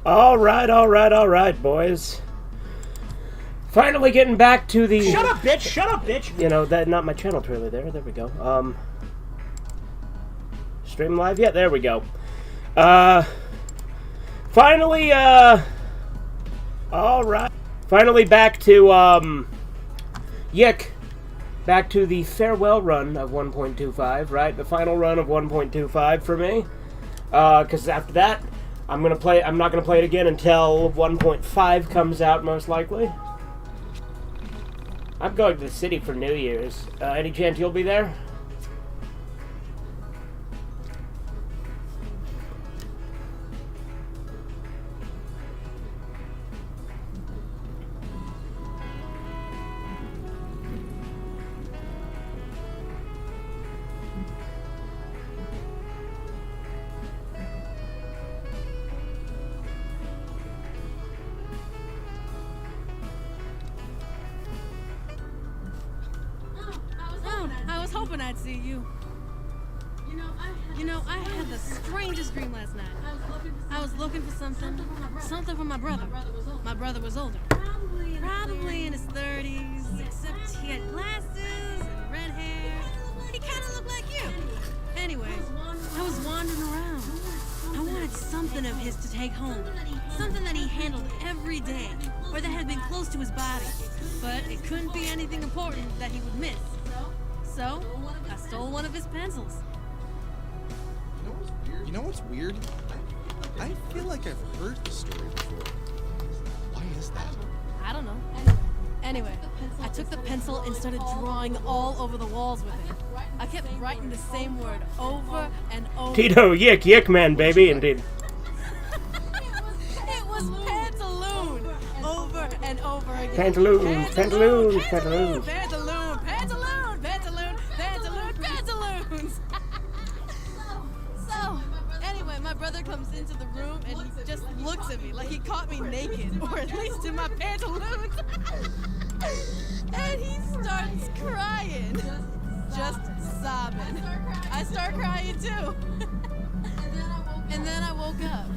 All right, boys. Finally getting back to the... Shut up, bitch! Shut up, bitch! You know, that not my channel trailer there. There we go. Stream live? Yeah, there we go. Finally, all right. Finally back to, Yiik. Back to the farewell run of 1.25, right? The final run of 1.25 for me. Because after that, I'm not gonna play it again until 1.5 comes out, most likely. I'm going to the city for New Year's. Any chance you'll be there? I was hoping I'd see you. I had the strangest dream last night. I was looking for something for my brother. My brother was older. Probably in his 30s, except he had glasses and red hair. He kind of looked like you. Anyway, I was wandering around. I wanted something of his to take home. Something that he handled every day, or that had been close to his body. But it couldn't be anything important that he would miss. So, I stole one of his pencils. You know what's weird? I feel like I've heard this story before. Why is that? I don't know. Anyway, I took the pencil and started drawing all over the walls with it. I kept writing the same word over and over. Tito, Yiik man, baby, indeed. It was pantaloon over and over again. Pantaloon. So, anyway, my brother comes into the room and he just looks at me like he caught me naked, or at least in my pantaloons. And he starts crying. Just sobbing. I start crying too. And then I woke up.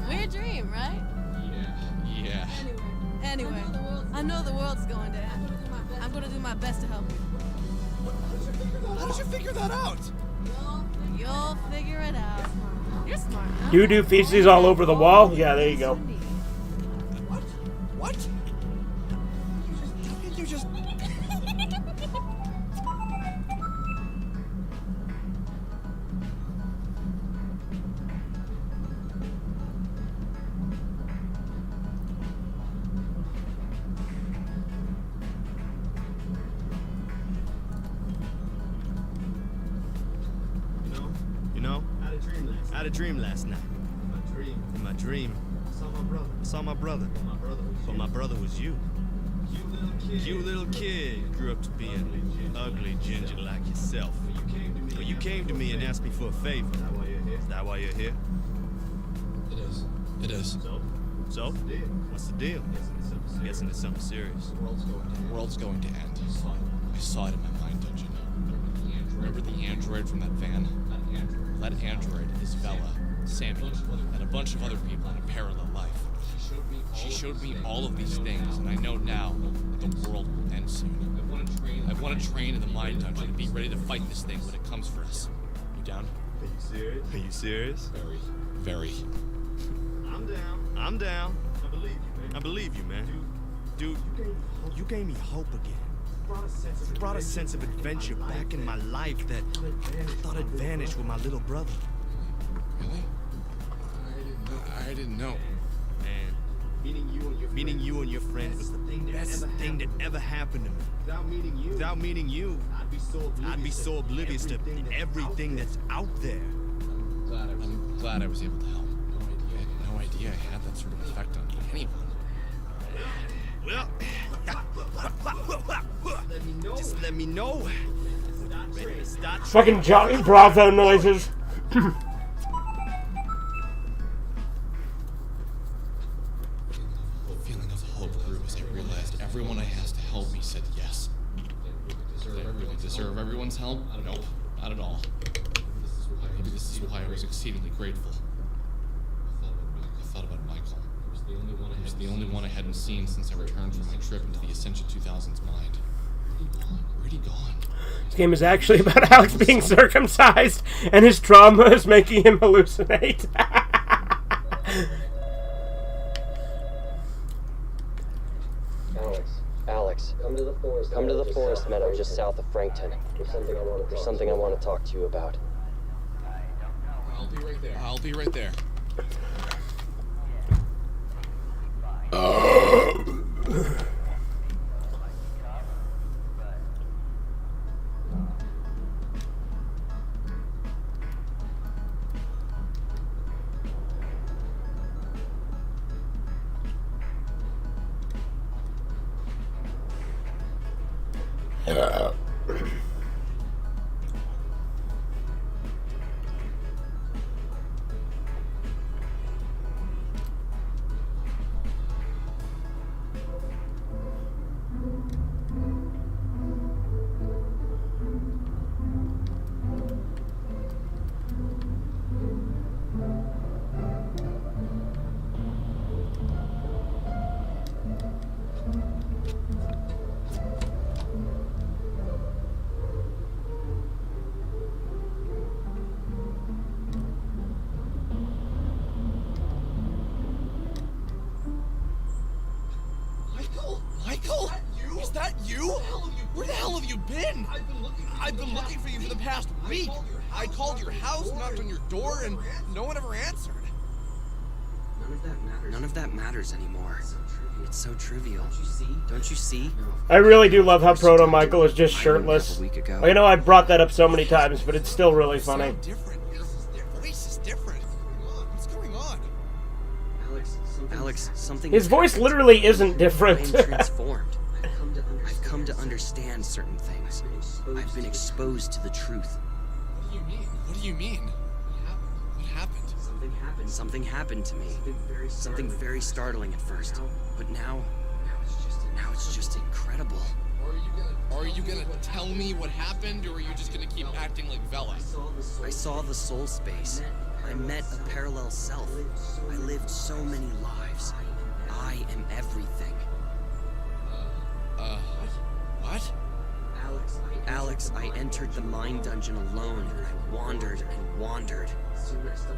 Weird dream, right? Yeah. Anyway, I know the world's going to end. I'm gonna do my best to help you. How did you figure that out? You'll figure it out. You're smart, huh? Do feces all over the wall? Yeah, there you go. What? How can you just... You know, I had a dream last night. In my dream, I saw my brother. But my brother was you. Cute little kid, grew up to be an ugly ginger like yourself. But you came to me and asked me for a favor. Is that why you're here? It is. So? What's the deal? I'm guessing it's something serious. The world's going to end. I saw it in my mind dungeon. Remember the android from that van? That android is Bella, Sammy, and a bunch of other people in a parallel life. She showed me all of these things, and I know now that the world will end soon. I want to train in the mind dungeon and be ready to fight this thing when it comes for us. You down? Are you serious? Very. I'm down. I believe you, man. Dude, you gave me hope again. You brought a sense of adventure back in my life that I thought had vanished with my little brother. Really? I didn't know. Man, meeting you and your friends was the best thing that ever happened to me. Without meeting you, I'd be so oblivious to everything that's out there. I'm glad I was able to help. I had no idea I had that sort of effect on anyone. Well, just let me know. Ready to start. Fucking Johnny Bravo noises. A feeling of hope grew as I realized everyone I asked to help me said yes. Did I really deserve everyone's help? Nope, not at all. Maybe this is why I was exceedingly grateful. I thought was the only one I hadn't seen since I returned from my trip into the Ascension 2000's mind. Where'd he gone? This game is actually about Alex being circumcised, and his trauma is making him hallucinate. Alex, come to the forest meadow just south of Frankton. There's something I want to talk to you about. I'll be right there. I'll be right there. Michael? Is that you? Where the hell have you been? I've been looking for you for the past week. I called your house, knocked on your door, and no one ever answered. None of that matters anymore. It's so trivial. Don't you see? I really do love how Proto Michael is just shirtless. A week ago. I know I've brought that up so many times, but it's still really funny. You sound different. Your voice is different. What's going on? Alex, something. His voice literally isn't I different. am transformed. I've come to understand certain things. I've been exposed to the truth. What do you mean? What do you mean? What happened? Something happened to me. Something very startling at first. But now it's just incredible. Are you gonna tell me what happened, or are you just gonna keep acting like Vela? I saw the soul space. I met a parallel self. I lived so many lives. I am everything. What? Alex, I entered the mind dungeon alone, and I wandered and wandered.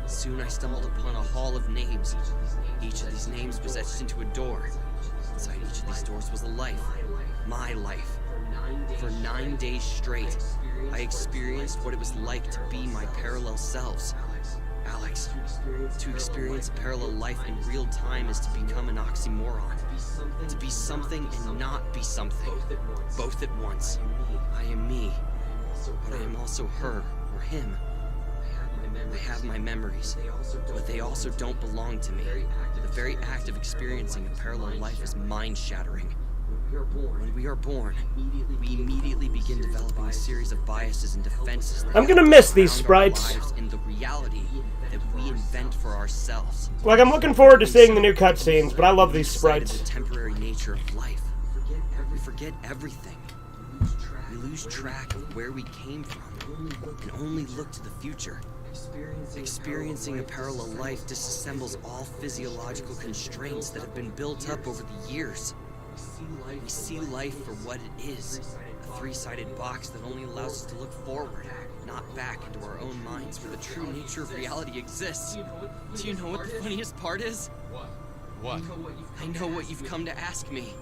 Soon I stumbled upon a hall of names. Each of these names was etched into a door. Inside each of these doors was a life. My life. For 9 days straight, I experienced what it was like to be my parallel selves. Alex, to experience a parallel life in real time is to become an oxymoron. To be something and not be something. Both at once. I am me, but I am also her or him. I have my memories, but they also don't belong to me. The very act of experiencing a parallel life is mind-shattering. When we are born, we immediately begin developing a series of biases and defenses. I'm gonna miss these surround our sprites. lives in the reality that we invent for ourselves. Like, I'm looking forward to seeing the new cutscenes, but I love these Decided sprites. the temporary nature of life. We forget everything. We lose track of where we came from and only look to the future. Experiencing a parallel life disassembles all physiological constraints that have been built up over the years. We see life for what it is, a three-sided box that only allows us to look forward, not back into our own minds where the true nature of reality exists. Do you know what the funniest part is? What? I know what you've come to ask me.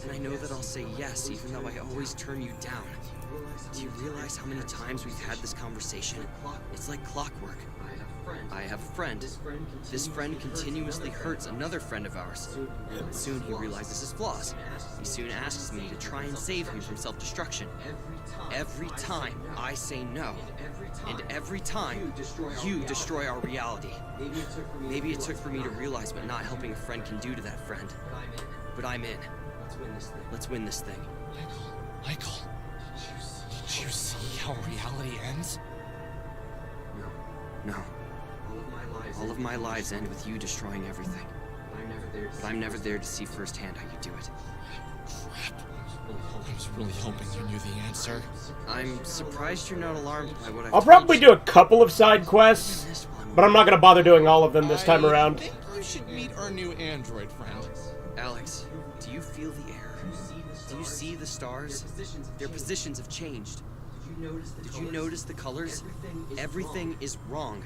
And I know that I'll say yes, even though I always turn you down. Do you realize how many times we've had this conversation? It's like clockwork. I have a friend. This friend continuously hurts another friend of ours. And soon he realizes his flaws. He soon asks me to try and save him from self-destruction. Every time I say no, and every time you destroy our reality. Maybe it took for me to realize what not helping a friend can do to that friend. But I'm in. Let's win this thing. Michael, did you see how reality ends? No. All of my lives end with you destroying everything. But I'm never there to see firsthand how you do it. Crap. I was really hoping you knew the answer. I'm surprised you're not alarmed by what I've I'll told probably you. do a couple of side quests, but I'm not gonna bother doing all of them this time around. I think should meet our new android friend. Alex, do you feel the air? Do you see the stars? Their positions have changed. Did you notice the colors? Everything is wrong.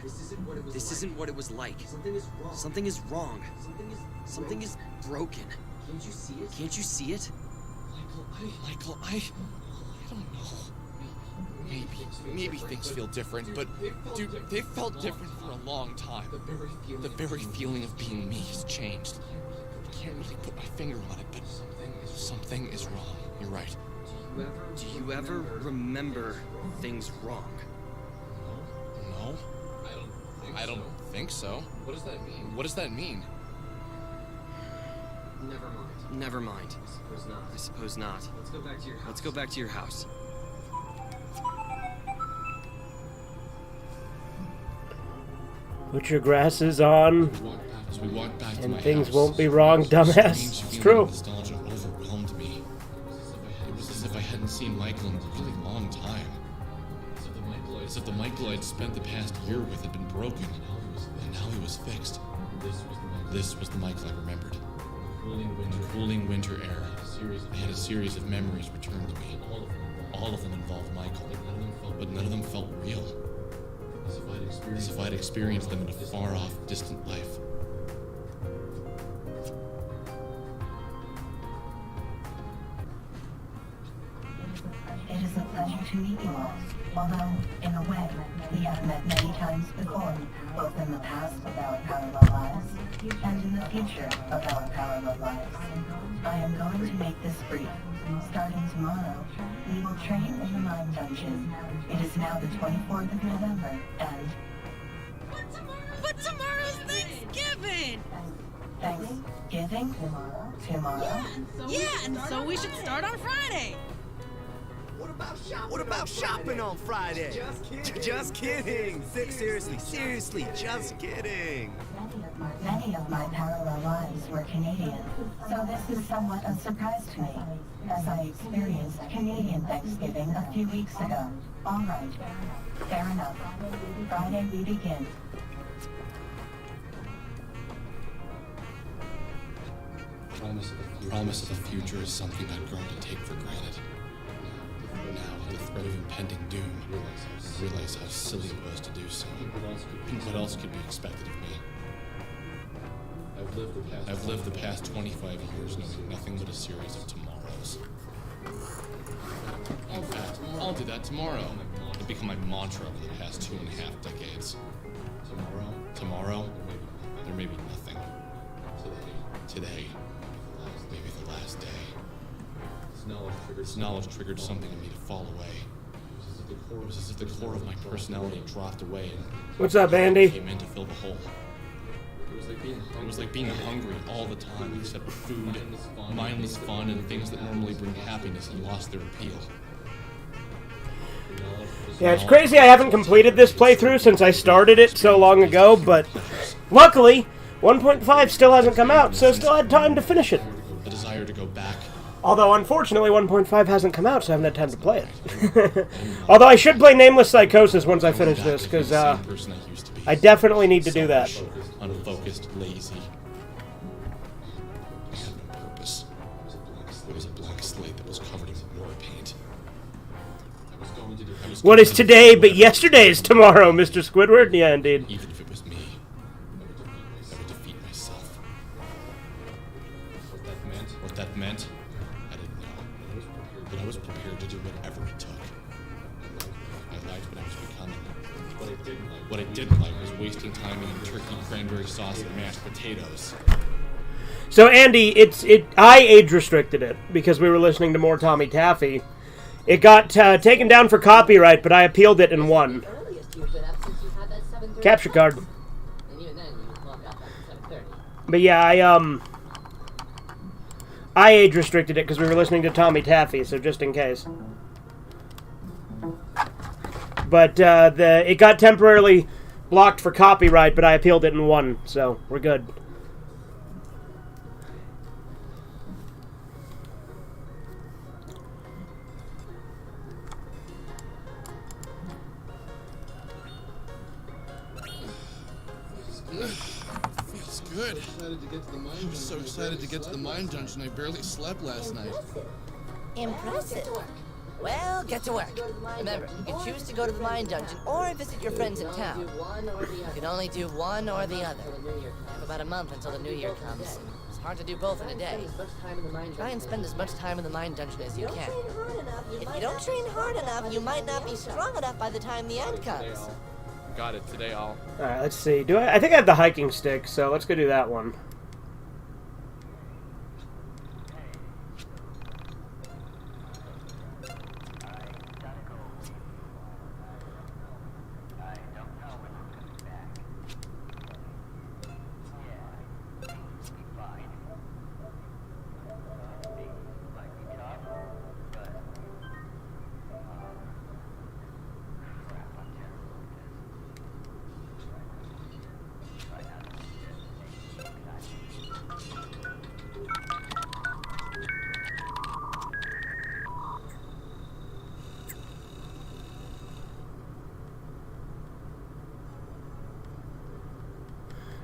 This isn't what it was like. Something is wrong. Something is broken. Can't you see it? Michael, I don't know. Maybe things feel different, but dude, they felt different for a long time. The very feeling of being me has changed. I can't really put my finger on it, but something is wrong. You're right. Do you ever remember things wrong? No? I don't think so. What does that mean? What does that mean? Never mind. I suppose not. Let's go back to your house. Put your glasses on, As we walked back to and my things house, won't be wrong, dumbass. strange It's feeling true. of nostalgia overwhelmed me. It was as if I hadn't seen Michael in a really long time. As if the Michael I'd spent the past year with had been broken, and now he was fixed. This was the Michael I remembered. In the cooling winter air, I had a series of memories return to me. All of them involved Michael, but none of them felt real. As if I'd experienced them in a far-off, distant life. It is a pleasure to meet you all. Although, in a way, we have met many times before, both in the past of our parallel lives, and in the future of our parallel lives. I am going to make this brief. Starting tomorrow, we will train in the Mind Dungeon. It is now the 24th of November, and But tomorrow's Thanksgiving! Thanksgiving? Tomorrow? Yeah, and so we should start on Friday. What about shopping on Friday? Just kidding. Seriously, just kidding. Many of my parallel lives were Canadian, so this is somewhat a surprise to me, as I experienced Canadian Thanksgiving a few weeks ago. All right, fair enough. Friday we begin. Promise of the future is something I'd grown to take for granted. Now, at the threat of impending doom, I realize how silly it was to do so. And what else could be expected of me? I've lived the past 25 years knowing nothing but a series of tomorrows. In fact, I'll do that tomorrow. It'll become my mantra over the past 2.5 decades. Tomorrow, there may be nothing. Today, maybe the last day. This knowledge triggered something in me to fall away. It was as if the core of my personality dropped away and What's up, Andy? came in to fill the hole. It was like being hungry all the time, except food, mindless fun, and things that normally bring happiness had lost their appeal. Yeah, it's crazy I haven't completed this playthrough since I started it so long ago, but luckily, 1.5 still hasn't come out, so still had time to finish it. A desire to go back. Although, unfortunately, 1.5 hasn't come out, so I haven't had time to play it. Although I should play Nameless Psychosis once I finish this, because the same person I used to be. I definitely need to do that. Unfocused, lazy. I had no purpose. It was a blank slate that was covered in war paint. I was What going is to today but yesterday is tomorrow, Mr. Squidward? Yeah, indeed. Even if it was me, I would defeat myself. What that meant, I didn't know. But I was prepared to do whatever it took. I liked what I was becoming. What I didn't like was wasting time eating turkey, cranberry sauce, and mashed potatoes. So, Andy, I age restricted it because we were listening to more Tommy Taffy. It got taken down for copyright, but I appealed it and won. Capture card. But yeah, I age restricted it because we were listening to Tommy Taffy, so just in case. But it got temporarily blocked for copyright, but I appealed it and won, so we're good. Feels Good. I was so excited to get to the mine dungeon, I barely slept last night. Impressive. Well, get to work. Remember, you can choose to go to the mine dungeon or visit your friends in town. You can only do one or the other. You have about a month until the new year comes. It's hard to do both in a day. Try and spend as much time in the mine dungeon as you can. If you don't train hard enough, you might not be strong enough by the time the end comes. Got it, today I'll... Alright, let's see. I think I have the hiking stick, so let's go do that one.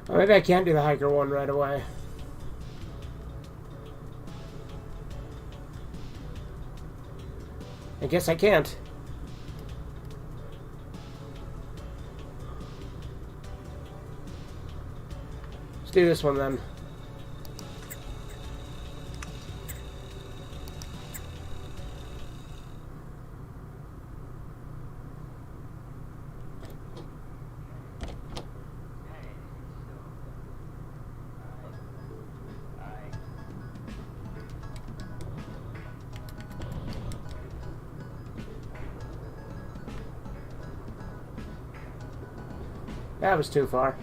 Or maybe I can't do the hiker one right away. I guess I can't. Let's do this one then. That was too far.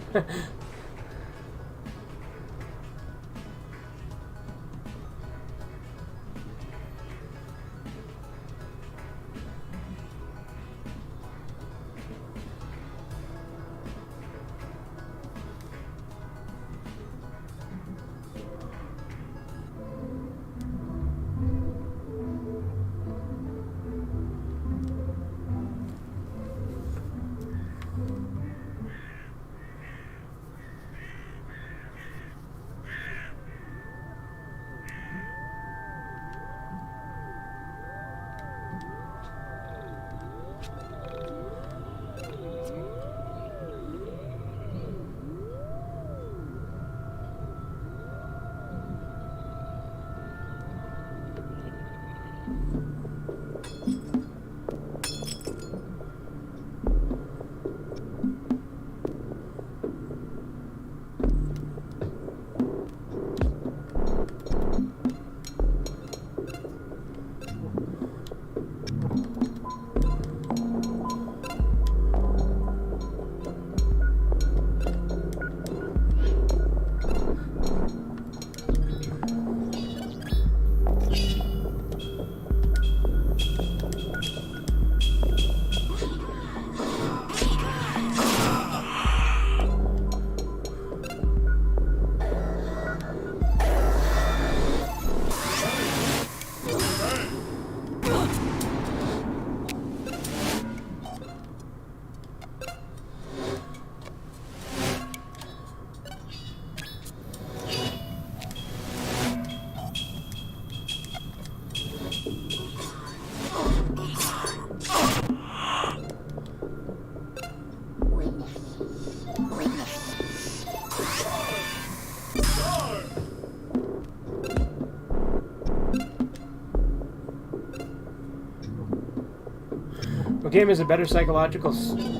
What game is a better psychological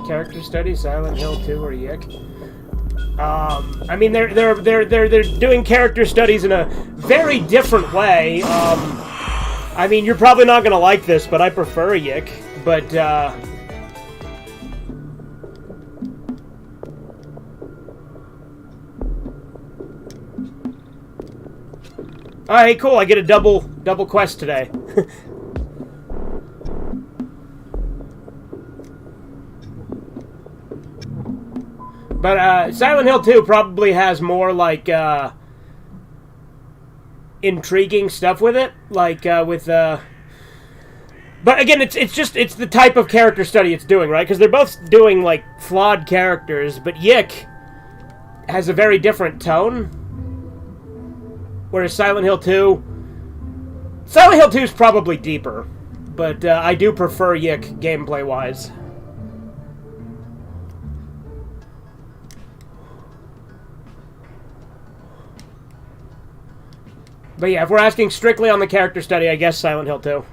character study, Silent Hill 2 or Yiik? I mean, they're doing character studies in a very different way. I mean, you're probably not gonna like this, but I prefer Yiik. But alright, cool. I get a double quest today. But Silent Hill 2 probably has more, like, intriguing stuff with it. Like, but again, it's the type of character study it's doing, right? Because they're both doing, like, flawed characters, but Yiik has a very different tone. Whereas Silent Hill 2... Silent Hill 2 is probably deeper, but I do prefer Yiik gameplay-wise. But yeah, if we're asking strictly on the character study, I guess Silent Hill 2.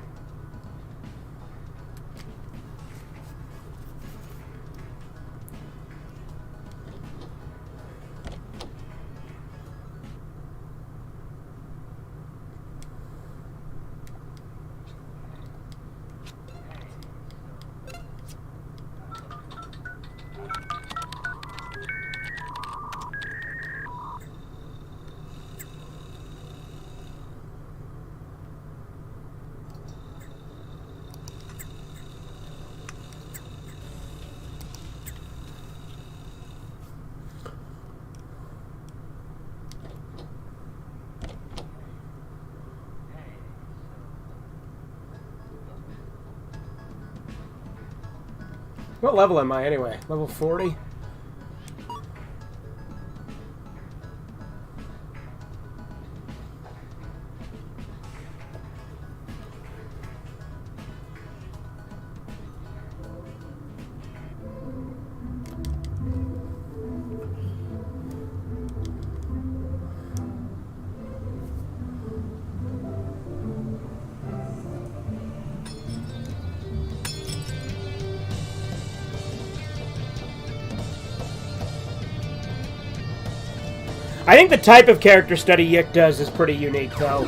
What level am I anyway? Level 40? I think the type of character study Yiik does is pretty unique, though.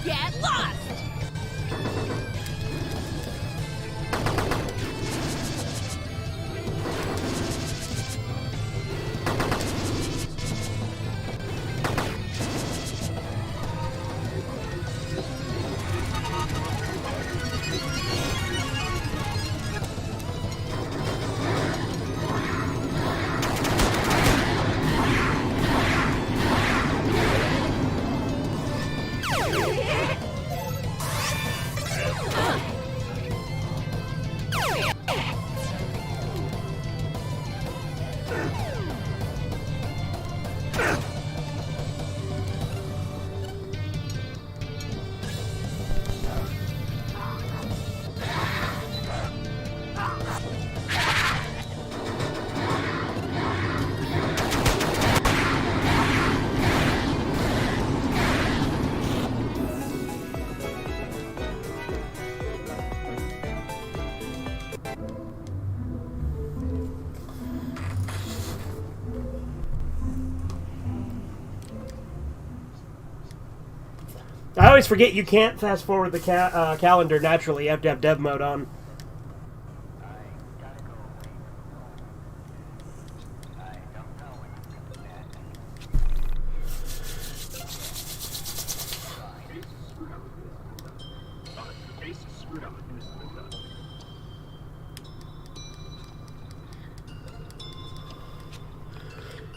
Get lost! I always forget you can't fast forward the calendar naturally. You have to have dev mode on.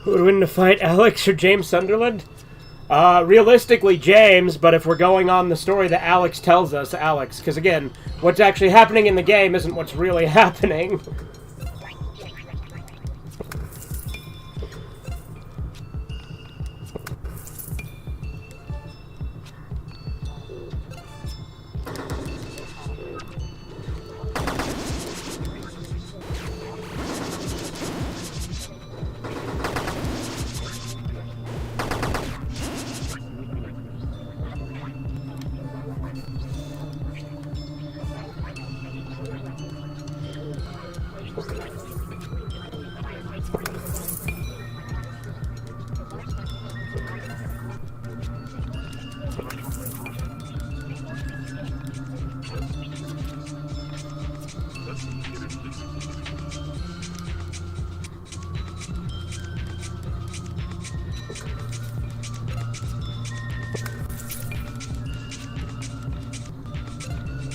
Who would win the fight, Alex or James Sunderland? Realistically, James, but if we're going on the story that Alex tells us, Alex. Because again, what's actually happening in the game isn't what's really happening.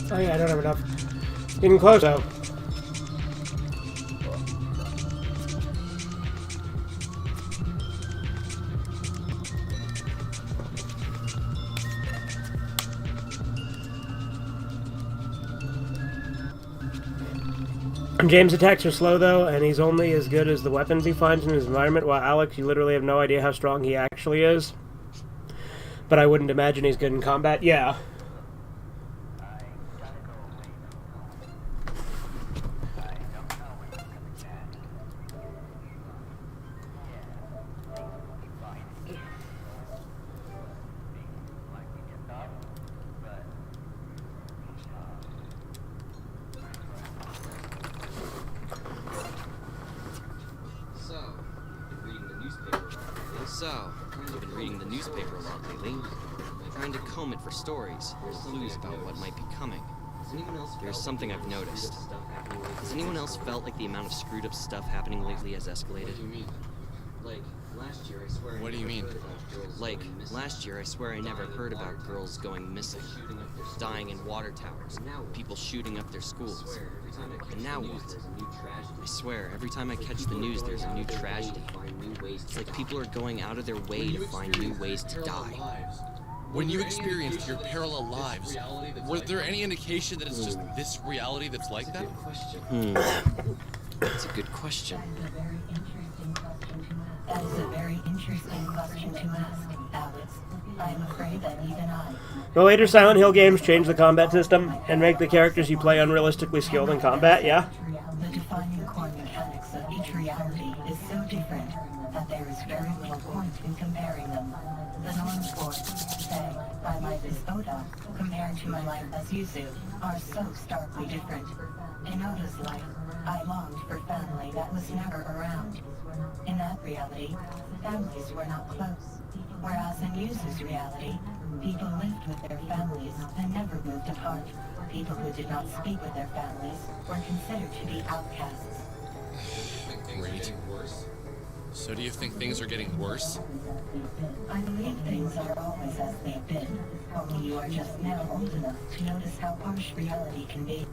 Oh yeah, I don't have enough. Getting close though. James' attacks are slow though, and he's only as good as the weapons he finds in his environment, while Alex, you literally have no idea how strong he actually is. But I wouldn't imagine he's good in combat. Yeah. So, you've been reading the newspaper a lot lately. Trying to comb it for stories, clues about what might be coming. There's something I've noticed. Has anyone else felt like the amount of screwed up stuff happening lately has escalated? What do you mean? Like, last year I swear What do you mean? Like, last year I swear I never heard about girls going missing, dying in water towers, people shooting up their schools. And now what? I swear, every time I catch the news there's a new tragedy. It's like people are going out of their way to find new ways to die. When you experienced your parallel lives, was there any indication that it's just this reality that's like that? That's a good question. That is a very interesting question to ask, Alex. I am afraid that even I... The later Silent Hill games changed the combat system and make the characters you play unrealistically skilled in combat, yeah? The defining core mechanics of each reality is so different that there is very little point in comparing them. The norms for, say, my life as Oda, compared to my life as Yuzu, are so starkly different. In Oda's life, I longed for family that was never around. In that reality, families were not close. Whereas in Yuzu's reality, people lived with their families and never moved apart. People who did not speak with their families were considered to be outcasts. Great. So do you think things are getting worse? I believe things are always as they've been, only you are just now old enough to notice how harsh reality can be.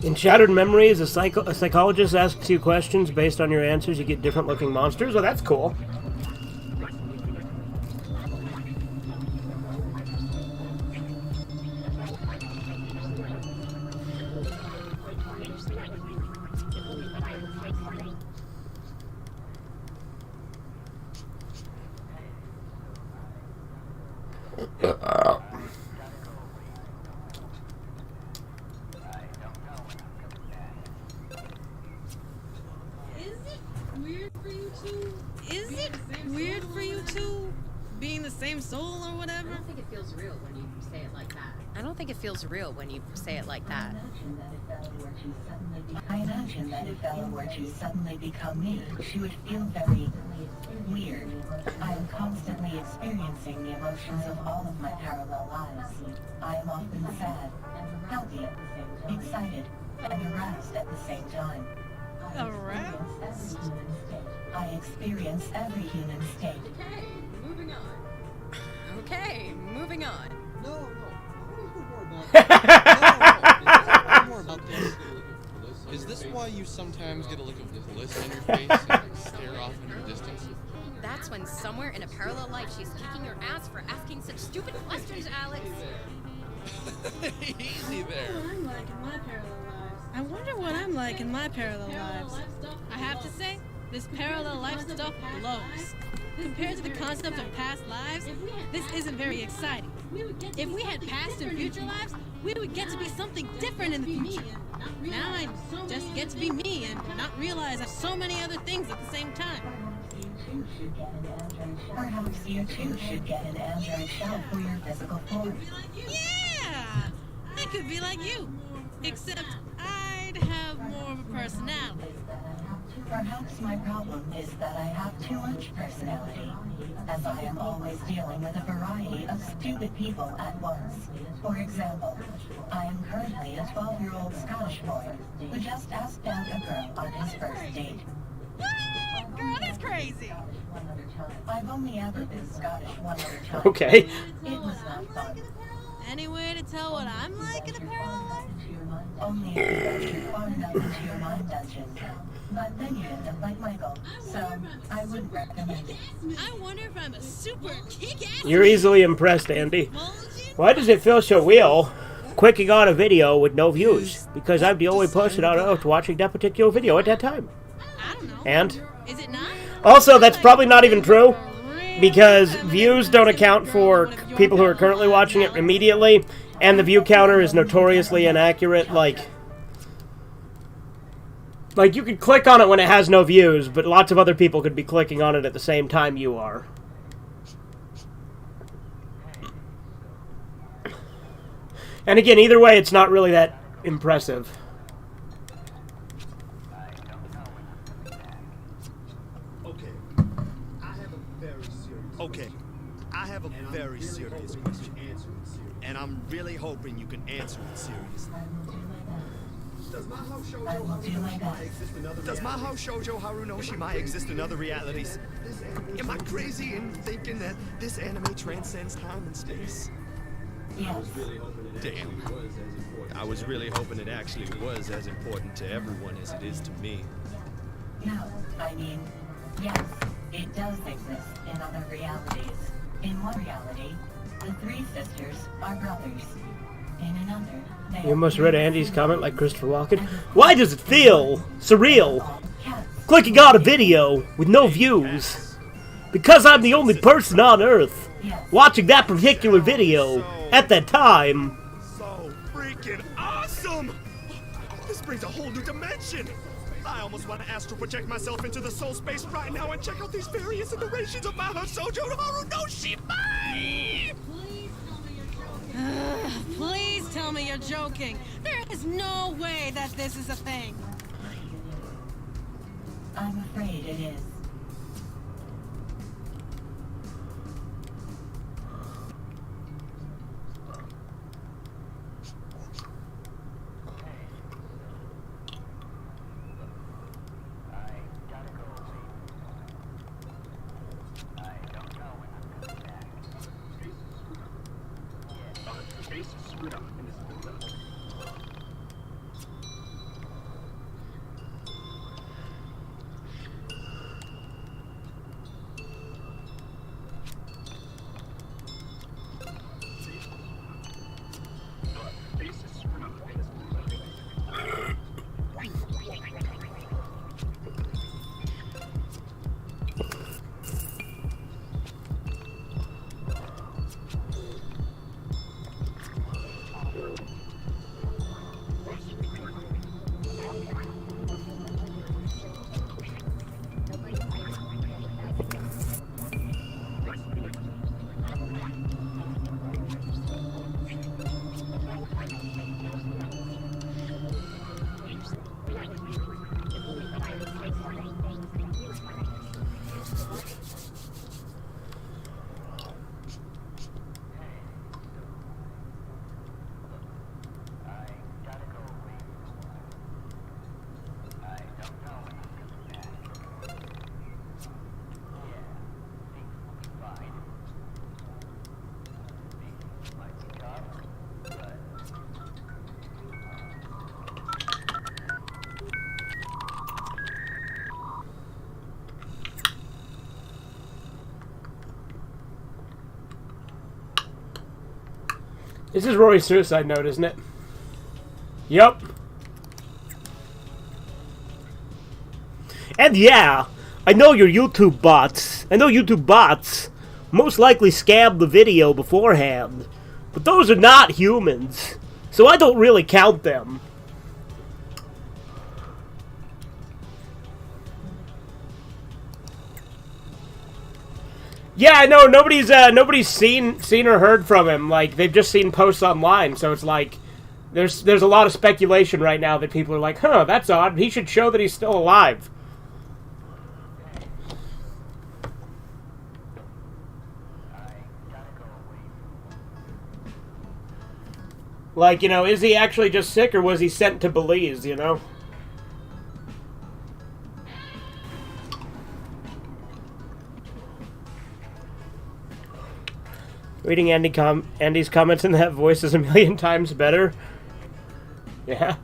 In Shattered Memories, a psychologist asks you questions. Based on your answers, you get different looking monsters. Oh, that's cool. Is it weird for you two? Being the same soul or whatever? I don't think it feels real when you say it like that. I don't think it feels real when you say it like that. I imagine that if Bella were to suddenly become me, she would feel very weird. I am constantly experiencing the emotions of all of my parallel lives. I am often sad, happy, excited, and aroused at the same time. Aroused? I experience every human state. Okay, moving on. Okay, moving on. No. I want to hear more about this. Is this why you sometimes get a look of bliss on your face and stare off into the distance? That's when somewhere in a parallel life she's kicking your ass for asking such stupid questions, Alex. Easy there. I'm liking my parallel lives. I wonder what I'm like in my parallel lives. I have to say, this parallel life stuff blows. Compared to the concept of past lives, this isn't very exciting. If we had past and future lives, we would get to be something different in the future. Now I just get to be me and not realize I have so many other things at the same time. Perhaps you too should get an android shell for your physical form. Yeah! I could be like you. Except I'd have more of a personality. Perhaps my problem is that I have too much personality, as I am always dealing with a variety of stupid people at once. For example, I am currently a 12-year-old Scottish boy who just asked out a girl on his first date. What? Girl, that's crazy. I've only ever been Scottish one other time. Okay. It was not fun. Any way to tell what I'm like in a parallel life? Only if you venture far enough into your mind dungeon. But then you end up like Michael, so I wouldn't recommend it. I wonder if I'm a super kick-ass. You're easily impressed, Andy. Why does it feel so real clicking on a video with no views? Because I'm the only person on Earth watching that particular video at that time. I don't know. And? Is it not? Also, that's probably not even true, because views don't account for people who are currently watching it immediately, and the view counter is notoriously inaccurate. Like you could click on it when it has no views, but lots of other people could be clicking on it at the same time you are. And again, either way, it's not really that impressive. Okay, I have a very serious question, and I'm really hoping you can answer it seriously. Does Mahou Shoujo Haru no Shimai exist in other realities? Am I crazy in thinking that this anime transcends time and space? Yes. Damn. I was really hoping it actually was as important to everyone as it is to me. No, I mean, yes, it does exist in other realities. In one reality, the three sisters are brothers. In another, they You almost read Andy's comment like Christopher Walken. Why does it feel surreal clicking on a video with no views? Because I'm the only person on Earth watching that particular video at that time. So freaking awesome! This brings a whole new dimension! I almost want to astral project myself into the soul space right now and check out these various iterations of Mahou Shoujo Haru no Shimai! Please tell me you're joking. There is no way that this is a thing. I'm afraid it is. This is Rory's suicide note, isn't it? Yup. And yeah, I know your YouTube bots. I know YouTube bots most likely scammed the video beforehand. But those are not humans. So I don't really count them. Yeah, I know nobody's seen or heard from him. Like, they've just seen posts online, so it's like there's a lot of speculation right now that people are like, huh, that's odd. He should show that he's still alive. Like, you know, is he actually just sick, or was he sent to Belize, you know? Reading Andy's comments in that voice is a million times better. Yeah.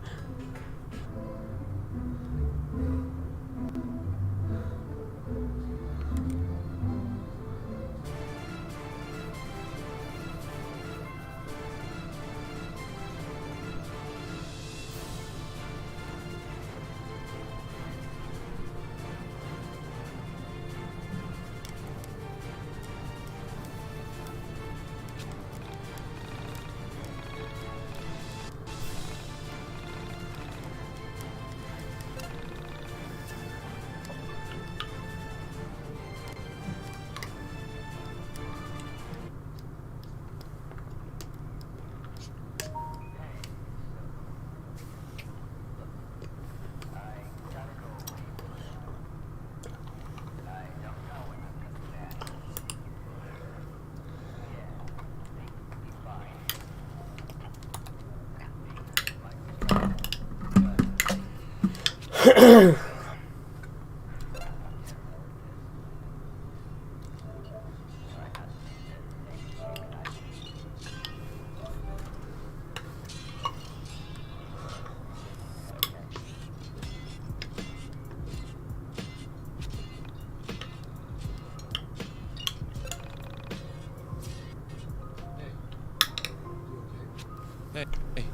Hey,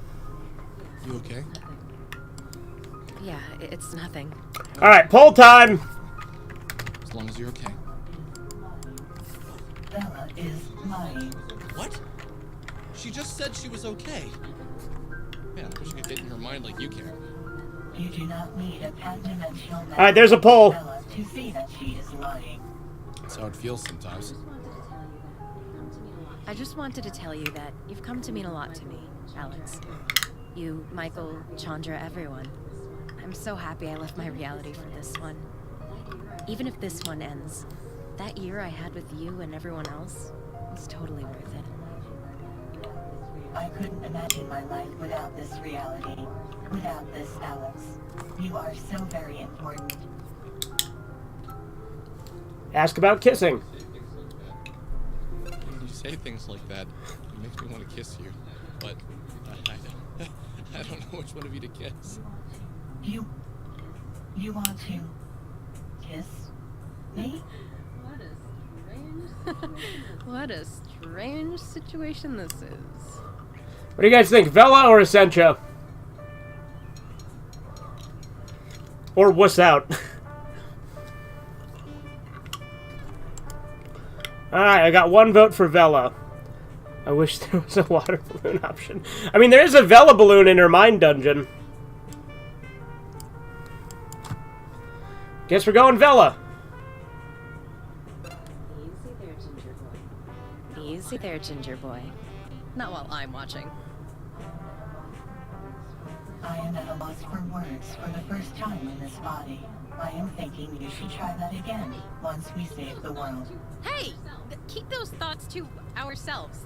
you okay? Yeah, it's nothing. Alright, poll time! As long as you're okay. Bella is lying. What? She just said she was okay. Man, I wish I could get in her mind like you can. You do not need a pan-dimensional Alright, there's a poll. Bella to see that she is lying. That's how it feels sometimes. I just wanted to tell you that you've come to mean a lot to me, Alex. You, Michael, Chandra, everyone. I'm so happy I left my reality for this one. Even if this one ends, that year I had with you and everyone else was totally worth it. I couldn't imagine my life without this reality. Without this, Alex. You are so very important. Ask about kissing. When you say things like that, it makes me want to kiss you. But I don't know which one of you to kiss. You want to kiss me? What a strange situation this is. What do you guys think, Vela or Essentia? Or wuss out? Alright, I got one vote for Vela. I wish there was a water balloon option. I mean, there is a Vela balloon in her mind dungeon. Guess we're going Vela. Easy there, Ginger Boy. Easy there, Ginger Boy. Not while I'm watching. I am at a loss for words for the first time in this body. I am thinking you should try that again once we save the world. Hey! Keep those thoughts to ourselves.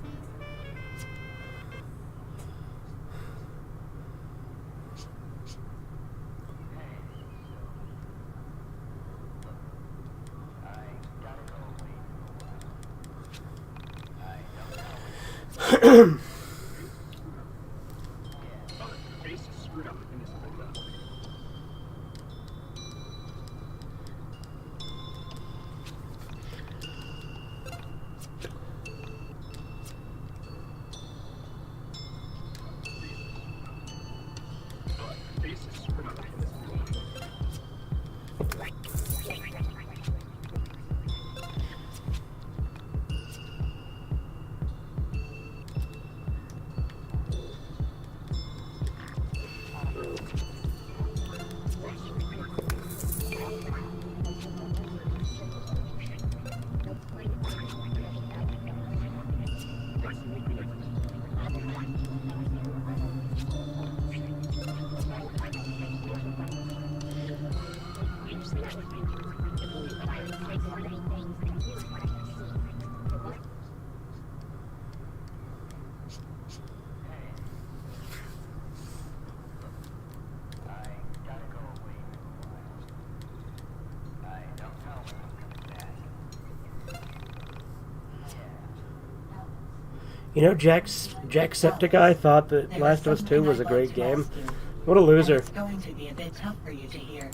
You know, Jacksepticeye thought that Last of Us 2 was a great game. What a loser. It's going to be a bit tough for you to hear.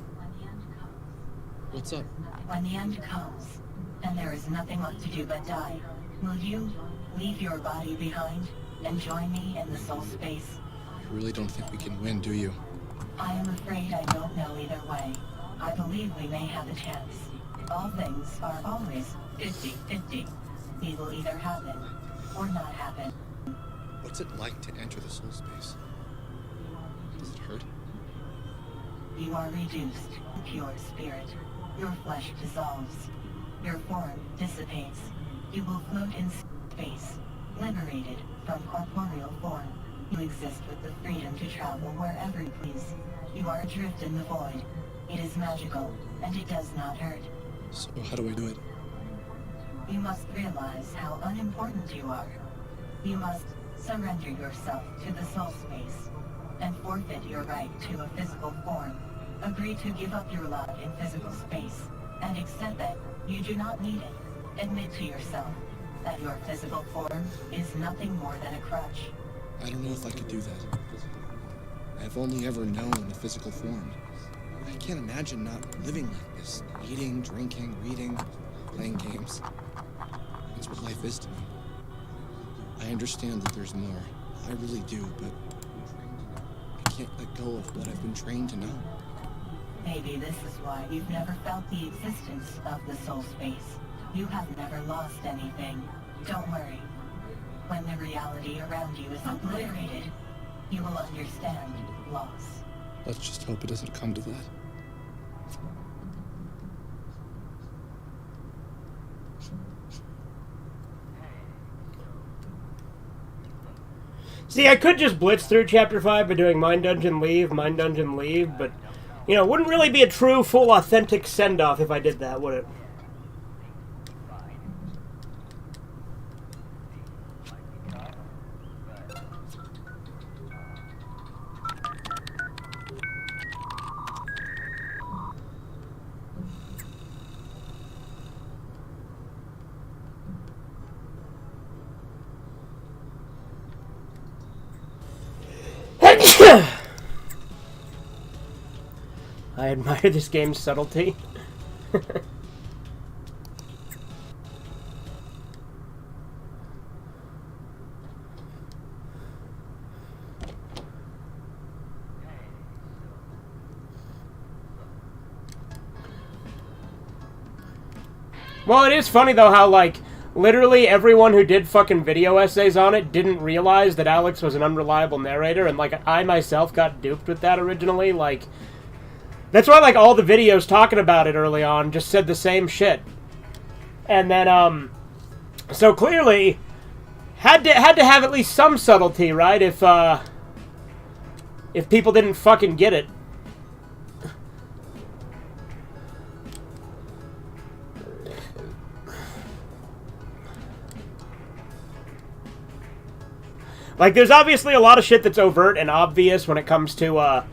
What's up? When the end comes, and there is nothing left to do but die, will you leave your body behind and join me in the soul space? You really don't think we can win, do you? I am afraid I don't know either way. I believe we may have a chance. All things are always 50-50. It will either happen or not happen. What's it like to enter the soul space? Does it hurt? You are reduced to pure spirit. Your flesh dissolves. Your form dissipates. You will float in space, liberated from corporeal form. You exist with the freedom to travel wherever you please. You are adrift in the void. It is magical, and it does not hurt. So how do I do it? You must realize how unimportant you are. You must surrender yourself to the soul space, and forfeit your right to a physical form. Agree to give up your love in physical space, and accept that you do not need it. Admit to yourself that your physical form is nothing more than a crutch. I don't know if I could do that. I've only ever known a physical form. I can't imagine not living like this. Eating, drinking, reading, playing games. That's what life is to me. I understand that there's more. I really do, but I can't let go of what I've been trained to know. Maybe this is why you've never felt the existence of the soul space. You have never lost anything. Don't worry. When the reality around you is obliterated, you will understand loss. Let's just hope it doesn't come to that. See, I could just blitz through Chapter 5 by doing Mind Dungeon Leave, but, you know, it wouldn't really be a true, full, authentic send-off if I did that, would it? I admire this game's subtlety. Well, it is funny, though, how, like, literally everyone who did fucking video essays on it didn't realize that Alex was an unreliable narrator, and, like, I myself got duped with that originally. Like, that's why, like, all the videos talking about it early on just said the same shit. And then, so clearly, had to have at least some subtlety, right? If people didn't fucking get it. Like, there's obviously a lot of shit that's overt and obvious when it comes to,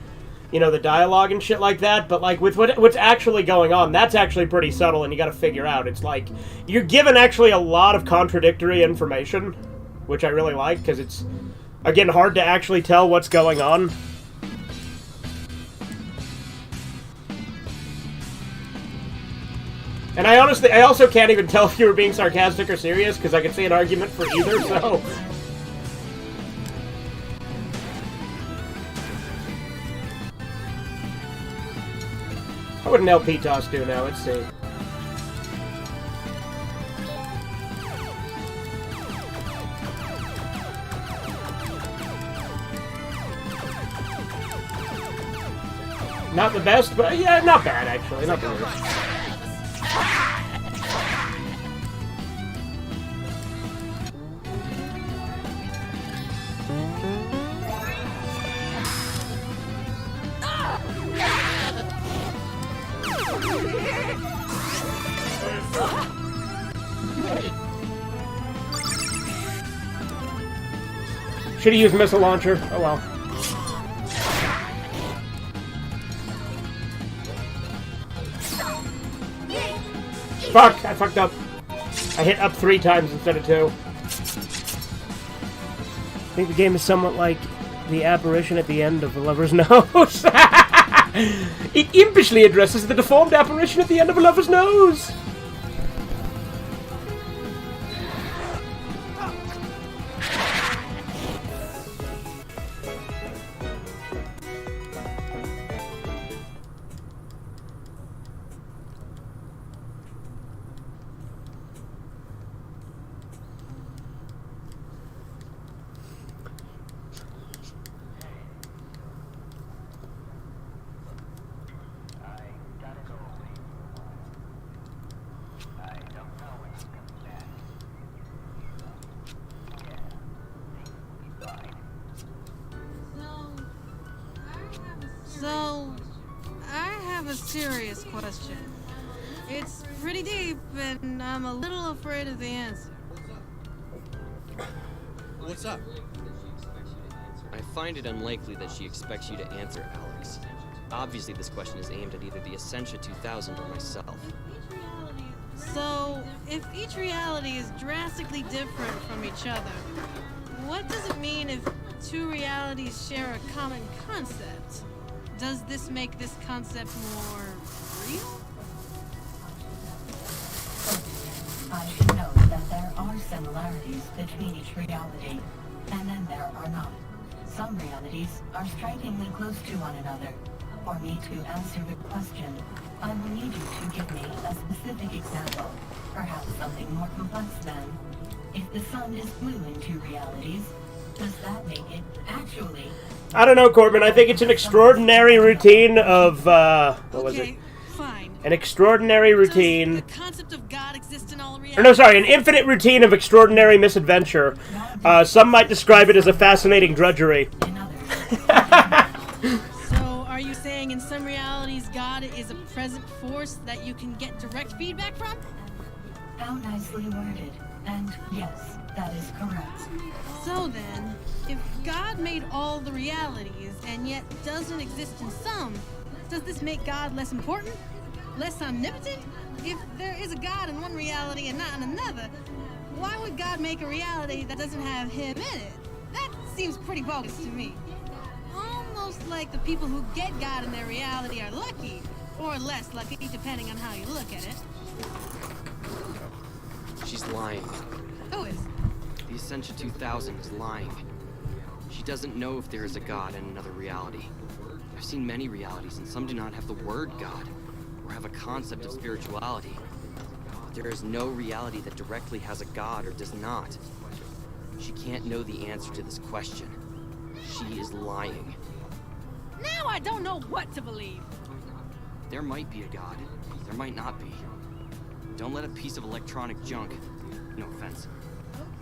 you know, the dialogue and shit like that, but, like, with what's actually going on, that's actually pretty subtle, and you gotta figure out. It's like, you're given actually a lot of contradictory information, which I really like, because it's, again, hard to actually tell what's going on. And I also can't even tell if you were being sarcastic or serious, because I could see an argument for either, so... What would an LP toss do now? Let's see. Not the best, but yeah, not bad actually. Not the worst. Should have used missile launcher. Oh well. Fuck! I fucked up. I hit up 3 times instead of 2. think the game is somewhat like the apparition at the end of A Lover's Nose. It impishly addresses the deformed apparition at the end of A Lover's Nose. So, I have a serious question. It's pretty deep, and I'm a little afraid of the answer. What's up? I find it unlikely that she expects you to answer, Alex. Obviously, this question is aimed at either the Essentia 2000 or myself. So, if each reality is drastically different from each other, what does it mean if two realities share a common concept? Does this make this concept more real? I should note that there are similarities between each reality, and then there are not. Some realities are strikingly close to one another. For me to answer the question, I will need you to give me a specific example, perhaps something more complex than, if the sun is blue in two realities, does that make it actually... I don't know, Corbin. I think it's an extraordinary routine of, what was it? Okay, fine. An extraordinary routine... Does the concept of God exist in all Or realities? no, sorry, an infinite routine of extraordinary misadventure. Some might describe it as a fascinating drudgery. In others, So, are you saying in some realities God is a present force that you can get direct feedback from? how nicely worded. And yes, that is correct. So then, if God made all the realities and yet doesn't exist in some, does this make God less important? Less omnipotent? If there is a God in one reality and not in another, why would God make a reality that doesn't have him in it? That seems pretty bogus to me. Almost like the people who get God in their reality are lucky, or less lucky, depending on how you look at it. She's lying. Who is? The Essentia 2000 is lying. She doesn't know if there is a God in another reality. I've seen many realities, and some do not have the word God, or have a concept of spirituality. But there is no reality that directly has a God or does not. She can't know the answer to this question. She is lying. Now I don't know what to believe. There might be a God. There might not be. Don't let a piece of electronic junk, no offense,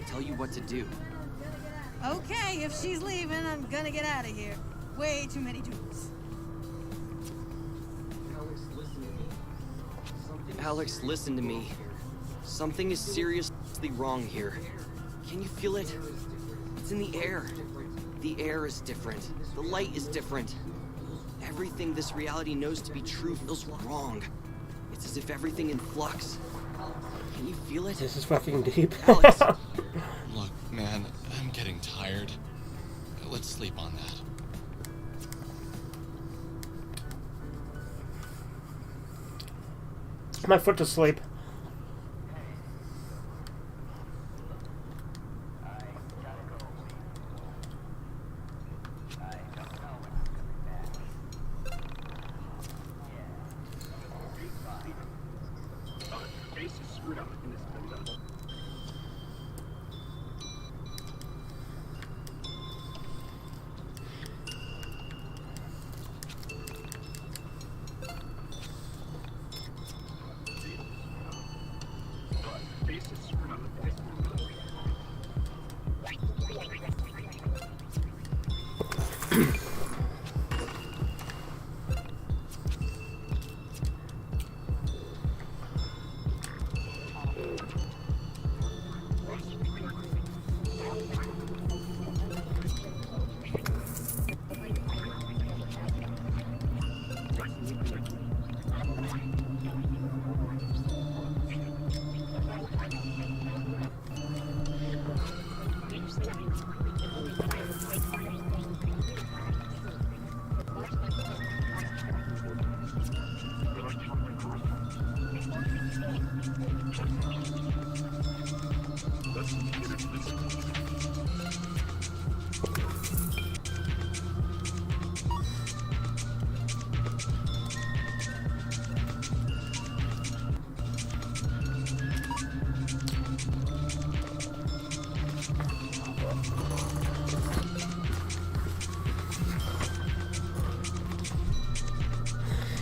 tell you what to do. Okay, if she's leaving, I'm gonna get out of here. Way too many dudes. Alex, listen to me. Something is seriously wrong here. Can you feel it? It's in the air. The air is different. The light is different. Everything this reality knows to be true feels wrong. It's as if everything in flux. Can you feel it? This is fucking deep. Alex. Look, man, I'm getting tired. Let's sleep on that. My foot to sleep.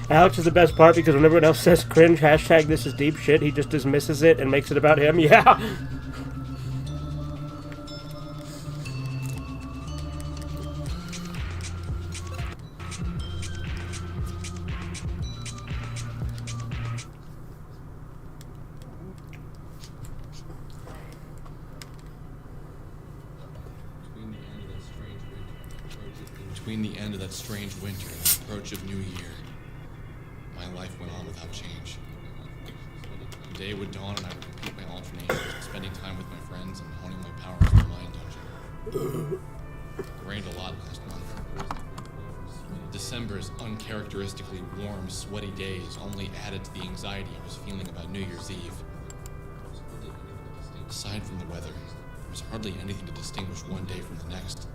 Alex is the best part because when everyone else says cringe, hashtag this is deep shit, he just dismisses it and makes it about him. Yeah. Between the end of that strange winter and the approach of New Year, my life went on without change. The day would dawn and I would repeat my alternations, spending time with my friends and honing my powers in the Mind Dungeon. It rained a lot last month. December's uncharacteristically warm, sweaty days only added to the anxiety I was feeling about New Year's Eve. Aside from the weather, there was hardly anything to distinguish one day from the next.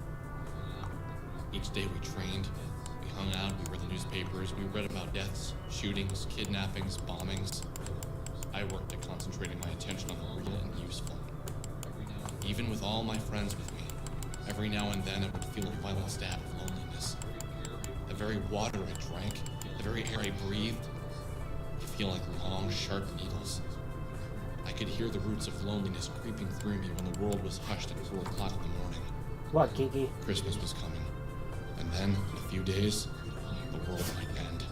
Each day we trained, we hung out, we read the newspapers, we read about deaths, shootings, kidnappings, bombings. I worked at concentrating my attention on the real and useful. Even with all my friends with me, every now and then I would feel a violent stab of loneliness. The very water I drank, the very air I breathed, would feel like long, sharp needles. I could hear the roots of loneliness creeping through me when the world was hushed at 4 o'clock in the morning. What, Kiki? Christmas was coming. And then, in a few days, the world might end.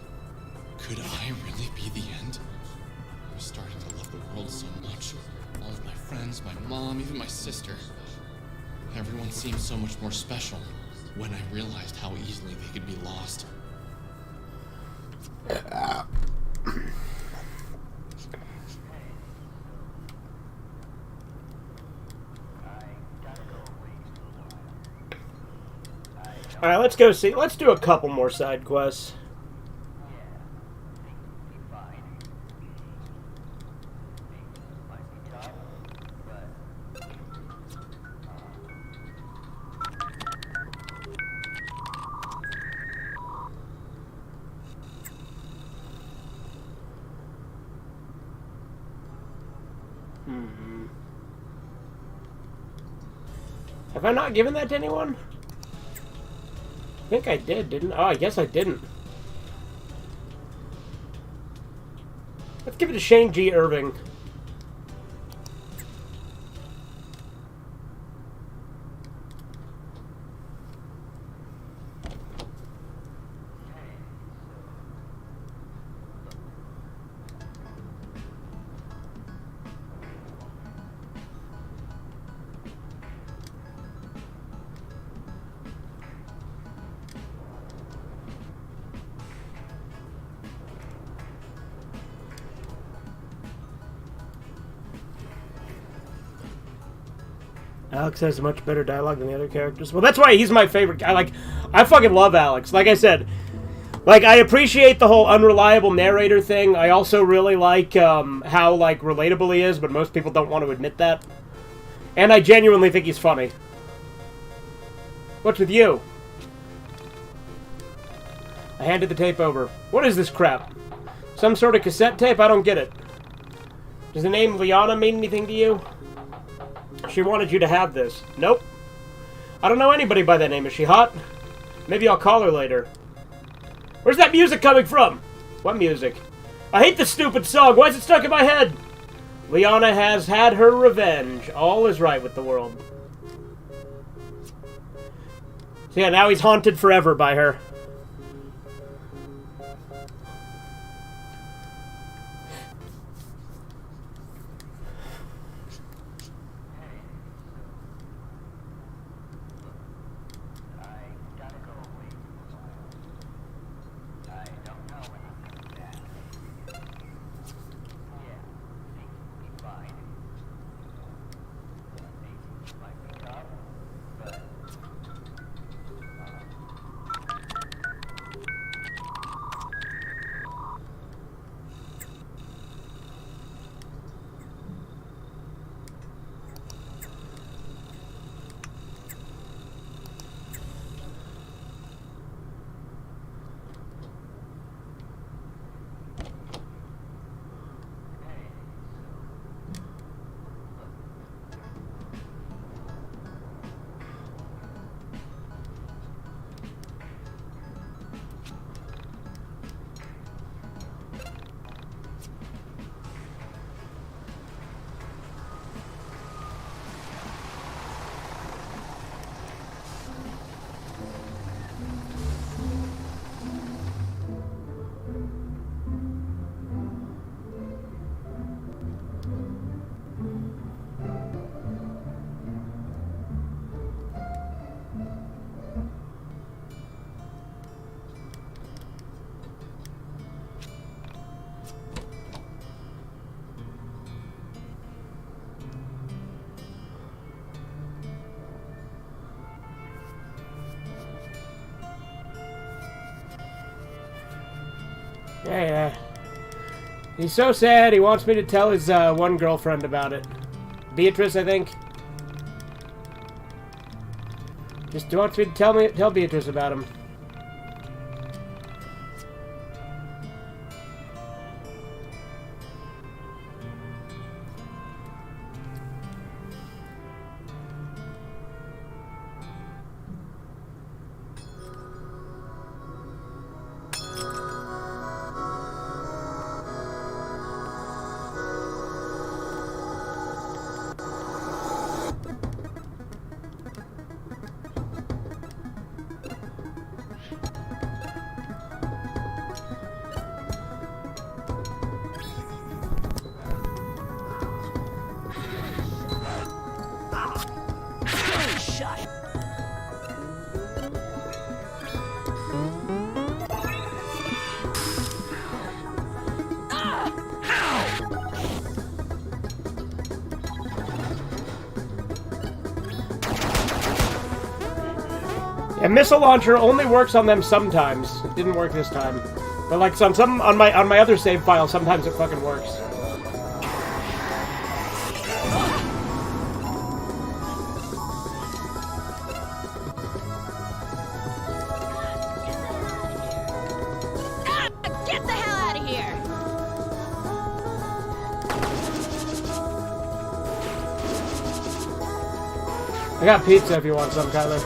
Could I really be the end? I was starting to love the world so much. All of my friends, my mom, even my sister. Everyone seemed so much more special when I realized how easily they could be lost. Alright, let's go see. Let's do a couple more side quests. Have I not given that to anyone? I think I did, didn't I? Oh, I guess I didn't. Let's give it to Shane G. Irving. Alex has much better dialogue than the other characters. Well, that's why he's my favorite guy. I fucking love Alex. Like I said, I appreciate the whole unreliable narrator thing. I also really like how, relatable he is, but most people don't want to admit that. And I genuinely think he's funny. What's with you? I handed the tape over. What is this crap? Some sort of cassette tape? I don't get it. Does the name Liana mean anything to you? She wanted you to have this. Nope. I don't know anybody by that name. Is she hot? Maybe I'll call her later. Where's that music coming from? What music? I hate this stupid song. Why is it stuck in my head? Liana has had her revenge. All is right with the world. So yeah, now he's haunted forever by her. Yeah. He's so sad, he wants me to tell his one girlfriend about it. Beatrice, I think. Just wants me to tell Beatrice about him. A missile launcher only works on them sometimes. It didn't work this time, but like on my other save file, sometimes it fucking works. Get the hell out of here! I got pizza if you want some, Kyler.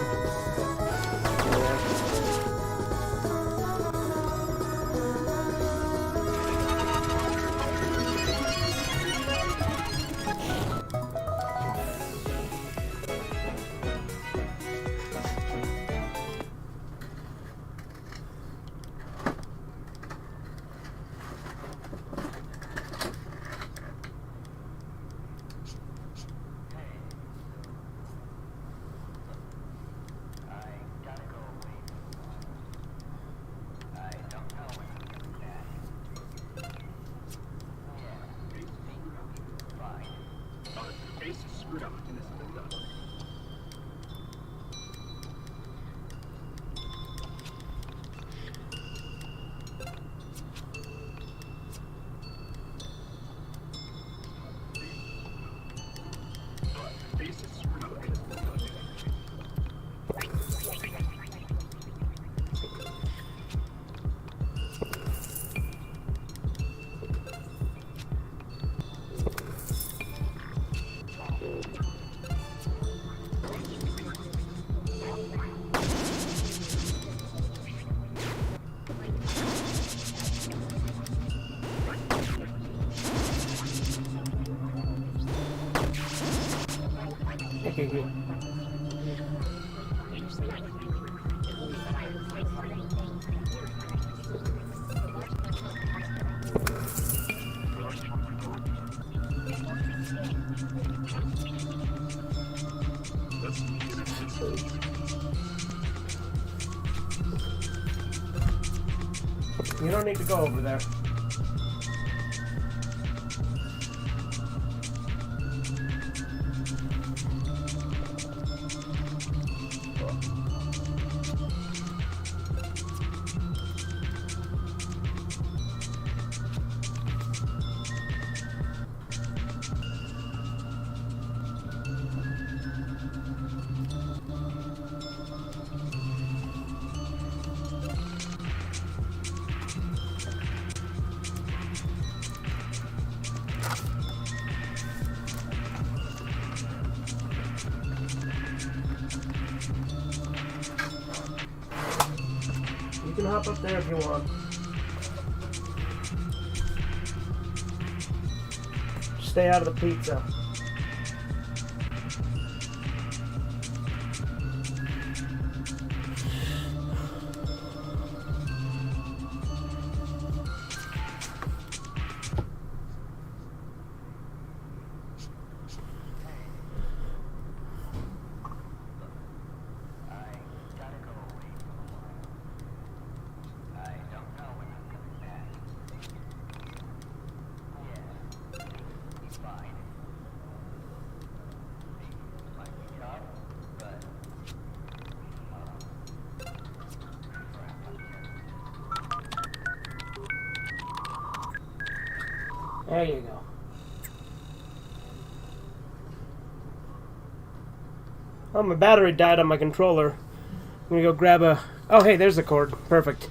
You don't need to go over there. You can hop up there if you want. Stay out of the pizza. There you go. Oh, my battery died on my controller. I'm gonna go grab a... Oh, hey, there's the cord. Perfect.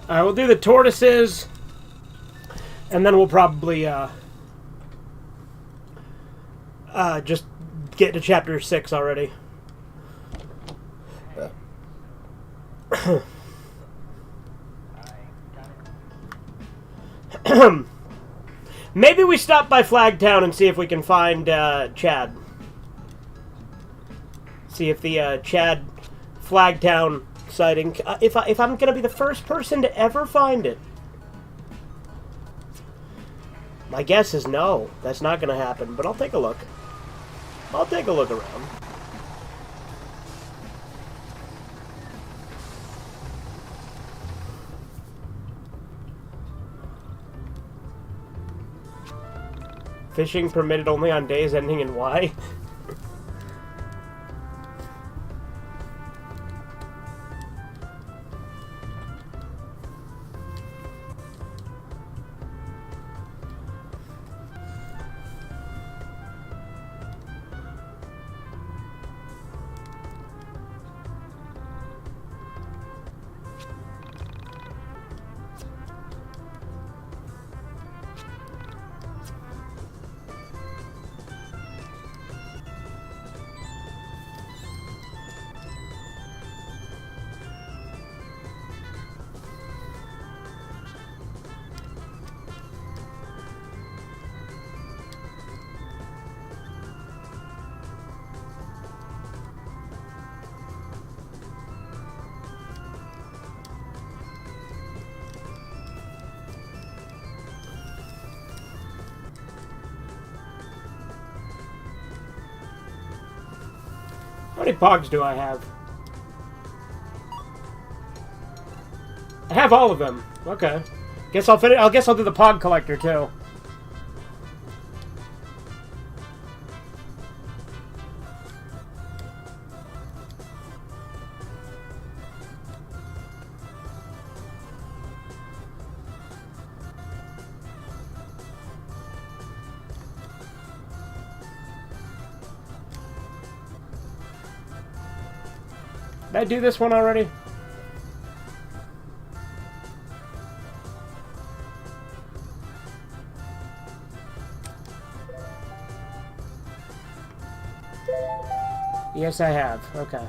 Alright, we'll do the tortoises, and then we'll probably just get to chapter 6 already. Maybe we stop by Flagtown and see if we can find Chad. See if the Chad Flagtown sighting, if I'm gonna be the first person to ever find it. My guess is no, that's not gonna happen, but I'll take a look. I'll take a look around. Fishing permitted only on days ending in Y. How many pogs do I have? I have all of them. Okay. Guess I'll finish. I guess I'll do the pog collector too. Did I do this one already? Yes, I have. Okay.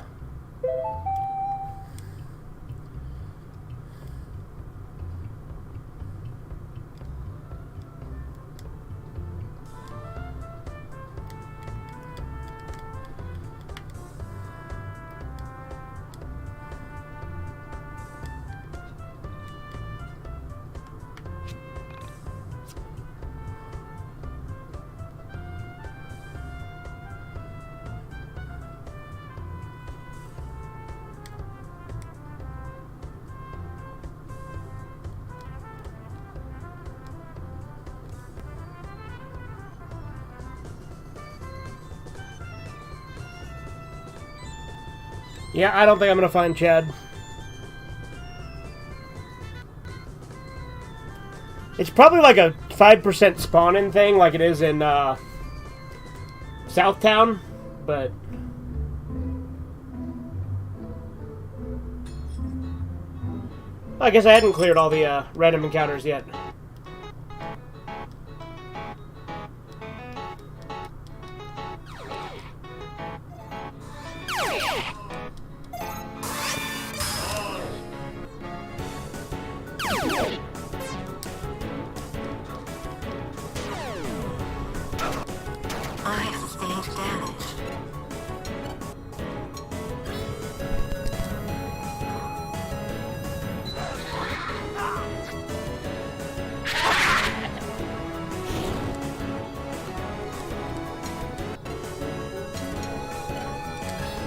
Yeah, I don't think I'm gonna find Chad. It's probably like a 5% spawn-in thing, like it is in Southtown, but I guess I hadn't cleared all the random encounters yet. I have sustained damage.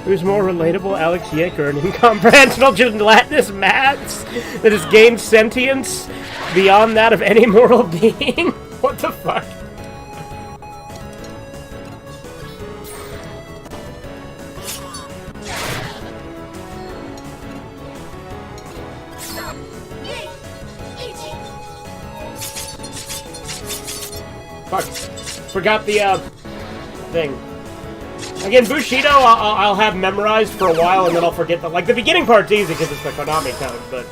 Who's more relatable, Alex Yiik or an incomprehensible gelatinous mass that has gained sentience beyond that of any mortal being? What the fuck? Fuck. Forgot the, thing. Again, Bushido I'll have memorized for a while and then I'll forget that. Like, the beginning part's easy because it's the Konami code, but...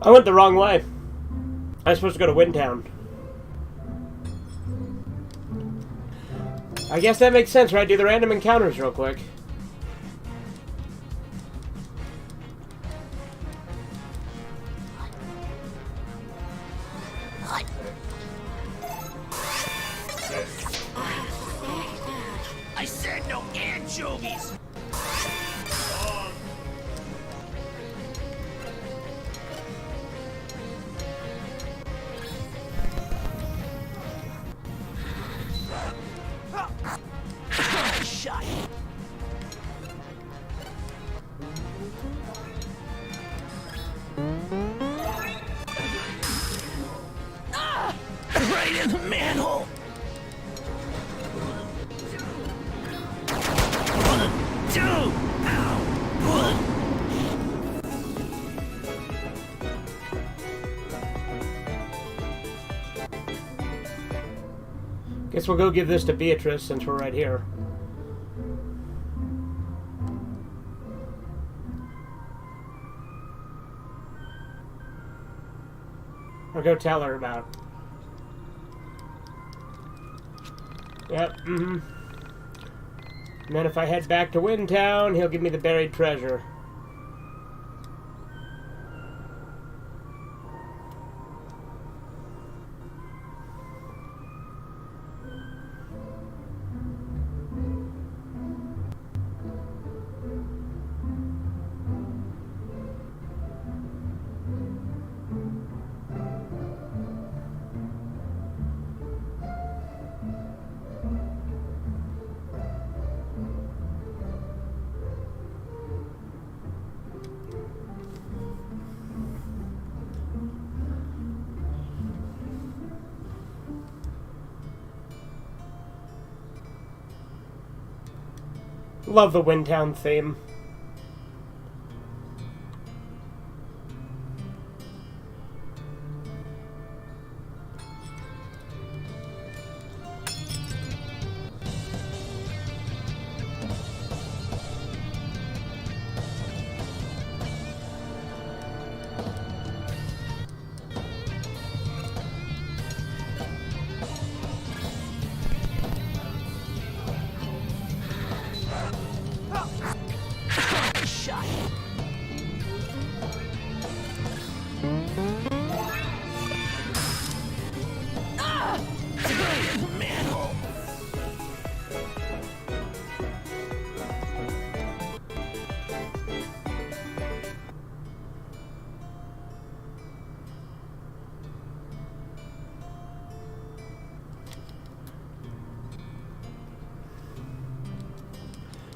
I went the wrong way. I was supposed to go to Windtown. I guess that makes sense, right? Do the random encounters real quick. I said no anchovies! Shot. Right in the manhole. One, two, ow. Guess we'll go give this to Beatrice since we're right here. Or go tell her about it. Yep, mm-hmm. And then if I head back to Windtown, he'll give me the buried treasure. Love the Windtown theme.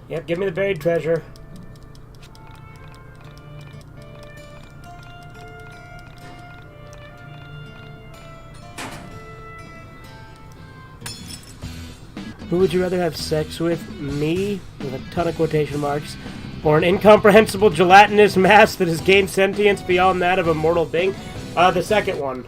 Yep, give me the buried treasure. Who would you rather have sex with? Me, with a ton of quotation marks, or an incomprehensible gelatinous mass that has gained sentience beyond that of a mortal being? The second one.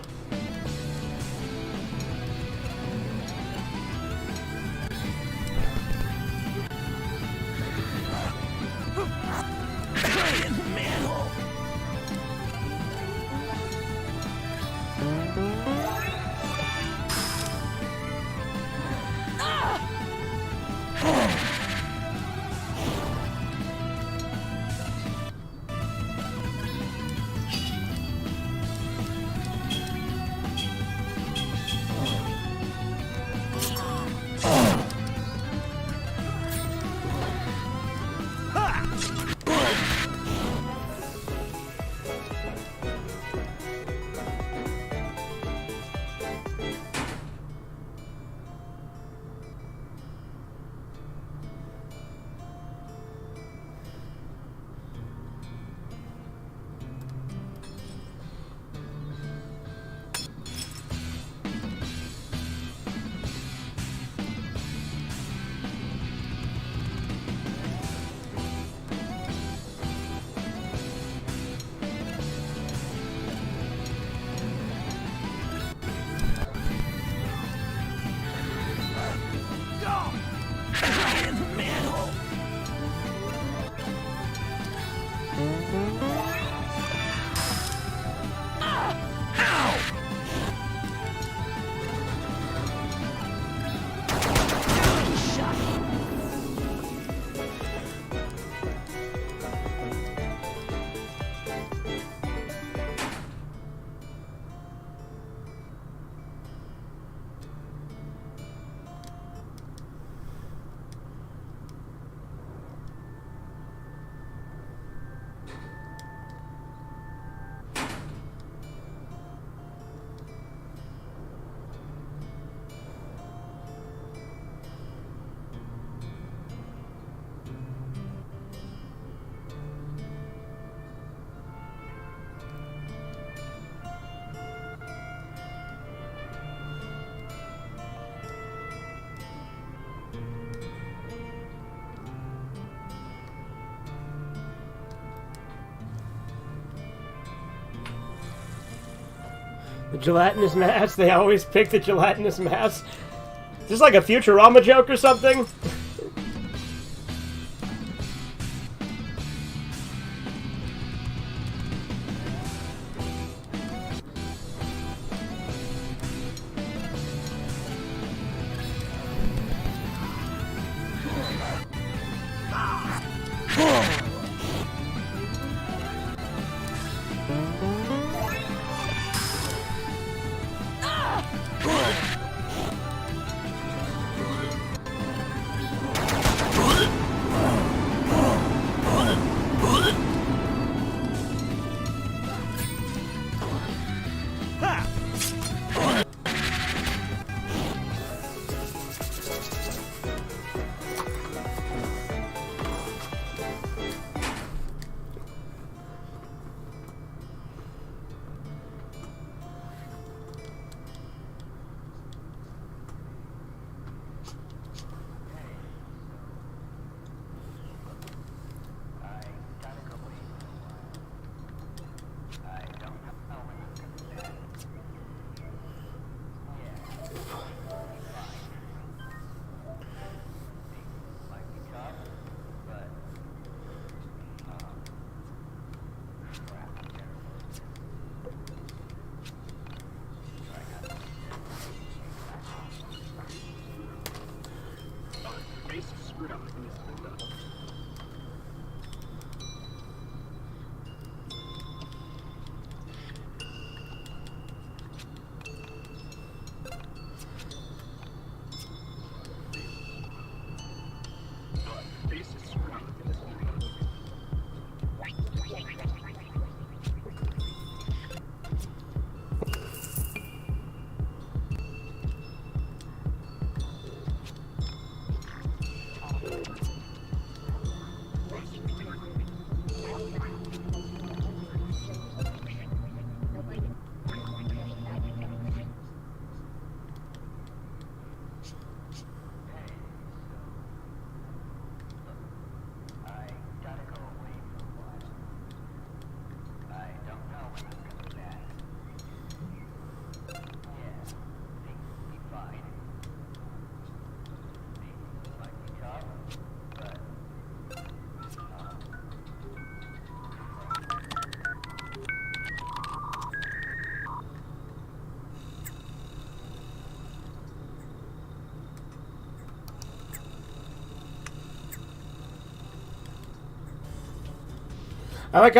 The gelatinous mass. They always pick the gelatinous mass. Is this like a Futurama joke or something?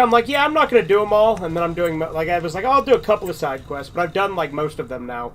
I'm like, yeah, I'm not gonna do them all, and then I'm doing, like, I was like, oh, I'll do a couple of side quests, but I've done, like, most of them now.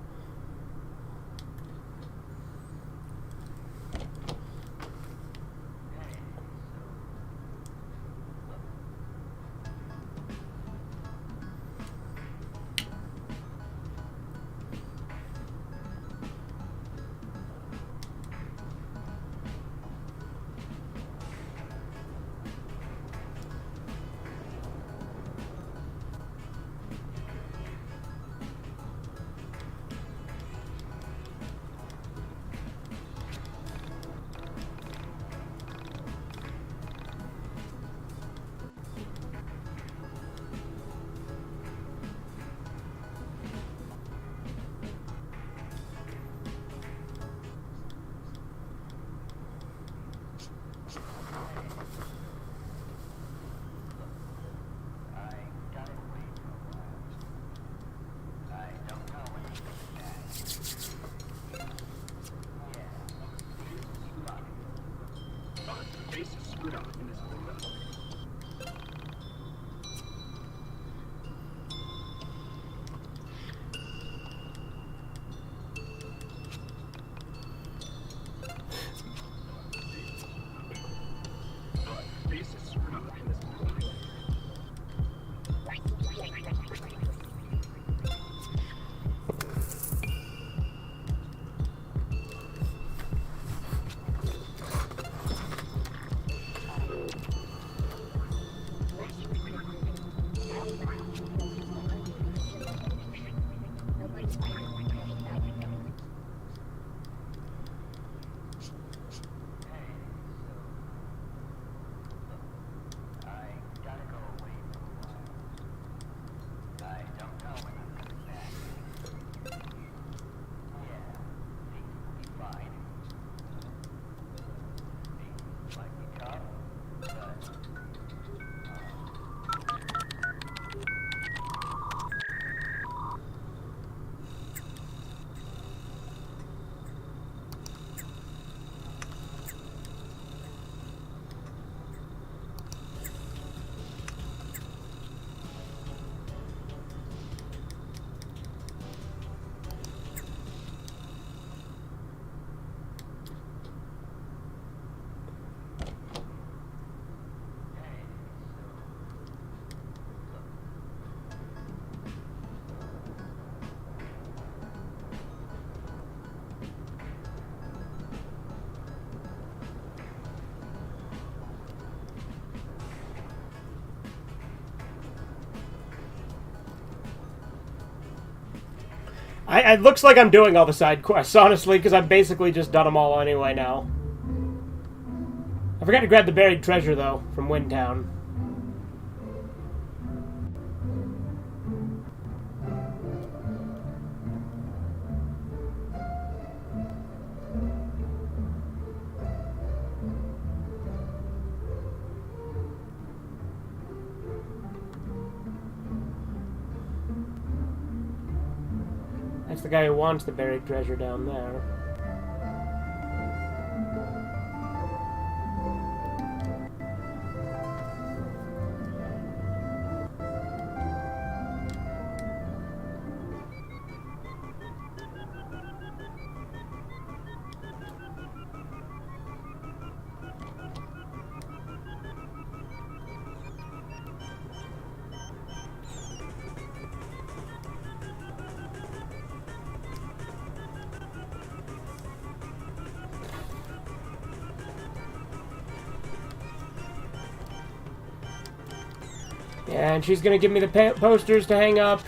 It looks like I'm doing all the side quests, honestly, because I've basically just done them all anyway now. I forgot to grab the buried treasure, though, from Windtown. That's the guy who wants the buried treasure down there. And she's gonna give me the posters to hang up.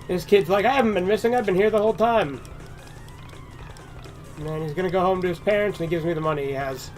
This kid's like, I haven't been missing, I've been here the whole time. And then he's gonna go home to his parents and he gives me the money he has.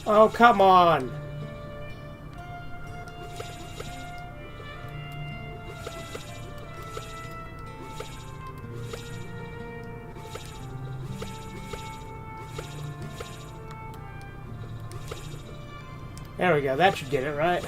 Oh, come on! There we go, that should get it, right?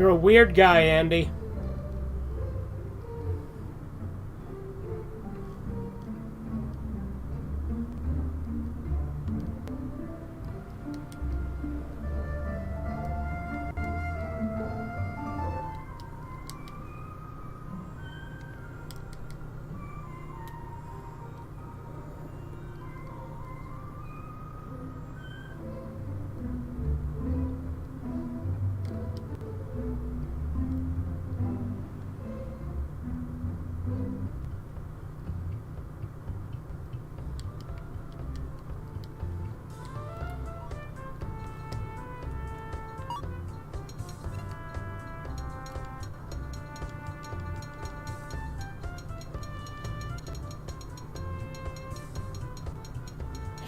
You're a weird guy, Andy.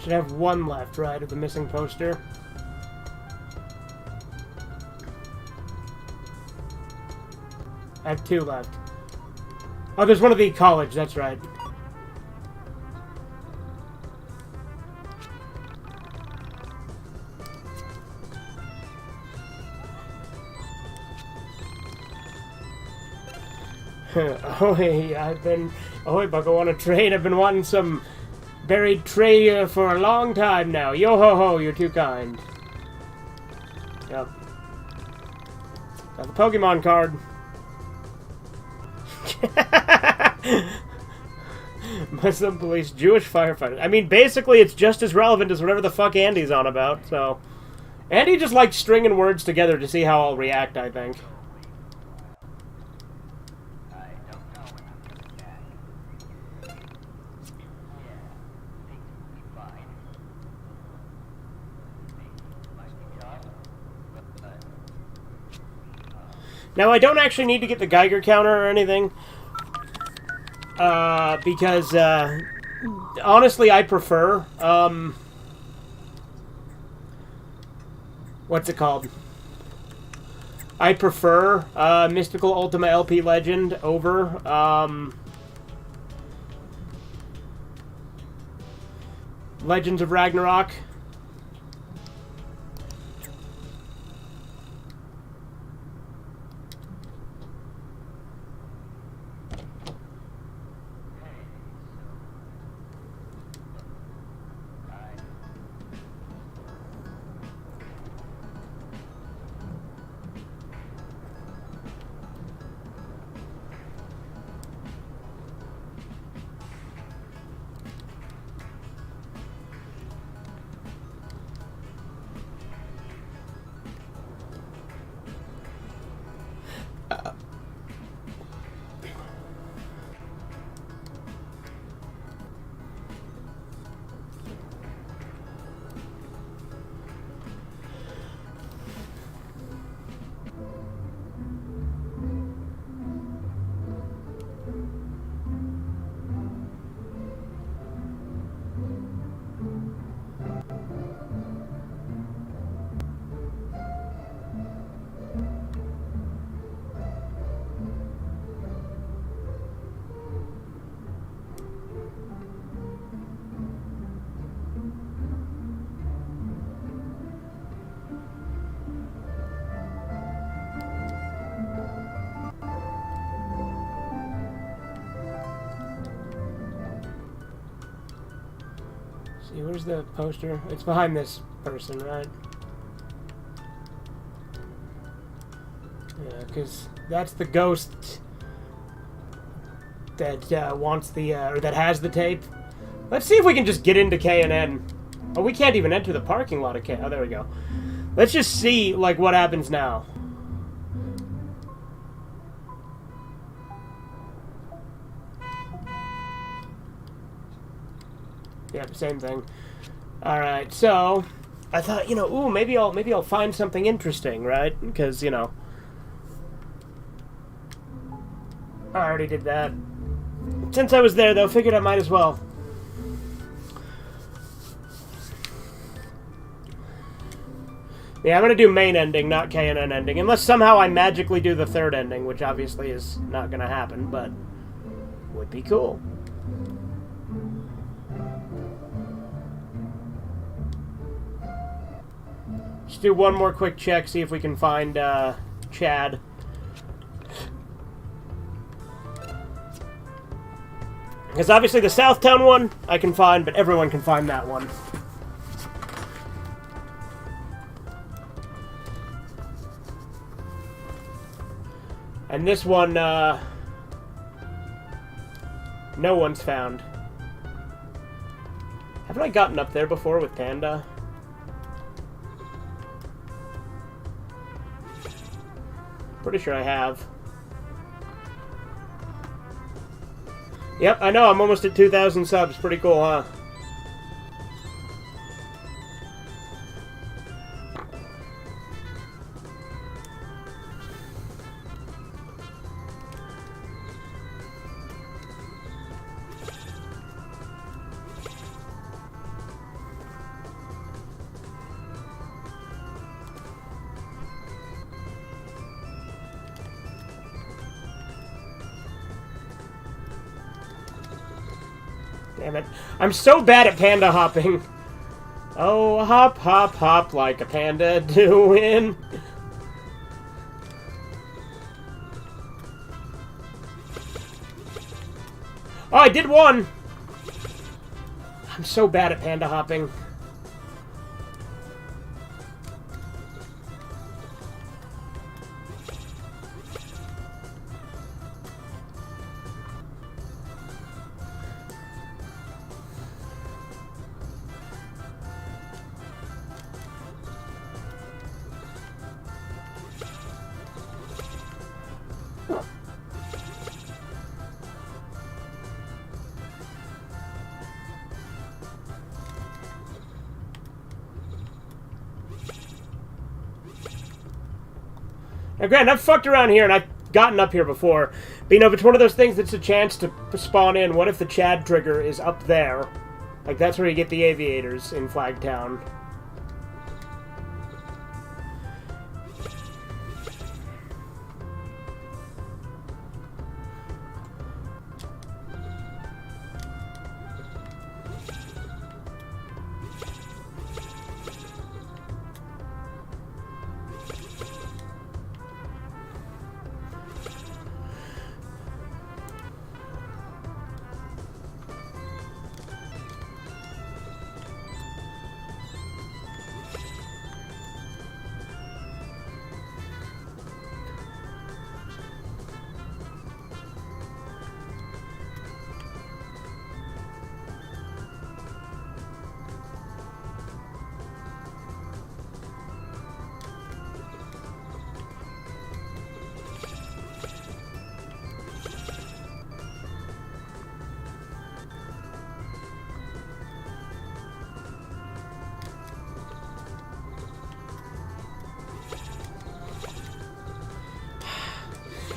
Should have one left, right, of the missing poster. I have two left. Oh, there's one of the college, that's right. Oh, hey, oh, Bucko on a train. I've been wanting some buried tray for a long time now. Yo ho ho, you're too kind. Yep. Got the Pokemon card. Muslim police, Jewish firefighters. I mean, basically, it's just as relevant as whatever the fuck Andy's on about, so. Andy just likes stringing words together to see how I'll react, I think. Now, I don't actually need to get the Geiger counter or anything, because, honestly, I prefer, what's it called? I prefer, Mystical Ultima LP Legend over, Legends of Ragnarok. See, where's the poster? It's behind this person, right? Yeah, because that's the ghost that wants the, or that has the tape. Let's see if we can just get into K&N. Oh, we can't even enter the parking lot of K. Oh, there we go. Let's just see, like, what happens now. Yeah, same thing. Alright, so I thought, you know, ooh, maybe I'll find something interesting, right? Because, you know, I already did that. Since I was there, though, figured I might as well. Yeah, I'm gonna do main ending, not K&N ending. Unless somehow I magically do the third ending, which obviously is not gonna happen, but would be cool. Just do one more quick check, see if we can find Chad. Because obviously the Southtown one I can find, but everyone can find that one. And this one, no one's found. Haven't I gotten up there before with Panda? Pretty sure I have. Yep, I know, I'm almost at 2,000 subs. Pretty cool, huh? Damn it. I'm so bad at panda hopping. Oh, hop, hop, hop like a panda doing. Oh, I did one! I'm so bad at panda hopping. Now, granted, I've fucked around here and I've gotten up here before. But, you know, if it's one of those things that's a chance to spawn in, what if the Chad trigger is up there? Like, that's where you get the aviators in Flagtown.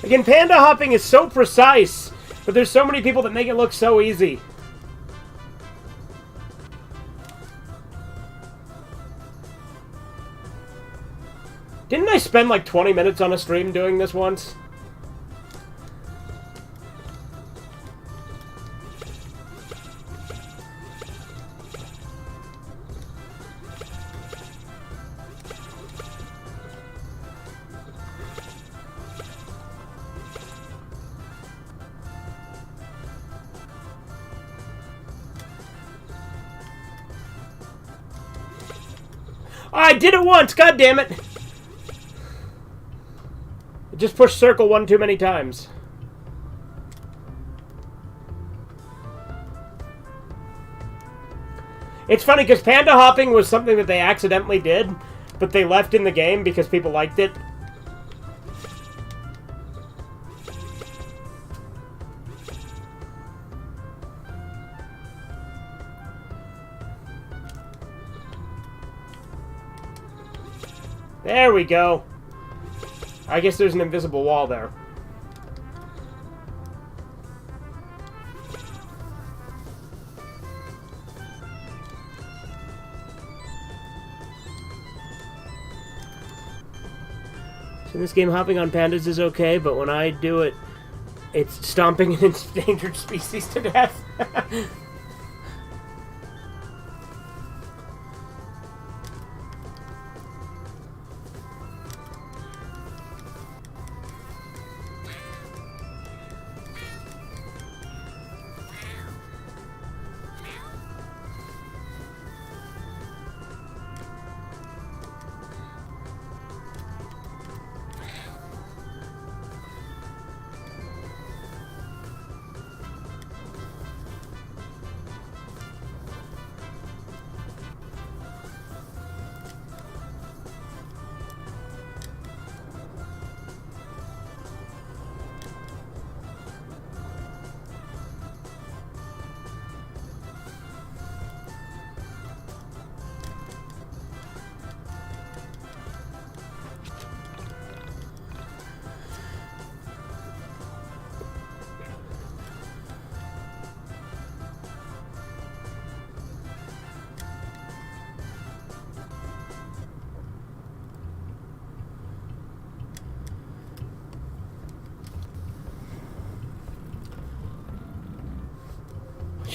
Again, panda hopping is so precise, but there's so many people that make it look so easy. Didn't I spend like 20 minutes on a stream doing this once? I did it once! God damn it! I just pushed circle one too many times. It's funny because panda hopping was something that they accidentally did, but they left in the game because people liked it. There we go. I guess there's an invisible wall there. So in this game, hopping on pandas is okay, but when I do it, it's stomping an endangered species to death.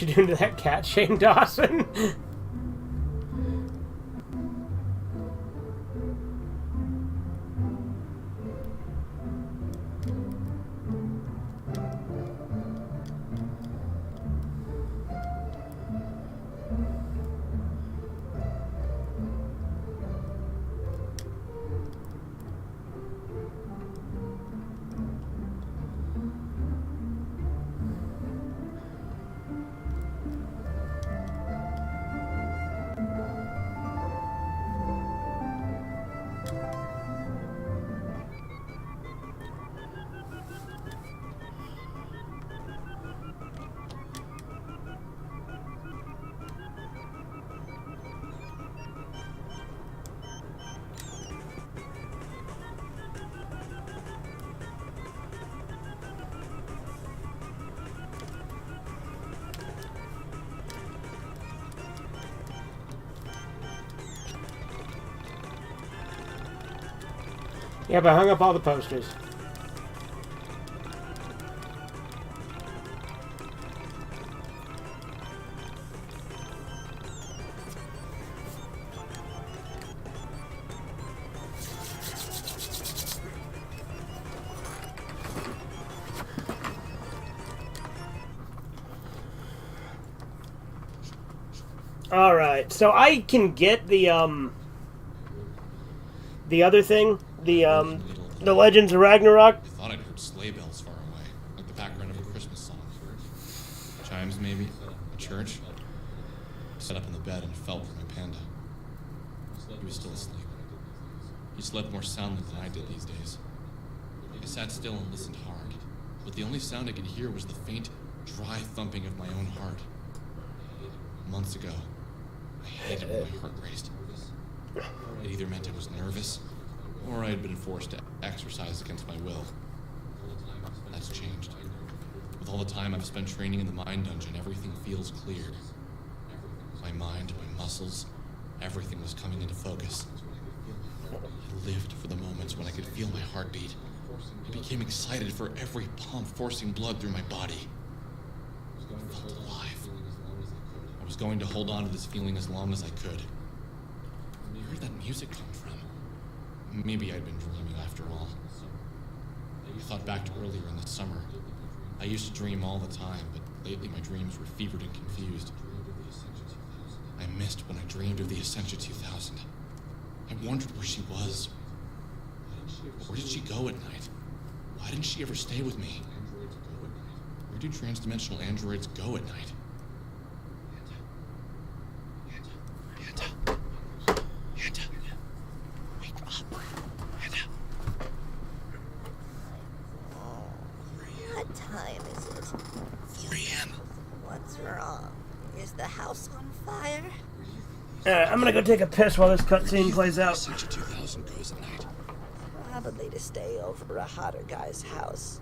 What you doing to that cat, Shane Dawson? Yep, I hung up all the posters. Alright, so I can get the other thing, the Legends of Ragnarok. I thought I'd heard sleigh bells far away, like the background of a Christmas song. Chimes, maybe? A church? I sat up in the bed and felt for my panda. He was still asleep. He slept more soundly than I did these days. I sat still and listened hard, but the only sound I could hear was the faint, dry thumping of my own heart. Months ago, I hated when my heart raced. It either meant I was nervous, or I had been forced to exercise against my will. That's changed. With all the time I've spent training in the Mind Dungeon, everything feels clear. My mind, my muscles, everything was coming into focus. I lived for the moments when I could feel my heartbeat. I became excited for every pump forcing blood through my body. I felt alive. I was going to hold on to this feeling as long as I could. Where did that music come from? Maybe I'd been dreaming after all. I thought back to earlier in the summer. I used to dream all the time, but lately my dreams were fevered and confused. I missed when I dreamed of the Essentia 2000. I wondered where she was. Where did she go at night? Why didn't she ever stay with me? Where do transdimensional androids go at night? What time is it? 4 a.m. What's wrong? Is the house on fire? I'm gonna go take a piss while this cutscene plays out. Essentia 2000 goes at night. Probably to stay over a hotter guy's house.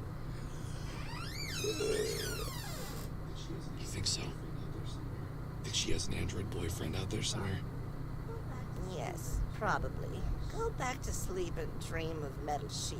You think so? Think she has an android boyfriend out there somewhere? Yes, probably. Go back to sleep and dream of metal sheep.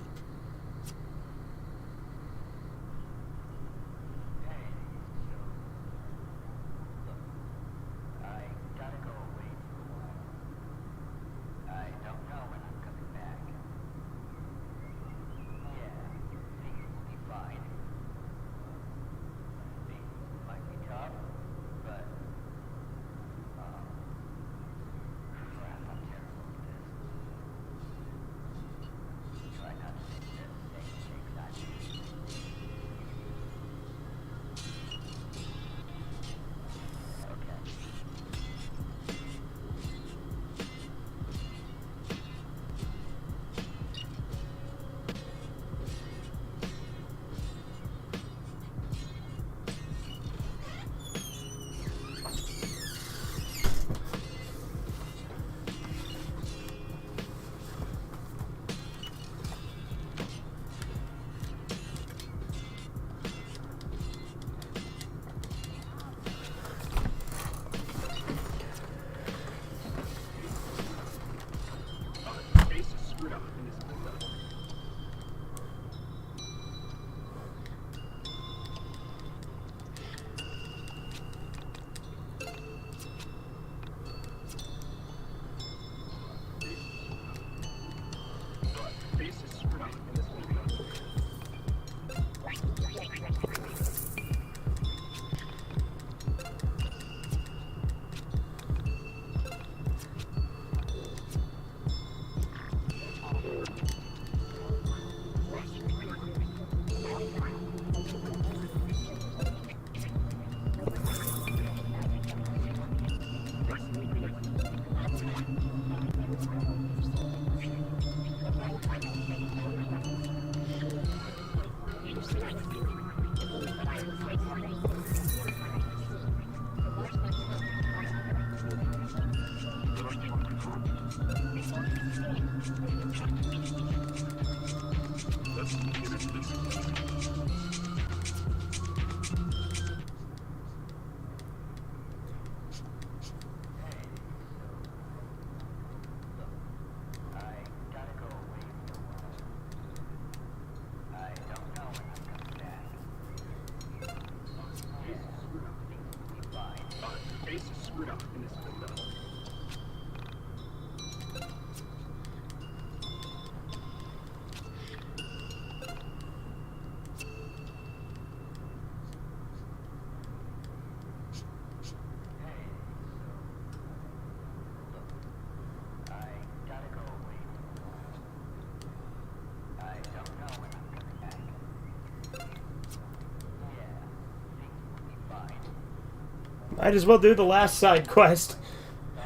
Might as well do the last side quest.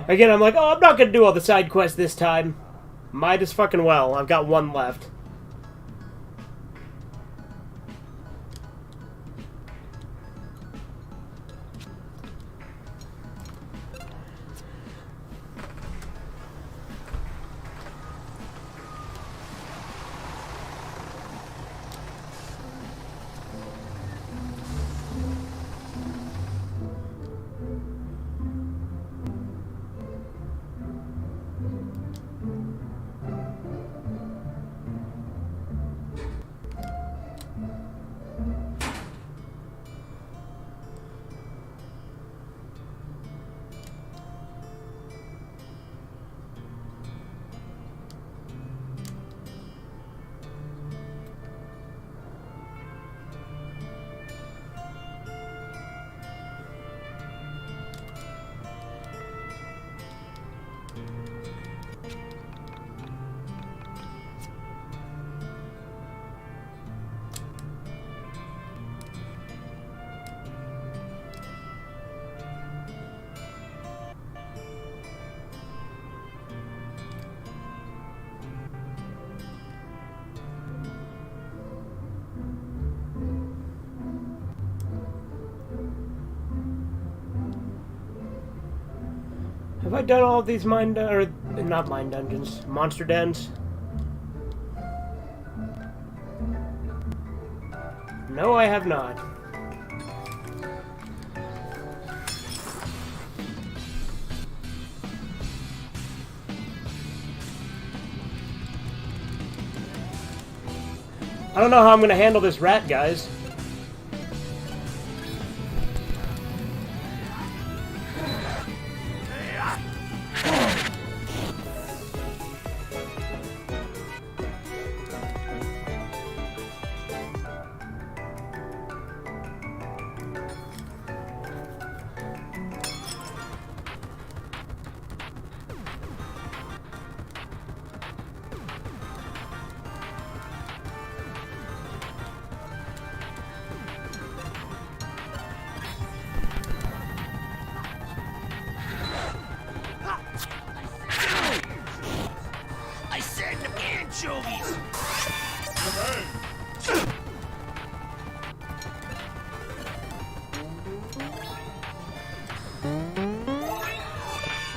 Again, I'm like, oh, I'm not gonna do all the side quests this time. Might as fucking well. I've got one left. Have I done all of these or not mine dungeons, monster dens? No, I have not. I don't know how I'm gonna handle this rat, guys.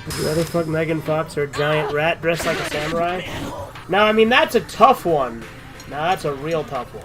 Would you rather fuck Megan Fox or a giant rat dressed like a samurai? Now, I mean, that's a tough one. Now, that's a real tough one.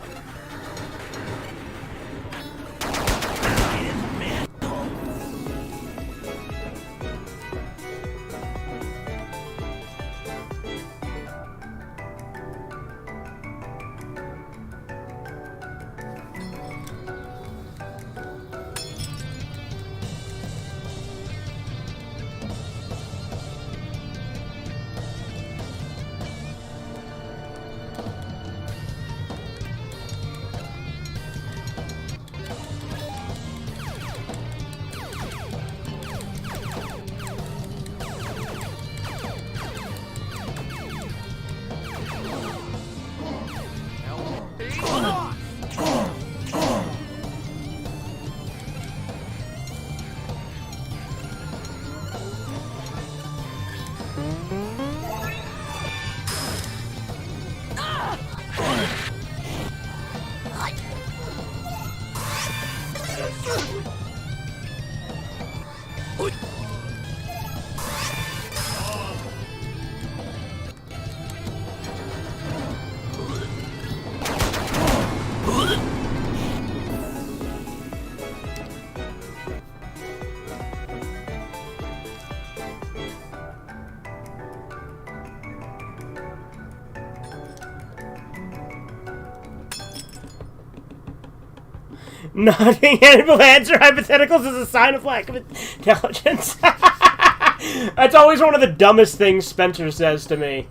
Nodding able to answer hypotheticals is a sign of lack of intelligence. That's always one of the dumbest things Spencer says to me.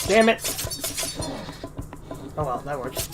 Damn it! Oh well, that works.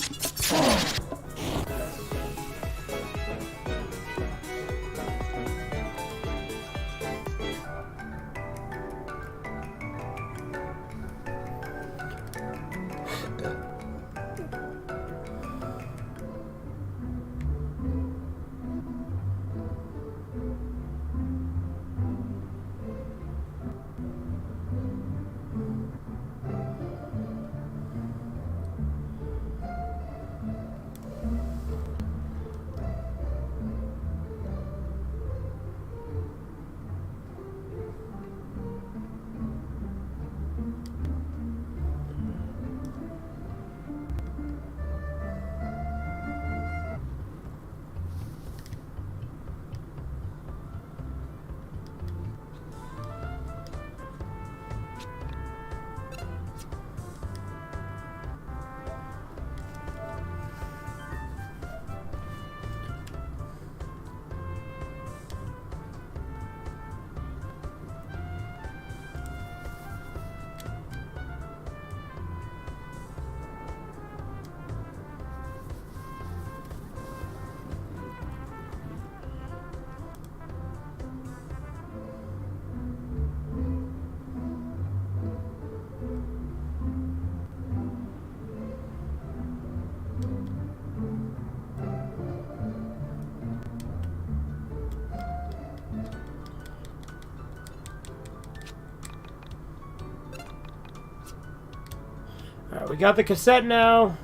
Alright, we got the cassette now.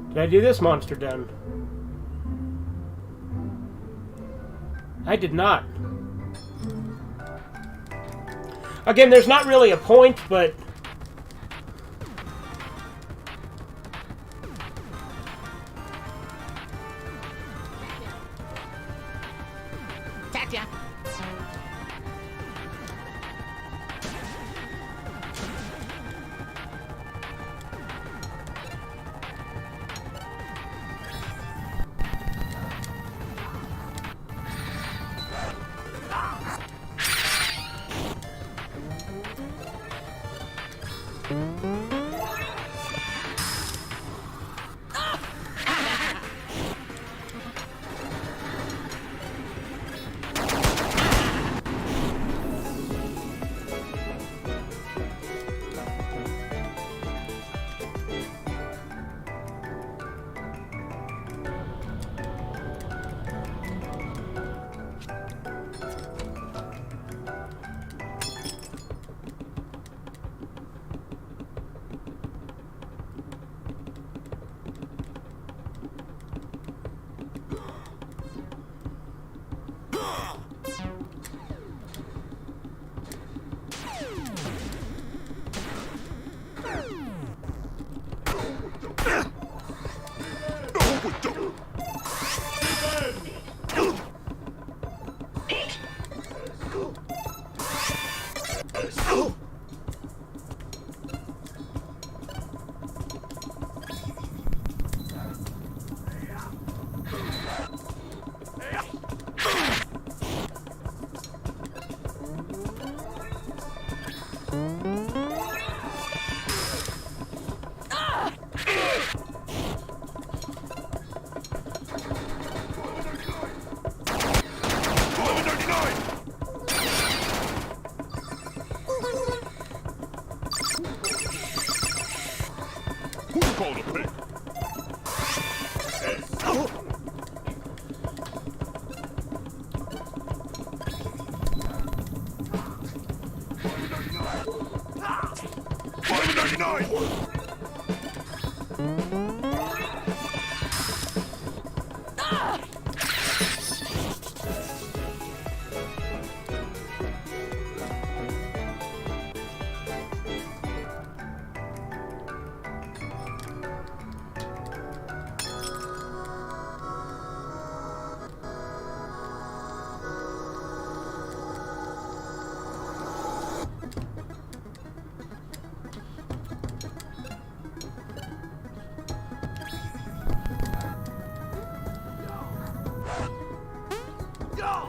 Did I do this monster den? I did not. Again, there's not really a point, but...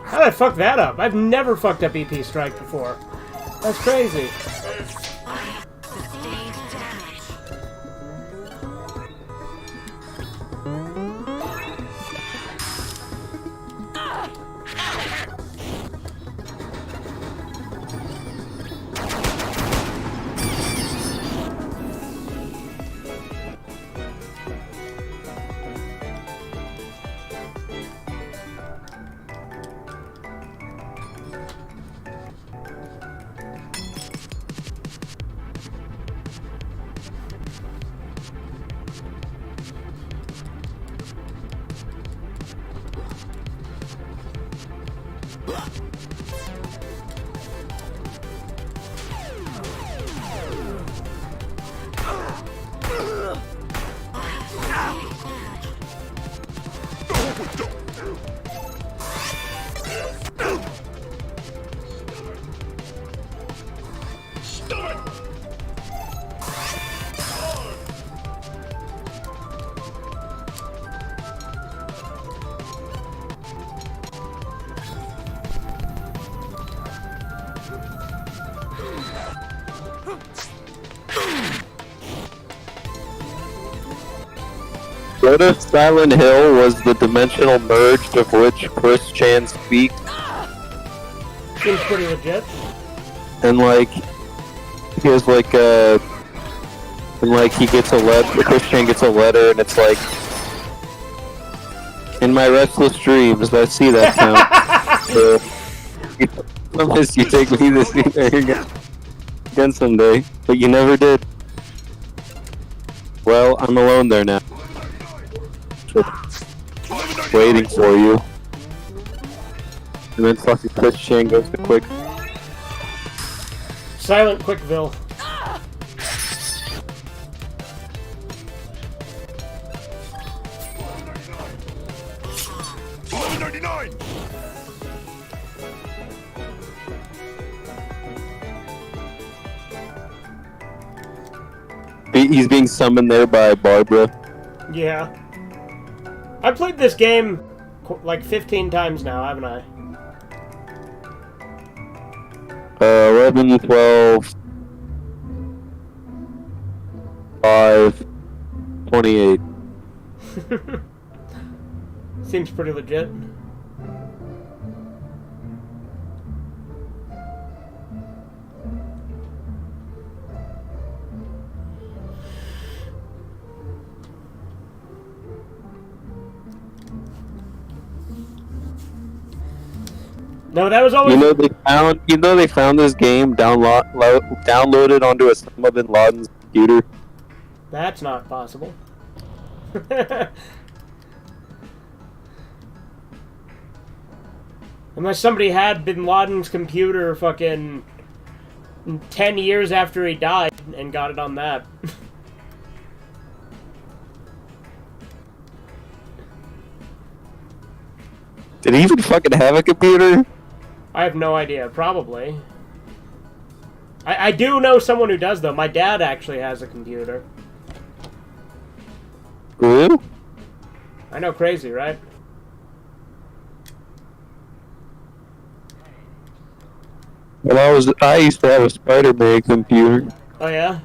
How did I fuck that up? I've never fucked up EP Strike before. That's crazy. What if Silent Hill was the dimensional merge of which Chris Chan speaks? Seems pretty legit. And like, he has like a, and like he gets a letter, Chris Chan gets a letter, and it's like, in my restless dreams, I see that town. I promise you take me to see there again someday, but you never did. Well, I'm alone there now. Waiting for you. And then fucking Chris Chan goes to quick. Silent Quickville. He's being summoned there by Barbara. Yeah. I played this game like 15 times now, haven't I? 11, 12, 5, 28. Seems pretty legit. No, that was always. You know they found this game downloaded onto Osama bin Laden's computer. That's not possible. Unless somebody had bin Laden's computer fucking 10 years after he died and got it on that. Did he even fucking have a computer? I have no idea. Probably. I do know someone who does, though. My dad actually has a computer. Who? I know, crazy, right? Well, I used to have a Spider-Man computer. Oh, yeah?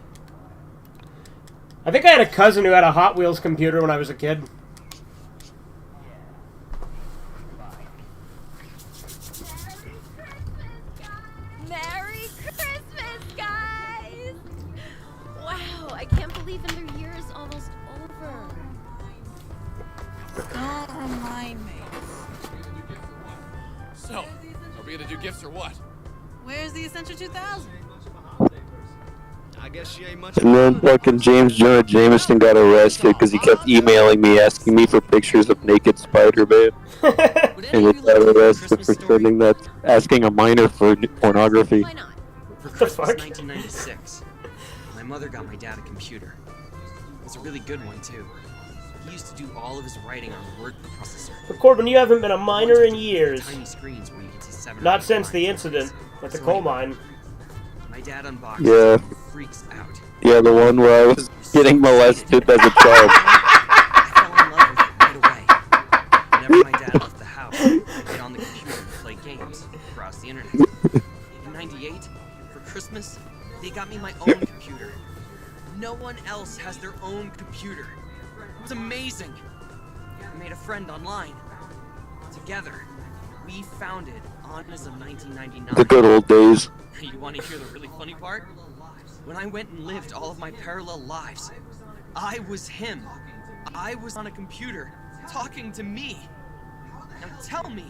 I think I had a cousin who had a Hot Wheels computer when I was a kid. Merry Christmas, guys! Wow, I can't believe in their years almost Don't remind me. So, are we gonna do gifts or what? Where's the Essential 2000? I guess she ain't much. And then fucking James Jonah Jameson got arrested because he kept emailing me asking me for pictures of naked Spider-Man. Would any And of he you got like to hear a arrested Christmas for story? sending that, asking a minor for pornography. Why not? For The Christmas fuck? 1996, my mother got my dad a computer. It was a really good one, too. He used to do all of his writing on the word processor. But Corbin, you haven't been a miner in years. Tiny screens where you could see 7 or Not 8 since the lines. incident at the So coal anyway, mine. My dad unboxed Yeah. it and freaks out. Yeah, the one where I was getting molested as a child. I fell in love with it right away. Whenever my dad left the house, I'd get on the computer and play games, browse the internet. In '98, for Christmas, they got me my own computer. No one else has their own computer. It was amazing. I made a friend online. Together, we founded Autism 1999. The good old days. You want to hear the really funny part? When I went and lived all of my parallel lives, I was him. I was on a computer, talking to me. Now tell me.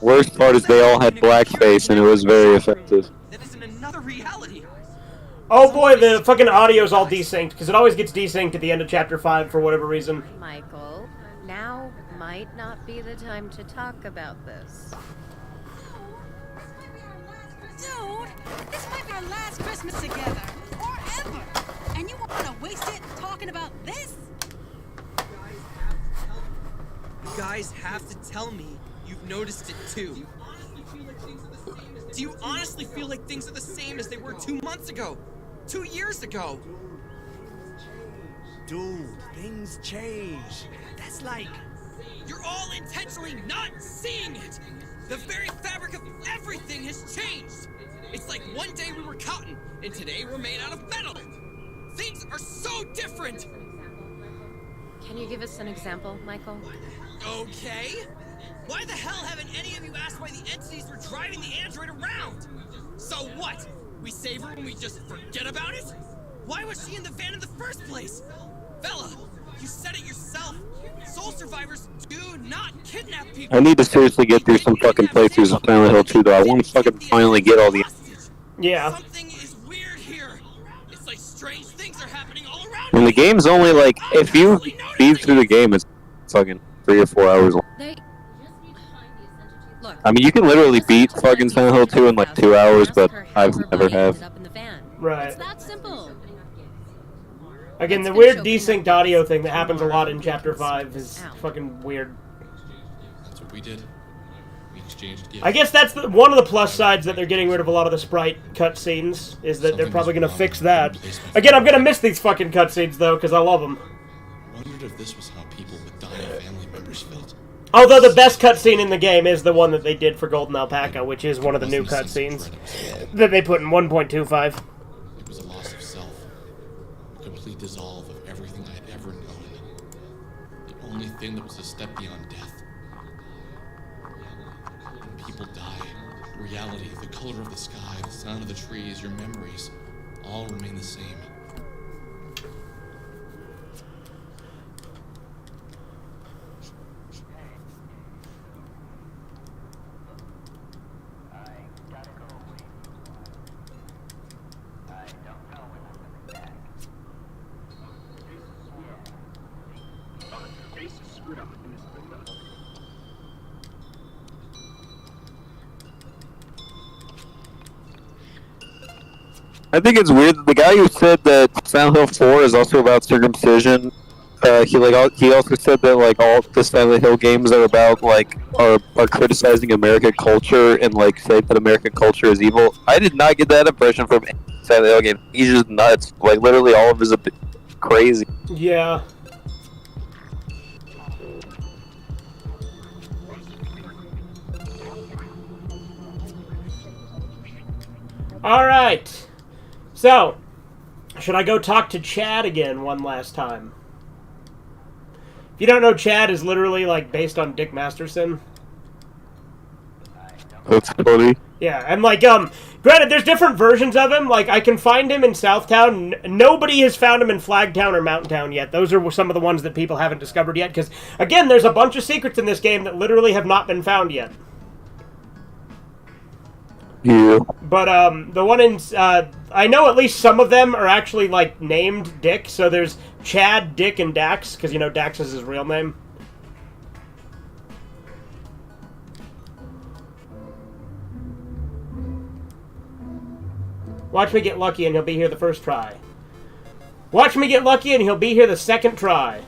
Worst part is they all had blackface and it was very effective. That is in another reality. Oh boy, the fucking audio's all desynced, because it always gets desynced at the end of Chapter 5 for whatever reason. Michael, now might not be the time to talk about this. Dude, this might be our last Christmas together. Or ever. And you want to waste it talking about this? You guys have to tell me you've noticed it too. Do you honestly feel like things are the same as they were 2 months ago? 2 years ago? Dude, things change. That's like. You're all intentionally not seeing it! The very fabric of everything has changed! It's like one day we were cotton, and today we're made out of metal! Things are so different! Can you give us an example, Michael? Okay. Why the hell haven't any of you asked why the entities were driving the android around? So what? We save her and we just forget about it? Why was she in the van in the first place? Bella, you said it yourself. Soul survivors do not kidnap people. I need to seriously get through some fucking playthroughs of Silent Hill 2 though. I want to fucking finally get all the... Yeah. Something is weird here. It's like strange things are happening all around And the me. game's only like, if you speed through the game, it's fucking 3 or 4 hours long. They... Look, I mean, you can literally beat fucking Silent Hill 2 in like 2 hours, but I've never have. Right. It's that simple. Again, the weird desynced audio thing that happens a lot in Chapter 5 is fucking weird. That's what we did. We exchanged gifts. I guess that's one of the plus sides that they're getting rid of a lot of the sprite cutscenes, is that they're Something probably was going to wrong fix with that. the replacement Again, I'm for- going to miss these fucking cutscenes, though, because I love them. I wondered if this was how people with dying family members felt. Although the best cutscene in the game is the one that they did for Golden Alpaca, which is one of the new Wasn't a sense cutscenes of dread, it was love. that they put in 1.25. It was a loss of self. A complete dissolve of everything I had ever known. The only thing that was a step beyond death. When people die, reality, the color of the sky, the sound of the trees, your memories, all remain the same. I think it's weird that the guy who said that Silent Hill 4 is also about circumcision, he also said that like all the Silent Hill games are about like are criticizing American culture and like say that American culture is evil. I did not get that impression from any Silent Hill game. He's just nuts. Like literally all of his a bit crazy. Yeah. Alright. So, should I go talk to Chad again one last time? If you don't know, Chad is literally like based on Dick Masterson. That's funny. Yeah, and like, granted, there's different versions of him. Like, I can find him in Southtown. Nobody has found him in Flagtown or Mountain Town yet. Those are some of the ones that people haven't discovered yet. Because, again, there's a bunch of secrets in this game that literally have not been found yet. Yeah. But, the one in, I know at least some of them are actually, like, named Dick. So there's Chad, Dick, and Dax. Because, you know, Dax is his real name. Watch me get lucky and he'll be here the first try. Watch me get lucky and he'll be here the second try.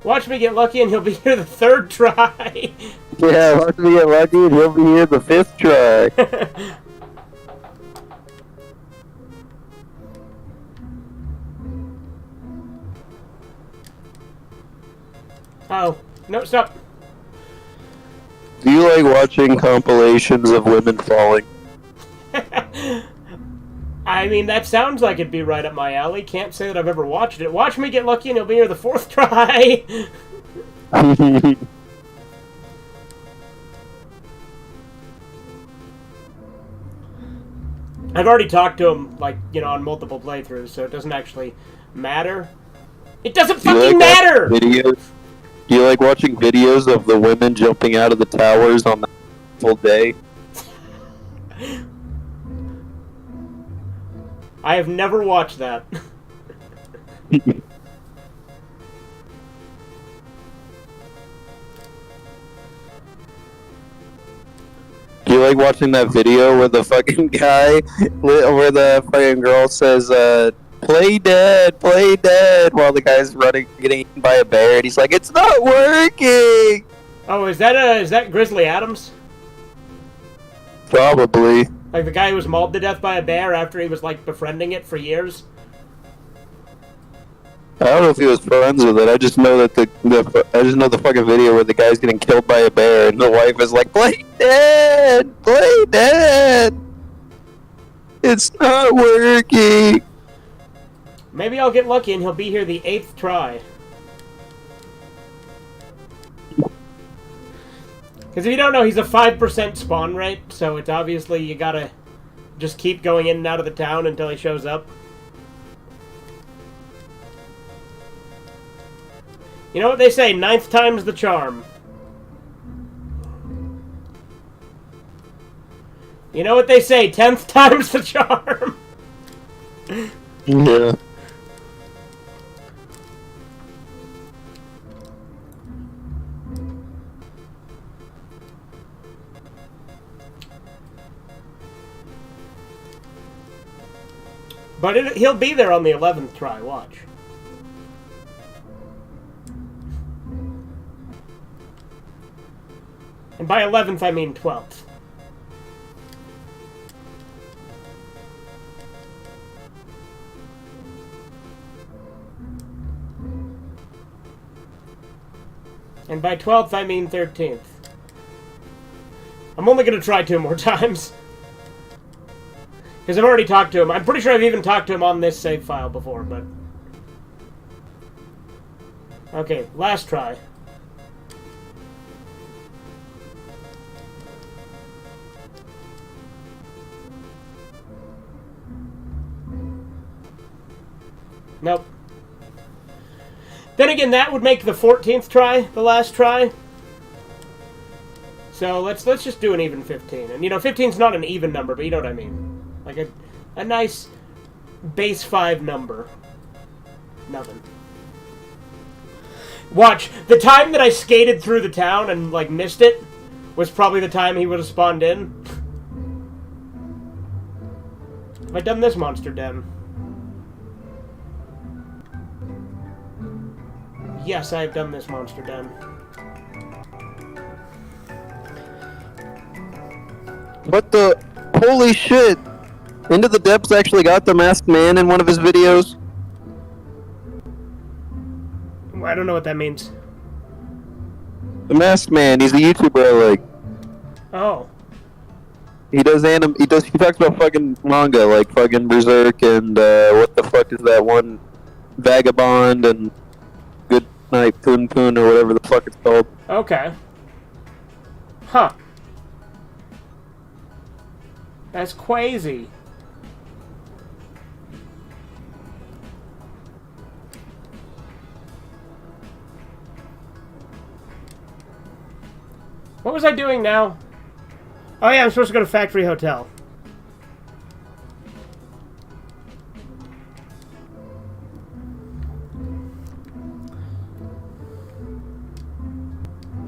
Watch me get lucky and he'll be here the third try. Yeah, watch me get lucky and he'll be here the 5th try. Oh, no, stop. Do you like watching compilations of women falling? I mean, that sounds like it'd be right up my alley. Can't say that I've ever watched it. Watch me get lucky and he'll be here the 4th try. I've already talked to him, like, you know, on multiple playthroughs, so it doesn't actually matter. It doesn't fucking matter! Videos? Do you like watching videos of the women jumping out of the towers on the full day? I have never watched that. Do you like watching that video where the fucking guy, where the fucking girl says, play dead, while the guy's running, getting eaten by a bear, and he's like, it's not working! Oh, is that Grizzly Adams? Probably. Like the guy who was mauled to death by a bear after he was, like, befriending it for years? I don't know if he was friends with it. I just know that the fucking video where the guy's getting killed by a bear and the wife is like, play dead! It's not working! Maybe I'll get lucky and he'll be here the 8th try. Because if you don't know, he's a 5% spawn rate, so it's obviously you gotta just keep going in and out of the town until he shows up. You know what they say, 9th time's the charm. You know what they say, 10th time's the charm. Yeah. But he'll be there on the 11th try, watch. And by 11th, I mean 12th. And by 12th, I mean 13th. I'm only going to try 2 more times. Because I've already talked to him. I'm pretty sure I've even talked to him on this save file before, but... Okay, last try. Nope. Then again, that would make the 14th try the last try. So let's just do an even 15. And you know, 15's not an even number, but you know what I mean. Like a nice base 5 number. Nothing. Watch, the time that I skated through the town and like missed it was probably the time he would have spawned in. Have I done this monster den? Yes, I have done this monster den. What the? Holy shit! Into the Depths actually got the Masked Man in one of his videos? I don't know what that means. The Masked Man, he's the YouTuber I like. Oh. He does he talks about fucking manga like fucking Berserk and what the fuck is that one, Vagabond and Good Night Poon Poon or whatever the fuck it's called. Okay. Huh. That's crazy. What was I doing now? Oh yeah, I'm supposed to go to Factory Hotel.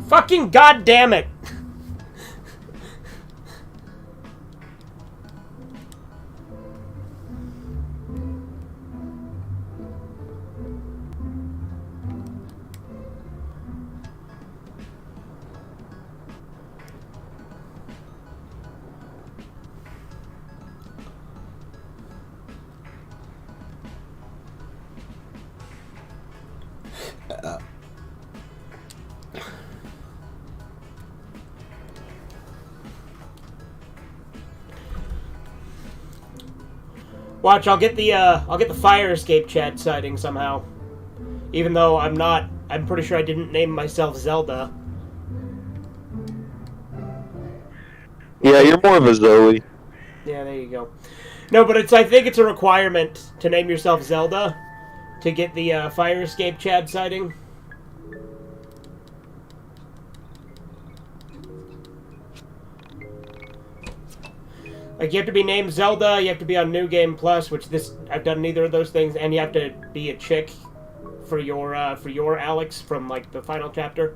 Fucking goddamn it! Watch, I'll get the fire escape chat sighting somehow. Even though I'm pretty sure I didn't name myself Zelda. Yeah, you're more of a Zoe. Yeah, there you go. No, but I think it's a requirement to name yourself Zelda to get the fire escape Chad sighting. Like, you have to be named Zelda, you have to be on New Game Plus, which I've done neither of those things, and you have to be a chick for your Alex from, like, the final chapter.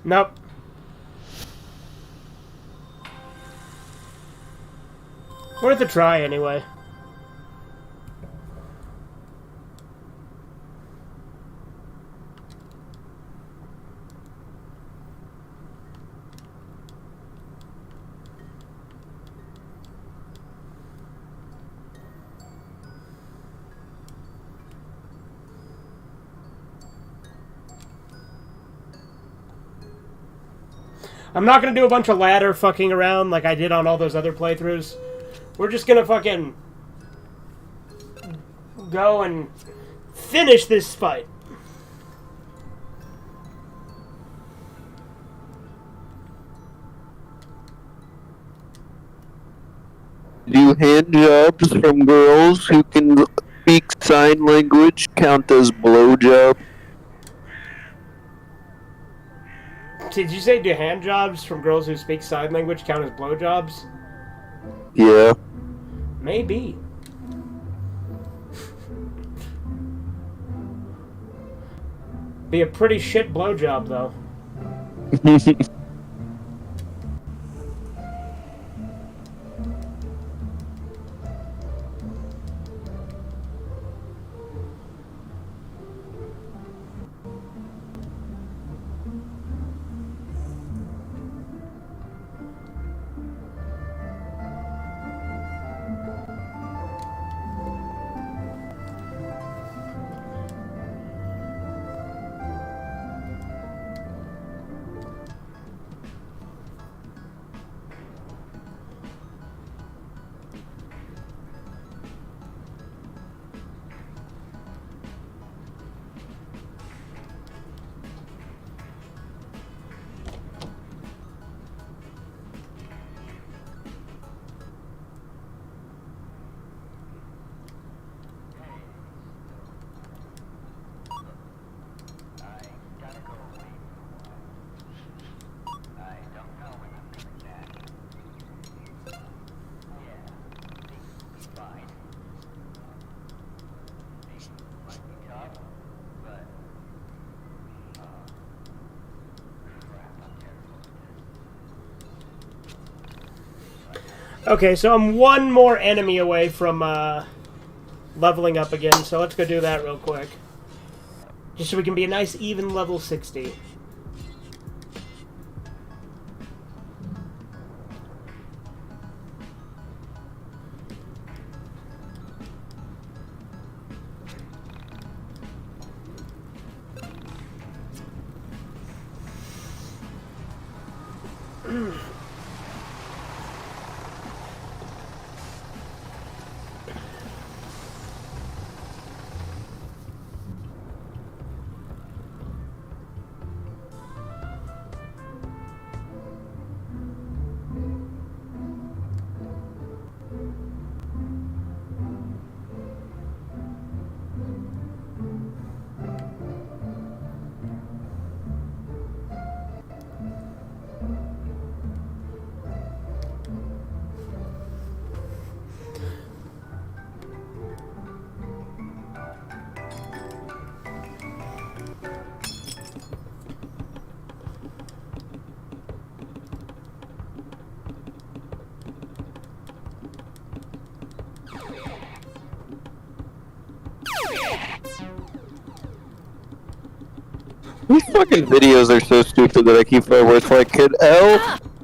Nope. Worth a try, anyway. I'm not gonna do a bunch of ladder fucking around like I did on all those other playthroughs. We're just gonna fucking go and finish this fight. Do hand jobs from girls who can speak sign language count as blowjob? Did you say do hand jobs from girls who speak sign language count as blowjobs? Yeah. Maybe. Be a pretty shit blowjob, though. Okay, so I'm one more enemy away from leveling up again, so let's go do that real quick. Just so we can be a nice even level 60. These fucking videos are so stupid that I keep forgetting where it's like, could L.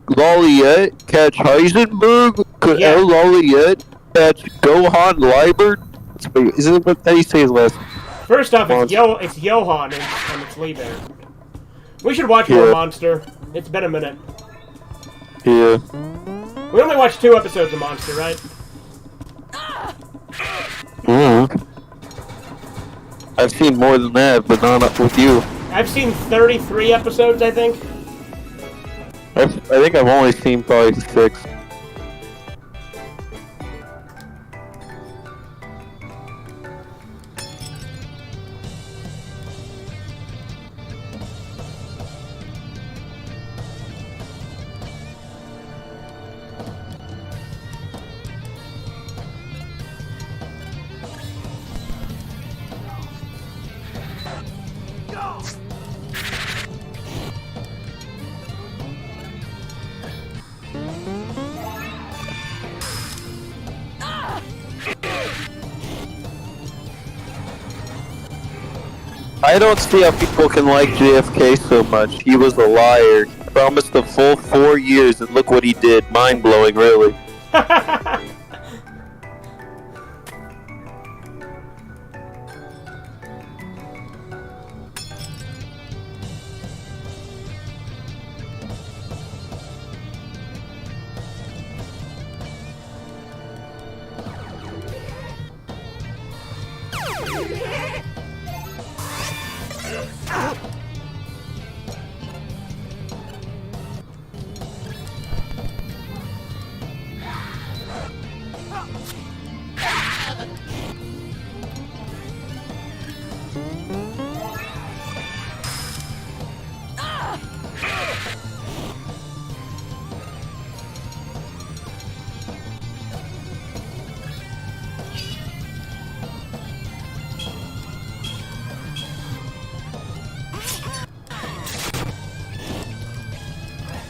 Lolliet catch Heisenberg? Could Yeah. L. Lolliet catch Gohan Liebert? Isn't that how you say his last name? First off, it's Johan and it's Liebert. We should watch more Yeah. Monster. It's been a minute. Yeah. We only watched 2 episodes of Monster, right? I've seen more than that, but not up with you. I've seen 33 episodes, I think. I think I've only seen probably 6. I don't see how people can like JFK so much. He was a liar. He promised a full 4 years, and look what he did. Mind-blowing, really.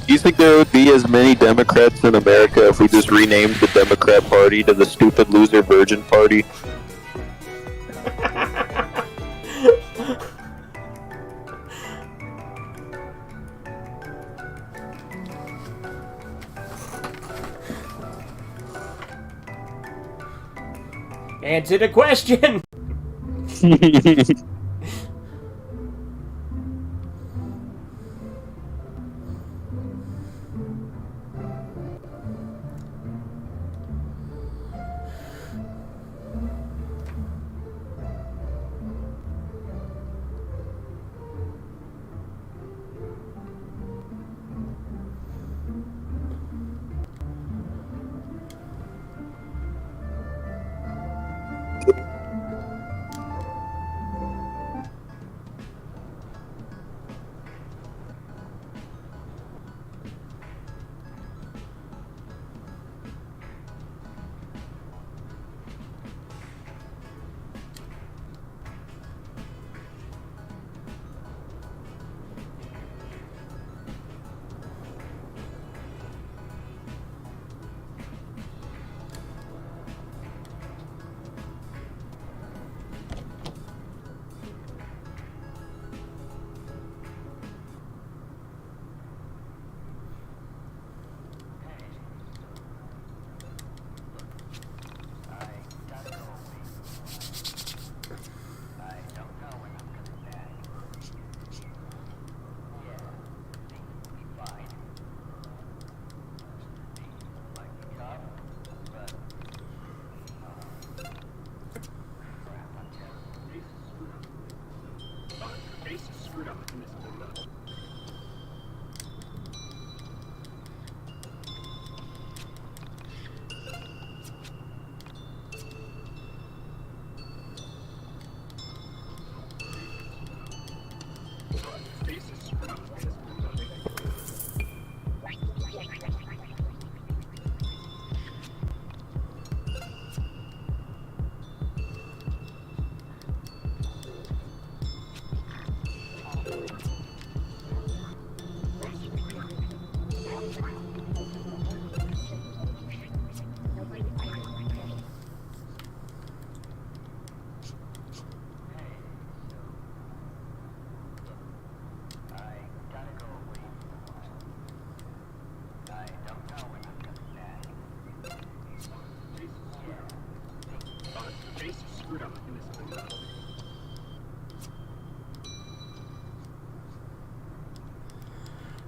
Do you think there would be as many Democrats in America if we just renamed the Democrat Party to the Stupid Loser Virgin Party? Answer the question!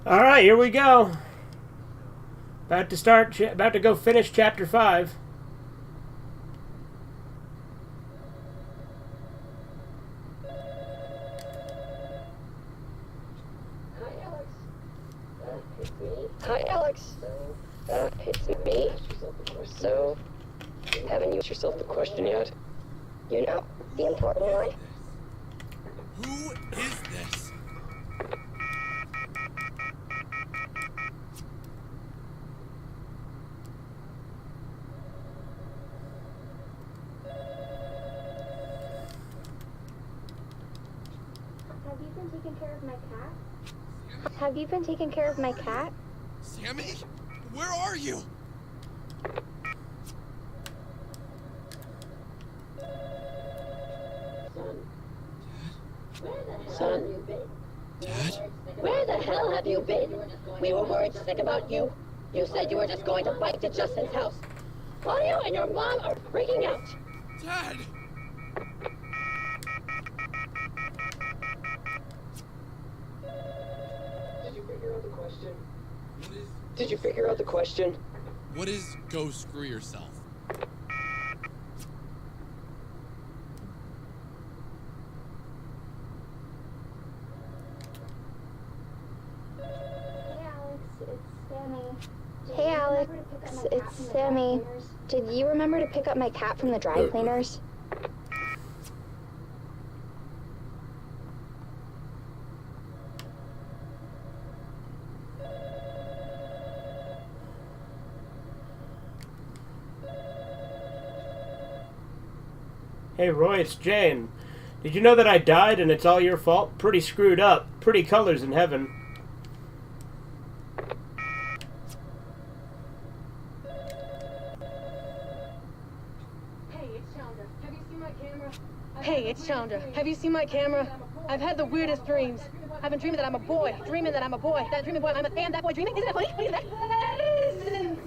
All right, here we go. About to go finish chapter 5. Hi, Alex. It's me. So, haven't you asked yourself the question yet? You know, the important one. Who is this? Have you been taking care of my cat? Have you been taking care of my cat? Sammy? Where are you? Son? Dad? Where the hell have you been? We were worried sick about you. You said you were just going to bike to Justin's house. While you and your mom are freaking out. Dad! Did you figure out the question? Did you figure out the question? What is go screw yourself? Hey Alex, it's Sammy. Did you remember to pick up my cat from the dry cleaners? Hey Roy, it's Jane. Did you know that I died and it's all your fault? Pretty screwed up. Pretty colors in heaven. Hey, it's Chandra. Have you seen my camera? I've had the weirdest dreams. I've been dreaming that I'm a boy. Dreaming that I'm a boy. That dreaming boy, I'm a... And that boy dreaming? Isn't that funny? Isn't that funny?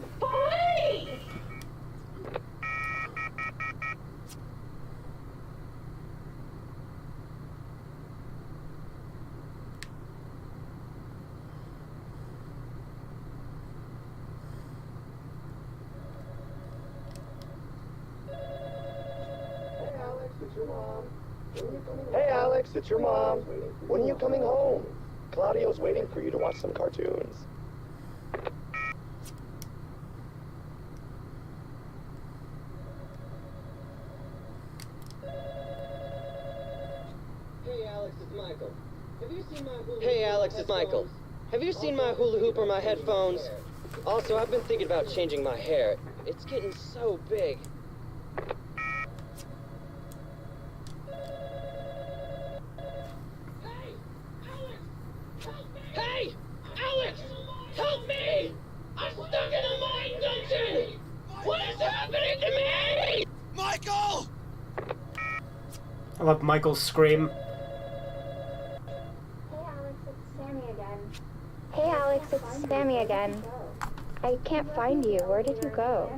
Hey Alex, it's your mom. When are you coming home? Claudio's waiting for you to watch some cartoons. Hey Alex, it's Michael. Have you seen my Hey Alex, it's Michael. Have you seen my hula hoop or my headphones? Also, I've been thinking about changing my hair. It's getting so big. Hey! Alex! Help me! I'm stuck in a mine dungeon! What is happening to me? Michael! I love Michael's scream. Hey Alex, it's Sammy again. I can't find you. Where did you go?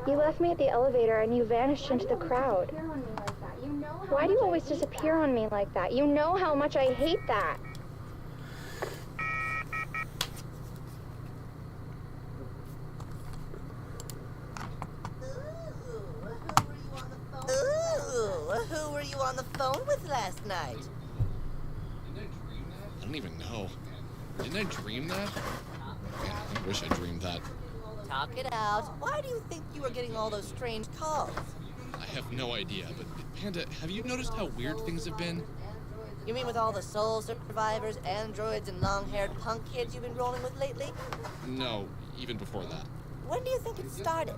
You left me at the elevator and you vanished into the crowd. Why do you always disappear on me like that? You know how much I hate that. Ooh, who were you on the phone with last night? don't even know. Didn't I dream that? Man, I wish I dreamed that. Talk it out. Why do you think you were getting all those strange calls? I have no idea, but Panda, have you noticed how weird things have been? You mean with all the soul survivors, androids, and long-haired punk kids you've been rolling with lately? No, even before that. When do you think it started?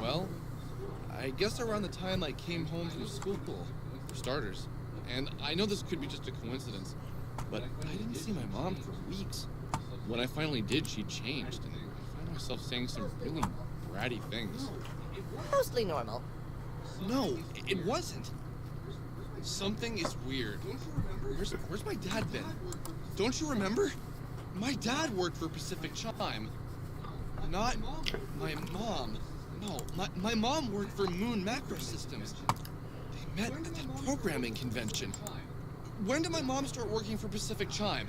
Well, I guess around the time I came home from school, for starters. And I know this could be just a coincidence, but I didn't see my mom for weeks. When I finally did, she changed, and I found myself saying some really bratty things. Mostly normal. No, it wasn't. Something is weird. Where's my dad been? Don't you remember? My dad worked for Pacific Chime. Not my mom. No, my mom worked for Moon Macro Systems. They met at that programming convention. When did my mom start working for Pacific Chime?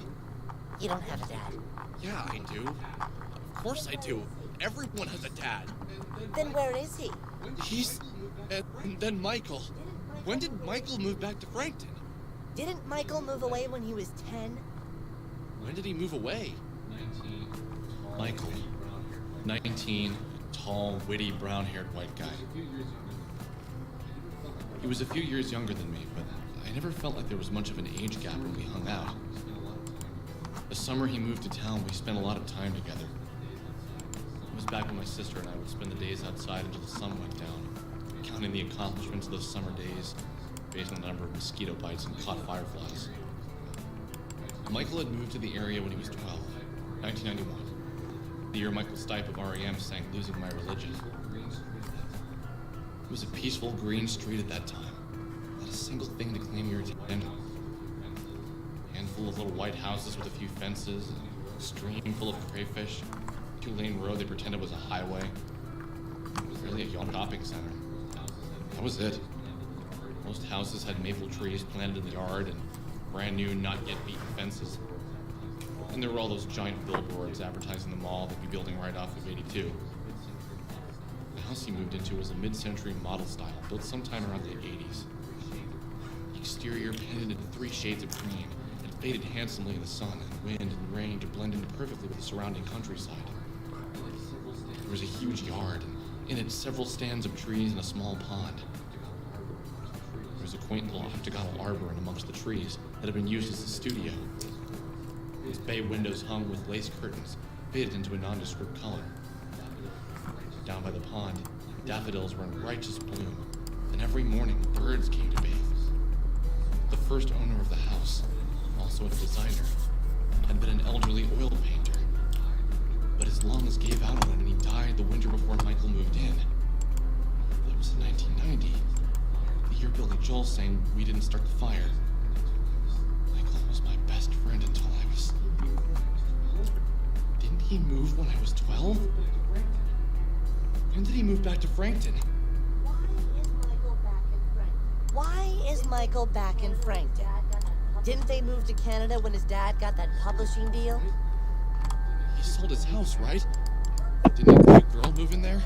You don't have a dad. Yeah, I do. Of course I do. Everyone has a dad. Then where is he? He's... and then Michael. When did Michael move back to Frankton? Didn't Michael move away when he was 10? When did he move away? Michael. 19, tall, witty, brown-haired white guy. He was a few years younger than me, but I never felt like there was much of an age gap when we hung out. The summer he moved to town, we spent a lot of time together. It was back when my sister and I would spend the days outside until the sun went down, counting the accomplishments of those summer days based on the number of mosquito bites and caught fireflies. Michael had moved to the area when he was 12, 1991, the year Michael Stipe of REM sang Losing My Religion. It was a peaceful green street at that time. Not a single thing to claim your attention. A handful of little white houses with a few fences, a stream full of crayfish, a 2-lane road they pretended was a highway. It was really a young shopping center. That was it. Most houses had maple trees planted in the yard and brand new, not yet beaten fences. And there were all those giant billboards advertising the mall they'd be building right off of 82. The house he moved into was a mid-century model style, built sometime around the 80s. The exterior painted in 3 shades of green and faded handsomely in the sun and wind and rain to blend in perfectly with the surrounding countryside. There was a huge yard, and in it several stands of trees and a small pond. There was a quaint little octagonal arbor in amongst the trees that had been used as a studio. Its bay windows hung with lace curtains, faded into a nondescript color. Down by the pond, daffodils were in righteous bloom, and every morning birds came to bathe. The first owner of the house, also a designer, had been an elderly oil painter. But his lungs gave out on him and he died the winter before Michael moved in. That was in 1990, the year Billy Joel sang We Didn't Start the Fire. Michael was my best friend until I was... Didn't he move when I was 12? When did he move back to Frankton? Why is Michael back in Frankton? Didn't they move to Canada when his dad got that publishing deal? He sold his house, right? Didn't a girl move in there?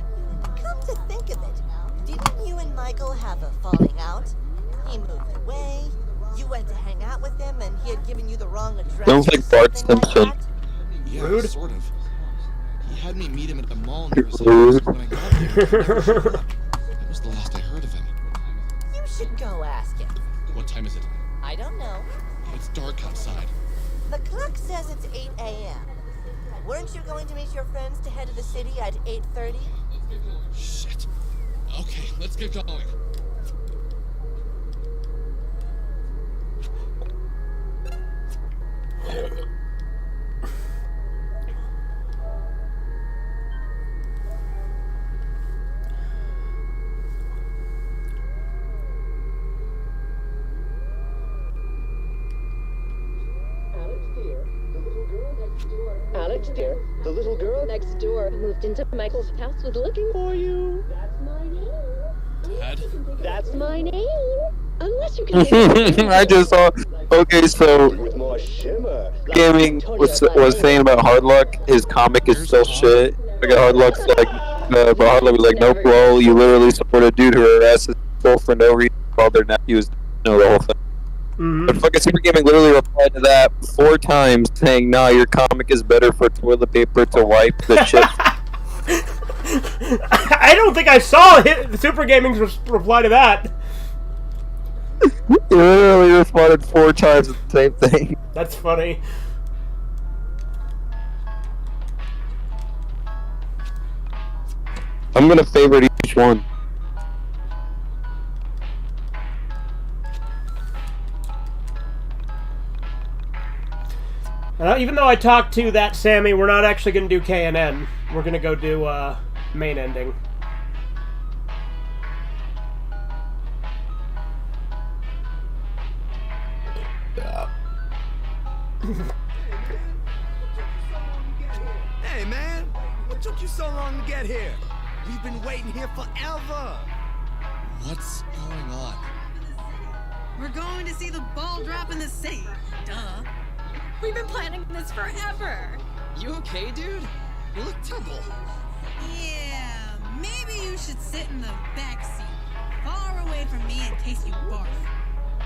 Come to think of it, didn't you and Michael have a falling out? He moved away, you went to hang out with him, and he had given you the wrong address. Sounds like Bart Simpson. Yeah, Rude. sort of. He had me meet him at the mall near his house. When I got there, he never showed up. That was the last I heard of him. You should go ask him. What time is it? I don't know. It's dark outside. The clock says it's 8 a.m. Weren't you going to meet your friends to head to the city at 8:30? Shit. Okay, let's get going. Alex, dear, the little girl next door moved into Michael's house was looking for you. That's my name. Dad? That's my name. Unless you can. I just saw. Okay, so With more shimmer. gaming was saying about Hard Luck. His comic is still shit. Like Hard Luck's like, but Hard Luck was like, nope, well, you literally support a dude who harasses his girlfriend for no reason while their nephew is the whole thing. But fucking Super Gaming literally replied to that 4 times, saying, "Nah, your comic is better for toilet paper to wipe the shit." I don't think I saw Super Gaming's reply to that. He literally responded 4 times with the same thing. That's funny. I'm gonna favorite each one. Even though I talked to that Sammy, we're not actually going to do K&N. We're going to go do main ending. Hey, man! What took you so long to get here? We've been waiting here forever! What's going on? We're going to see the ball drop in the city. Duh. We've been planning this forever. You okay, dude? You look terrible. Yeah, maybe you should sit in the back seat, far away from me in case you barf.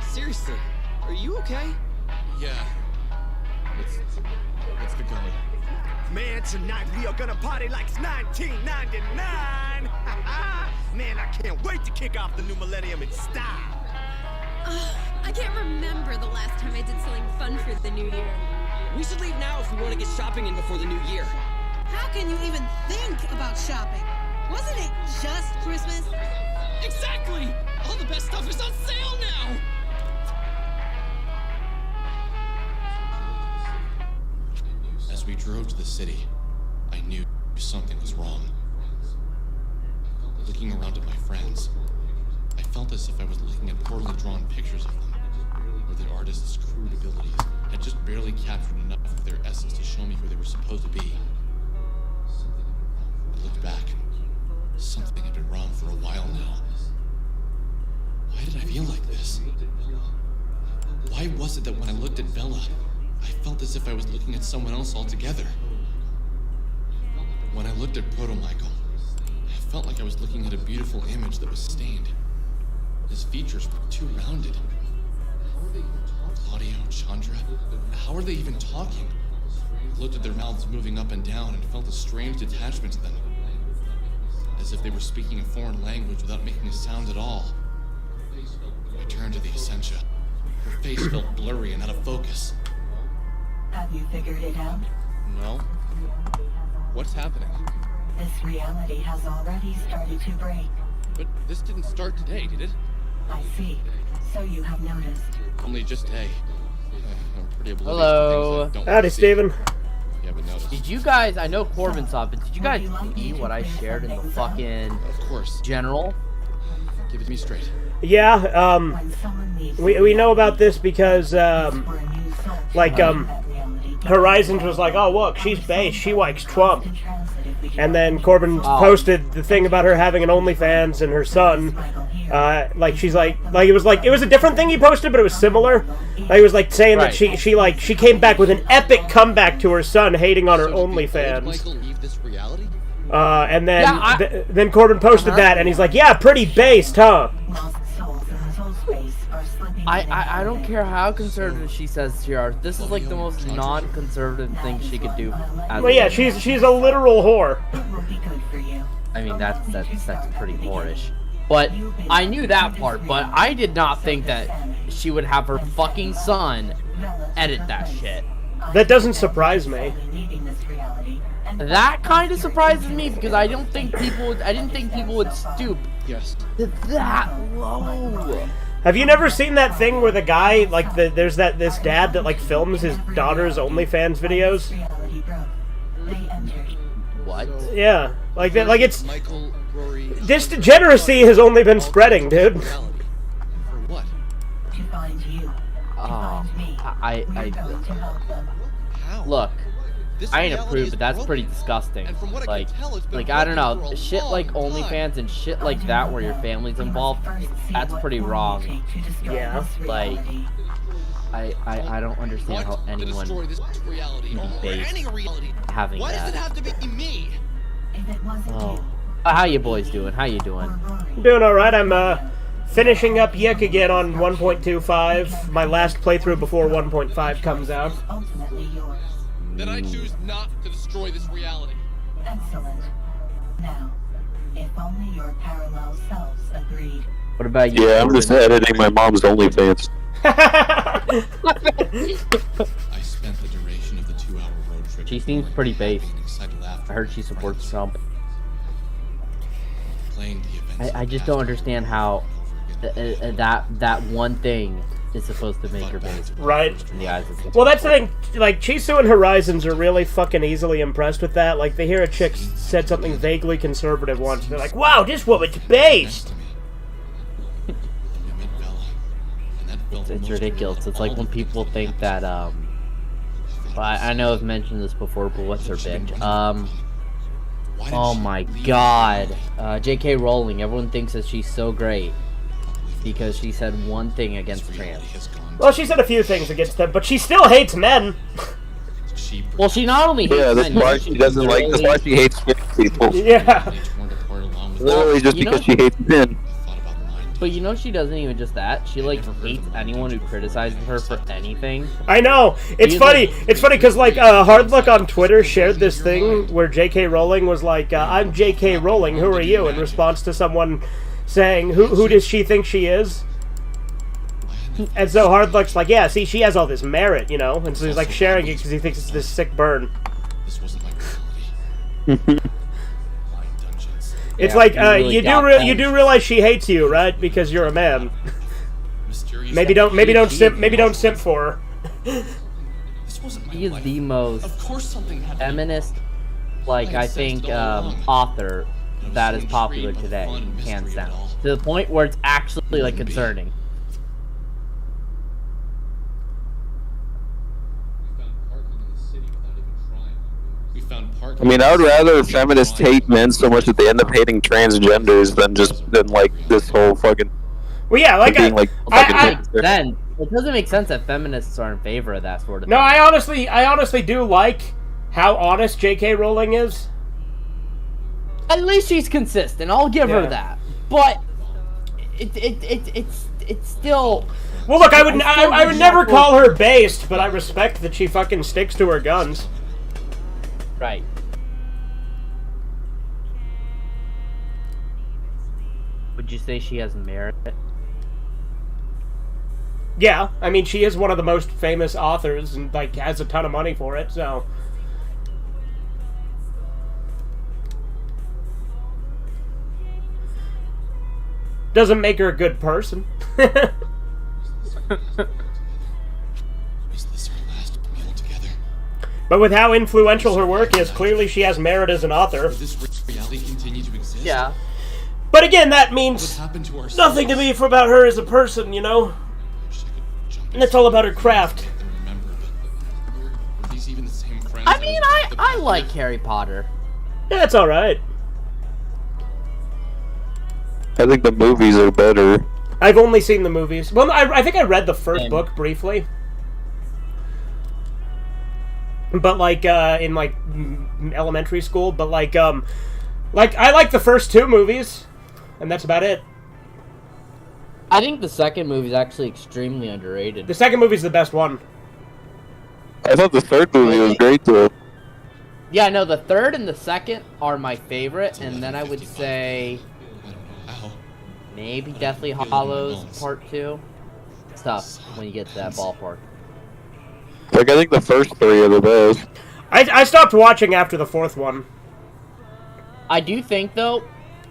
Seriously, are you okay? Yeah. Let's get going. Man, tonight we are gonna party like it's 1999! Man, I can't wait to kick off the new millennium in style! I can't remember the last time I did something fun for the new year. We should leave now if we want to get shopping in before the new year. How can you even think about shopping? Wasn't it just Christmas? Exactly! All the best stuff is on sale now! As we drove to the city, I knew something was wrong. Looking around at my friends, I felt as if I was looking at poorly drawn pictures of them, where the artist's crude abilities had just barely captured enough of their essence to show me who they were supposed to be. I looked back. Something had been wrong for a while now. Why did I feel like this? Why was it that when I looked at Bella, I felt as if I was looking at someone else altogether? When I looked at Proto-Michael, I felt like I was looking at a beautiful image that was stained. His features were too rounded. Claudio, Chandra, how are they even talking? I looked at their mouths moving up and down and felt a strange detachment to them. As if they were speaking a foreign language without making a sound at all. I turned to the Essentia. Her face felt blurry and out of focus. Have you figured it out? No. What's happening? This reality has already started to break. But this didn't start today, did it? I see. So you have noticed. Only just today. I'm pretty oblivious Hello. to things I don't Howdy, see. Steven. You haven't noticed. Did you guys, I know Corbin saw it, but did you guys see what I shared in the fucking Of course. general? Give it to me straight. Yeah, When someone leaves we know about this because, Horizons was like, oh, look, she's base, she likes Trump. And then Corbin posted the thing about her having an OnlyFans and her son. It was a different thing he posted, but it was similar. He was like saying that she came back with an epic comeback to her son hating on her OnlyFans. Michael leave this reality? And then then Corbin posted that, and he's like, yeah, pretty based, huh? I don't care how conservative she says she are. This is like the most non-conservative thing she could do. Well, yeah, she's a literal whore. I mean, that's pretty whorish. But I knew that part, but I did not think that she would have her fucking son edit that shit. That doesn't surprise me. That kind of surprises me because I didn't think people would stoop to that low. Have you never seen that thing where the guy, like, there's this dad that, like, films his daughter's OnlyFans videos? What? Yeah, like that, like it's... Michael, Rory, This degeneracy has only been spreading, dude. For what? To find you. Oh, How? look. This I ain't reality approved, is but that's pretty broken. disgusting. And from what I can tell, it's been I don't know, broken for a shit long like time. OnlyFans and shit like that where your family's involved, that's pretty wrong. Yeah. Like, I don't understand how Want to anyone destroy this reality can be or based any reality? having Why does it that. have to be me? If it wasn't Oh. you, How you boys doing? How you doing? I'm doing alright, I'm, finishing up Yiik again on 1.25. My last playthrough before 1.5 comes out. Ultimately yours. Then I choose not to destroy this reality. Excellent. Now, if only your parallel selves agreed. What about you? Yeah, I'm just editing my mom's OnlyFans. I spent the duration of the 2-hour road trip. She seems pretty based. being excited laughter I heard she supports Trump. playing the events I of just the don't past understand how that one thing is supposed to make her based. Right. In the eyes of the Well, that's the thing. Like, Chisu and Horizons are really fucking easily impressed with that. Like, they hear a chick said something vaguely conservative once, and they're like, wow, this woman's based! It's ridiculous. It's like when people think that, well, I know I've mentioned this before, but what's her bitch? Oh my god. J.K. Rowling, everyone thinks that she's so great because she said one thing against trans. Well, she said a few things against them, but she still hates men. Well, she not only hates that's men, why she doesn't like. That's why she hates straight people. Yeah. Literally, just You know- because she hates men. But you know she doesn't even just that. She like hates anyone who criticizes her for anything. I know. It's funny. It's funny because like Hard Luck on Twitter shared this thing where J.K. Rowling was like, "I'm J.K. Rowling. Who are you?" In response to someone saying, "Who does she think she is?" And so Hard Luck's like, "Yeah, see, she has all this merit, you know." And so he's like sharing it because he thinks it's this sick burn. This wasn't my reality. It's Yeah, like you really you got do that. you do realize she hates you, right? Because you're a man. Mysterious Maybe don't She- simp for her. This wasn't my He is life. the most Of course something had to feminist, like I think, author that is popular today, hands down. To the point where it's actually like concerning. We found I mean, I would rather feminists hate men so much that they end up hating transgenders than like this whole fucking. Well, yeah, like being like Then it doesn't make sense that feminists are in favor of that sort of No, thing. I honestly do like how honest J.K. Rowling is. At least she's consistent. I'll give Yeah. her that. But it's still. Well, look, I still would wish never that call her based, but I respect that she fucking sticks to her guns. Right. Would you say she has merit? Yeah, I mean, she is one of the most famous authors and like has a ton of money for it, so. Doesn't make her a good person. Is this our last meal together? But with how influential her work is, clearly she has merit as an author. Will this reality continue to exist? Yeah. But again, that What means happened to our nothing to me about her as a person, you know? And it's all about her craft. Were these even the same friends? I mean, I like Harry Potter. Yeah, it's alright. I think the movies are better. I've only seen the movies. Well, I think I read the first Same. book briefly. But like in like elementary school, but like I like the first two movies, and that's about it. I think the second movie is actually extremely underrated. The second movie's the best one. I thought the third movie was great though. Yeah, no, the third and the second are my favorite, and then I would say maybe Deathly Hollows Part 2. It's tough when you get to that ballpark. Like I think the first three are the best. I stopped watching after the fourth one. I do think, though,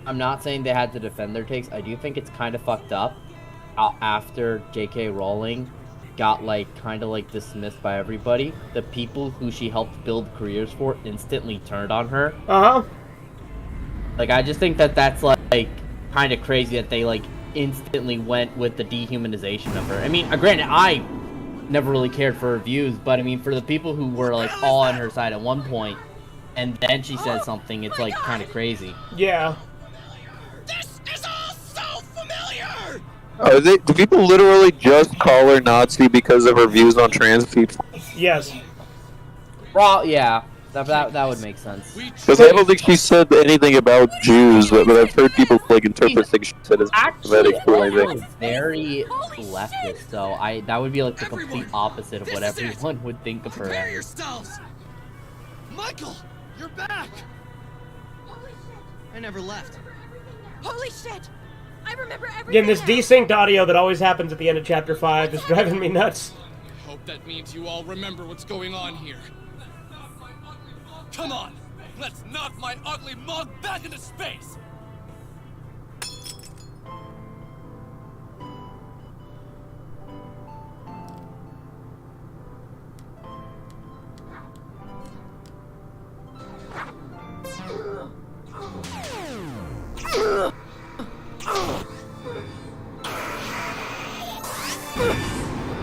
I'm not saying they had to defend their takes. I do think it's kind of fucked up after J.K. Rowling got, like, kind of, like, dismissed by everybody. The people who she helped build careers for instantly turned on her. Uh-huh. Like, I just think that that's, like kind of crazy that they, like, instantly went with the dehumanization of her. I mean, granted, I never really cared for her views, but, I mean, for the people who were, like, all on her side at one point, and then she said something, it's, like, kind of crazy. Yeah. Do people literally just call her Nazi because of her views on trans people? Yes. Well, yeah, That would make sense. Because I don't think she said anything about Jews, but I've heard people like interpret things she said as Semitic or anything. Very leftist, so that would be like the complete opposite of what everyone would think of her Prepare as. yourselves! Michael, you're back! I never left. Holy shit! I remember everything. Again, this desynced audio that always happens at the end of Chapter 5 is driving me nuts. I hope that means you all remember what's going on here. Come on! Let's knock my ugly mug back into space!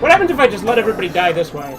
What happens if I just let everybody die this way?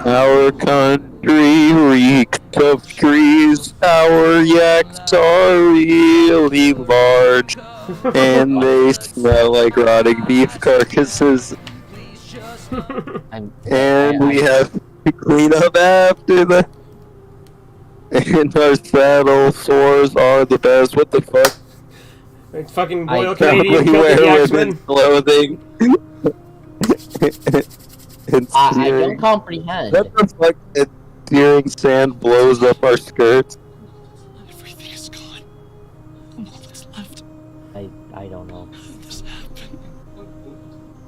Our country reeked of trees. Our yaks are really large, and they smell like rotting beef carcasses. And we have to clean up after that. And our saddle sores are the best. What the fuck? Like fucking boil I Canadian probably filthy wear Axemen. women's clothing. I don't comprehend. What the fuck? Searing sand blows up our skirts. Everything is gone. All that's left. I don't know. How did this happen?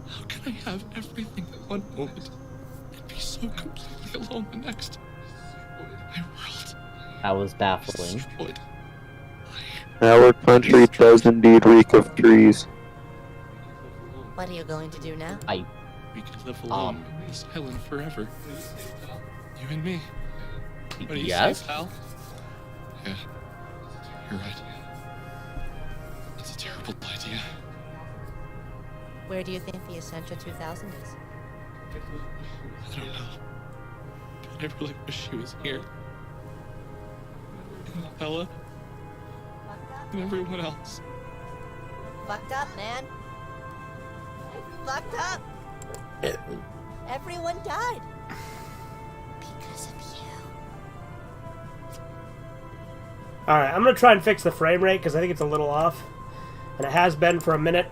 How can I have everything at one moment and be so completely alone the next? My world. That was baffling. Destroyed. Our country does indeed reek of trees. What are you going to do now? We could live alone in this island forever. You and me. What do you Yes? say, pal? Yeah, you're right. That's a terrible idea. Where do you think the Essentia 2000 is? I don't know. But I really wish she was here. And Ella. And everyone else. Fucked up, man. Fucked up. Everyone died. Because of you. Alright, I'm gonna try and fix the frame rate because I think it's a little off. And it has been for a minute,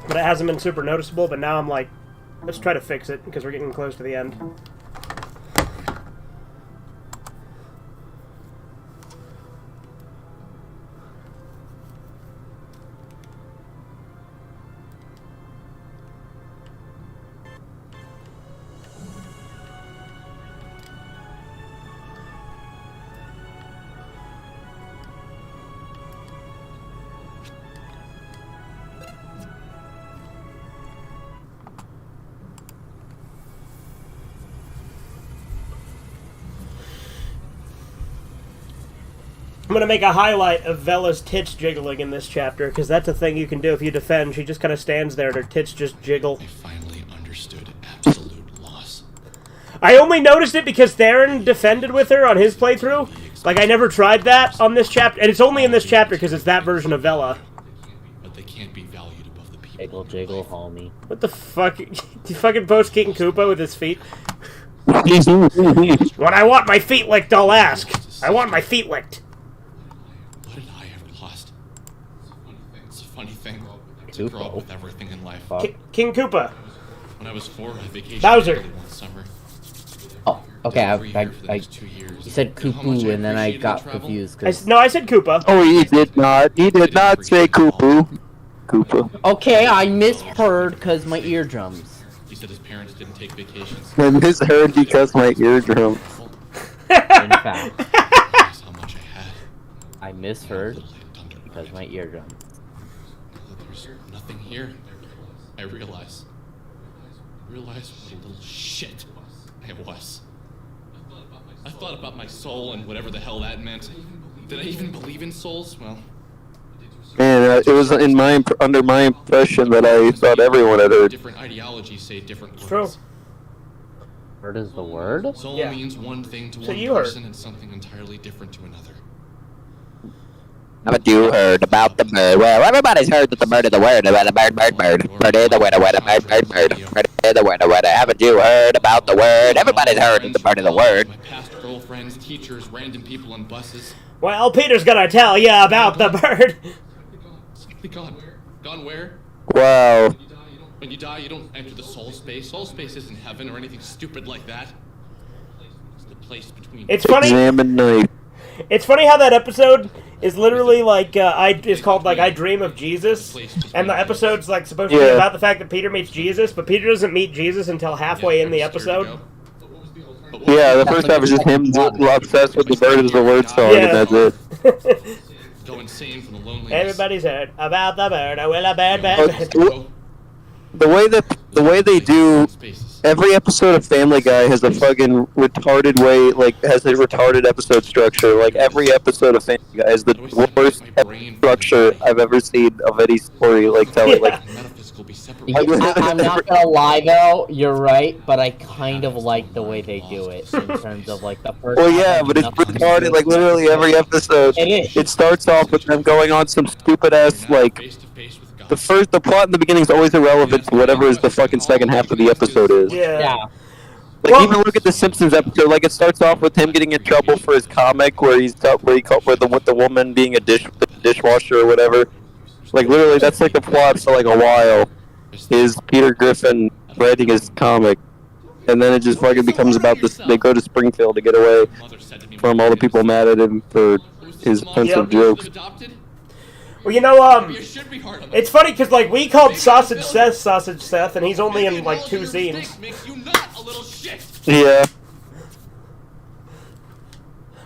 but it hasn't been super noticeable, but now I'm like, let's try to fix it because we're getting close to the end. I'm gonna make a highlight of Vela's tits jiggling in this chapter, because that's a thing you can do if you defend. She just kind of stands there and her tits just jiggle. I finally understood absolute loss. I only noticed it because Theron defended with her on his playthrough. Like, I never tried that on this chapter, and it's only in this chapter because it's that version of Vela. But they can't be valued above the people. Jiggle, jiggle, homie. What the fuck? You fucking post King Koopa with his feet? When I want my feet licked, I'll ask. I want my feet licked. What did I ever lost? It's a funny thing. To grow up with everything in life. King Koopa. When I was 4, I vacationed Bowser. one summer. Oh, okay. You said Koopu, and then I got confused. No, I said Koopa. Oh, he did not. He did not say Koopu. Koopa. Okay, I misheard because my eardrums. He said his parents didn't take vacations. I misheard because my eardrum. In fact, That's how much I had. I misheard because my eardrums. There's nothing here. I realize. realize what a little shit I was. I thought about my soul and whatever the hell that meant. Did I even believe in souls? Well... And it was under my impression that I thought everyone had heard. Different ideologies say different words. True. Word is the word? Soul means one thing to one person and something entirely different to another. Haven't you heard about the bird? Well, everybody's heard that the bird is the word. About the bird. Bird is the word. Bird is the word. Haven't you heard about the word? Everybody's heard that the bird is the word. My past girlfriends, teachers, random people on buses. Well, Peter's gonna tell you about the bird. Simply gone. Gone where? Wow. When you die, you don't enter the soul space. Soul space isn't heaven or anything stupid like that. It's the place between... It's funny. Examine knife. It's funny how that episode is literally like it's called like I Dream of Jesus, and the episode's like supposed to be about the fact that Peter meets Jesus, but Peter doesn't meet Jesus until halfway in the episode. Yeah, the first half is just him obsessed with the bird is the word song, and that's it. Go insane from the loneliness. Everybody's heard about the bird. I will a bird. The way they do every episode of Family Guy has a fucking retarded way, like has a retarded episode structure. Like every episode of Family Guy is the worst structure I've ever seen of any story. Like telling like. I'm not gonna lie though, you're right, but I kind of like the way they do it in terms of like the first. Well, yeah, but it's retarded. Like literally every episode, it starts off with them going on some stupid ass like. The plot in the beginning is always irrelevant to whatever is the fucking second half of the episode is. Yeah. Like even look at the Simpsons episode. Like it starts off with him getting in trouble for his comic where he caught with the woman being a dishwasher or whatever. Like literally, that's like the plot for like a while. Is Peter Griffin writing his comic, and then it just fucking becomes about this. They go to Springfield to get away from all the people mad at him for his offensive jokes. Well, you know, it's funny because like we called Sausage Seth, and he's only in like 2 scenes. Yeah.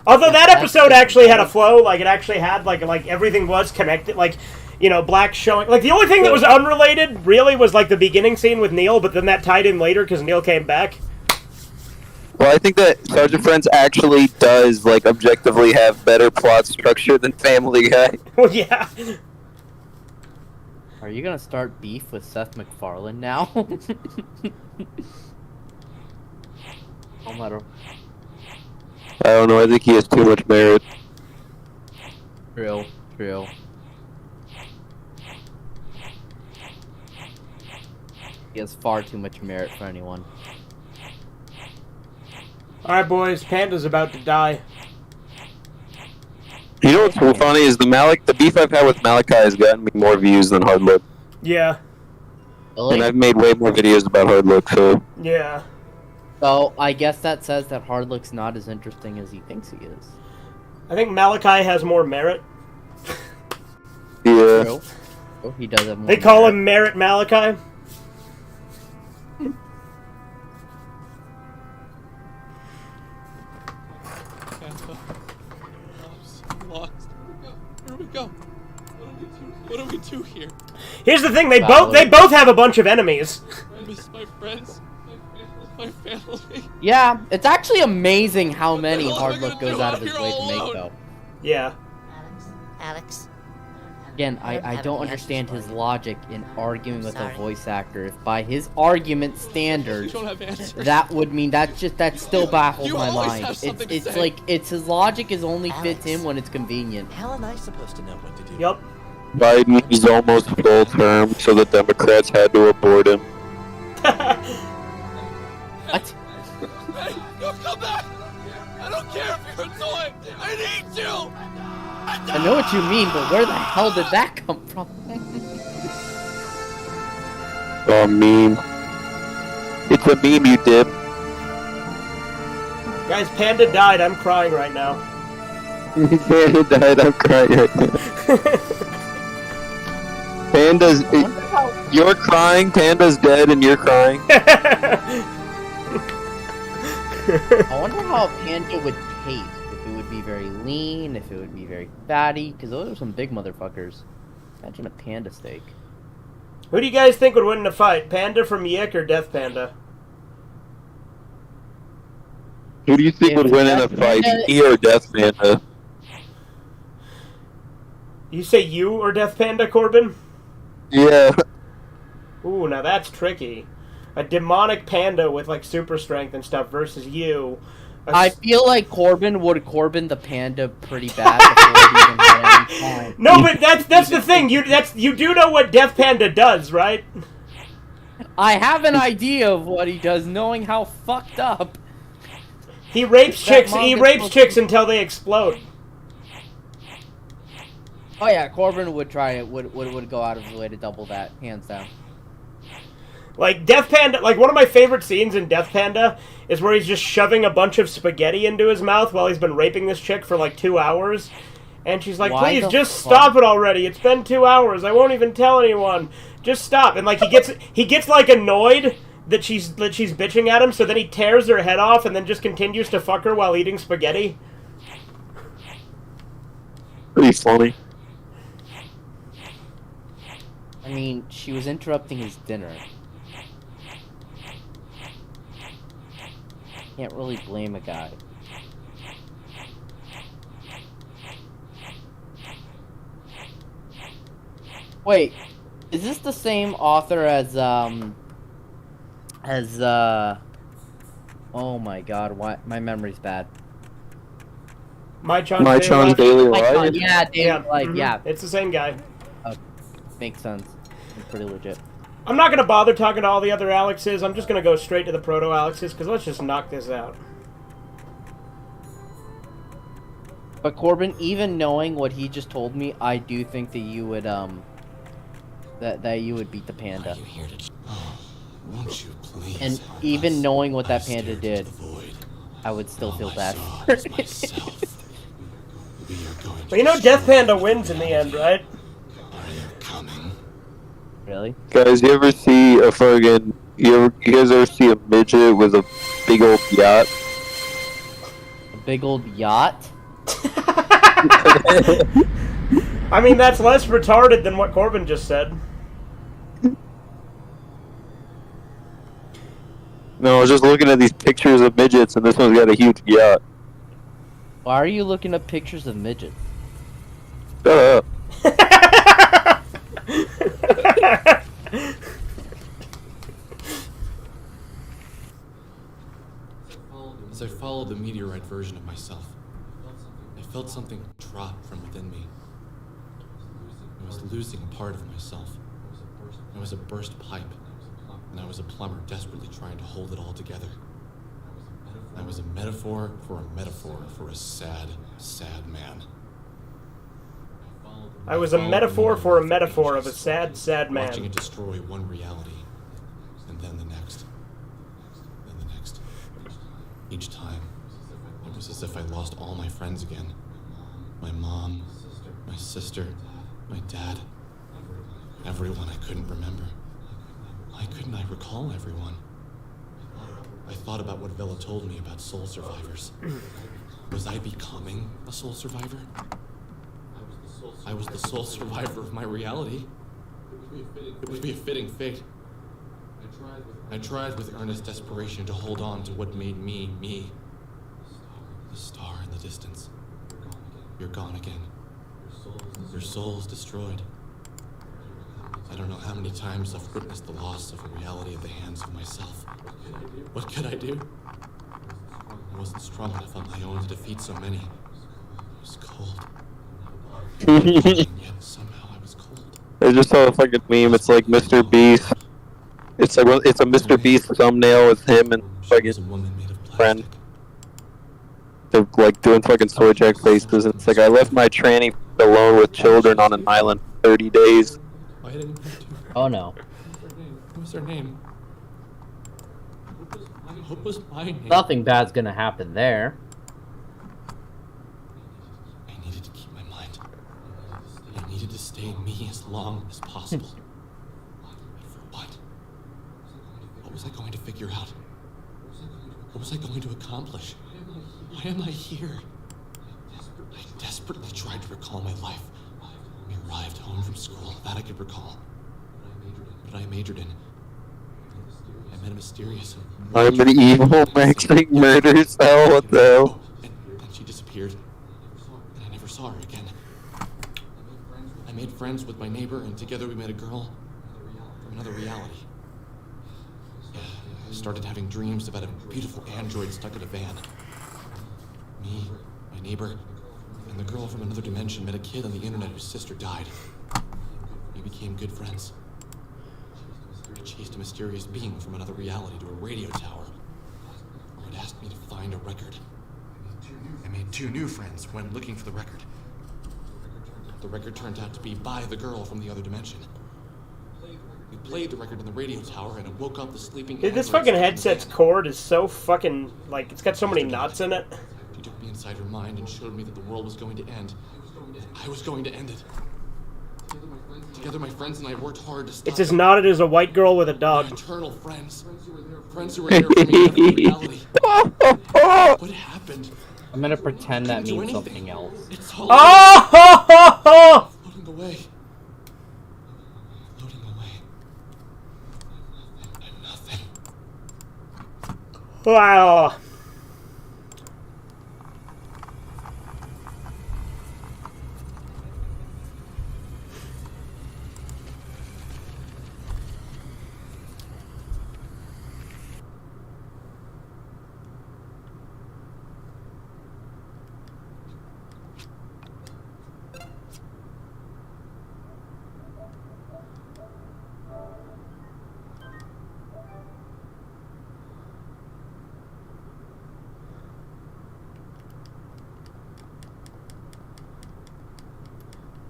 Although that episode actually had a flow, like it actually had like everything was connected, like you know, Black showing. Like the only thing that was unrelated really was like the beginning scene with Neil, but then that tied in later because Neil came back. Well, I think that Sergeant Friends actually does, like, objectively have better plot structure than Family Guy. Well, yeah. Are you gonna start beef with Seth MacFarlane now? Don't let her. I don't know, I think he has too much merit. True. He has far too much merit for anyone. Alright, boys, Panda's about to die. You know what's so funny is the beef I've had with Malachi has gotten me more views than Hard Look. Yeah. Really? And I've made way more videos about Hard Look, so... Yeah. So, I guess that says that Hard Look's not as interesting as he thinks he is. I think Malachi has more merit. Yeah. True. Oh, he does have more They call him Merit Malachi. Where do we go? What do we do here? Here's the thing: they both have a bunch of enemies. I miss my friends, my family. Yeah, it's actually amazing how many Hard Look goes out of his way to make, though. Yeah. Alex. Again, I don't understand his logic in arguing with a voice actor. If by his argument standards, that would mean that still baffles my mind. It's like his logic only fits him when it's convenient. How am I supposed to know what to do? Yup. Biden is almost full term, so the Democrats had to abort him. What? Hey, come back! I don't care if you're a toy! I need you! I know what you mean, but where the hell did that come from? Oh, meme. It's a meme, you dip. Guys, Panda died. I'm crying right now. Panda died, I'm crying right now. Panda's... You're crying, Panda's dead, and you're crying. I wonder how a panda would taste. If it would be very lean, if it would be very fatty, because those are some big motherfuckers. Imagine a panda steak. Who do you guys think would win in a fight? Panda from Yiik or Death Panda? Who do you think would win in a fight, me or Death Panda? You say you or Death Panda, Corbin? Yeah. Ooh, now that's tricky. A demonic panda with like super strength and stuff versus you. I feel like Corbin would Corbin the panda pretty bad before he even had any time. No, but that's the thing. You do know what Death Panda does, right? I have an idea of what he does, knowing how fucked up. He rapes chicks. He rapes chicks until they explode. Oh yeah, Corbin would try it. Would go out of his way to double that, hands down. Like Death Panda, like one of my favorite scenes in Death Panda is where he's just shoving a bunch of spaghetti into his mouth while he's been raping this chick for like 2 hours, and she's like, Why "Please, the just fuck? stop it already. It's been 2 hours. I won't even tell anyone. Just stop." And like he gets like annoyed that she's bitching at him, so then he tears her head off and then just continues to fuck her while eating spaghetti. Pretty funny. I mean, she was interrupting his dinner. Can't really blame a guy. Wait, is this the same author as oh my god, why my memory's bad. My Chon's Daily Life? Life? Yeah, Daily Life, mhm. yeah. It's the same guy. Makes sense. It's pretty legit. I'm not gonna bother talking to all the other Alexes. I'm just gonna go straight to the proto Alexes because let's just knock this out. But Corbin, even knowing what he just told me, I do think that you would that you would beat the panda. Won't you please? And even knowing what that panda did, I would still feel bad. But you know, Death Panda wins in the end, right? Really? Guys, you ever see a fucking... You guys ever see a midget with a big old yacht? A big old yacht? I mean, that's less retarded than what Corbin just said. No, I was just looking at these pictures of midgets, and this one's got a huge yacht. Why are you looking at pictures of midgets? Shut up. As I followed the meteorite version of myself, I felt something drop from within me. I was losing a part of myself. I was a burst pipe, and I was a plumber desperately trying to hold it all together. I was a metaphor for a sad, sad man. I was a metaphor for a metaphor of a sad, sad man. Watching it destroy one reality, and then the next, then the next. Each time, it was as if I lost all my friends again. My mom, my sister, my dad, everyone I couldn't remember. Why couldn't I recall everyone? I thought about what Vela told me about soul survivors. Was I becoming a soul survivor? I was the sole survivor of my reality. It would be a fitting fate. I tried with earnest desperation to hold on to what made me, me. The star in the distance. You're gone again. Your soul's destroyed. I don't know how many times I've witnessed the loss of a reality at the hands of myself. What could I do? I wasn't strong enough on my own to defeat so many. I was cold. And yet somehow I was cold. I just saw a fucking meme. It's like Mr. Beast. It's like it's a Mr. Beast thumbnail with him and fucking friend. They're like doing fucking soy jack faces. And it's like, I left my tranny alone with children on an island for 30 days. Why didn't I do? Oh no. What was her name? What was my name? Nothing bad's gonna happen there. I needed to keep my mind. I needed to stay me as long as possible. But for what? What was I going to figure out? What was I going to accomplish? Why am I here? I desperately tried to recall my life. I arrived home from school, that I could recall. what I majored in. I met a mysterious... I'm an evil maxing murder cell, what the hell? And she disappeared. And I never saw her again. I made friends with my neighbor, and together we met a girl from another reality. Yeah, I started having dreams about a beautiful android stuck in a van. Me, my neighbor, and the girl from another dimension met a kid on the internet whose sister died. We became good friends. I chased a mysterious being from another reality to a radio tower, where it asked me to find a record. I made 2 new friends when looking for the record. The record turned out to be by the girl from the other dimension. We played the record in the radio tower, and it woke up the sleeping... Dude, this fucking headset's cord is so fucking... like, it's got so many knots in it. She took me inside her mind and showed me that the world was going to end. I was going to end it. Together, my friends and I worked hard to stop It's as knotted as a white girl with a dog. Eternal friends. Friends who were there for me in every reality. What happened? I'm gonna pretend that means something else. It's all Oh! floating away. Floating away. And nothing. Wow.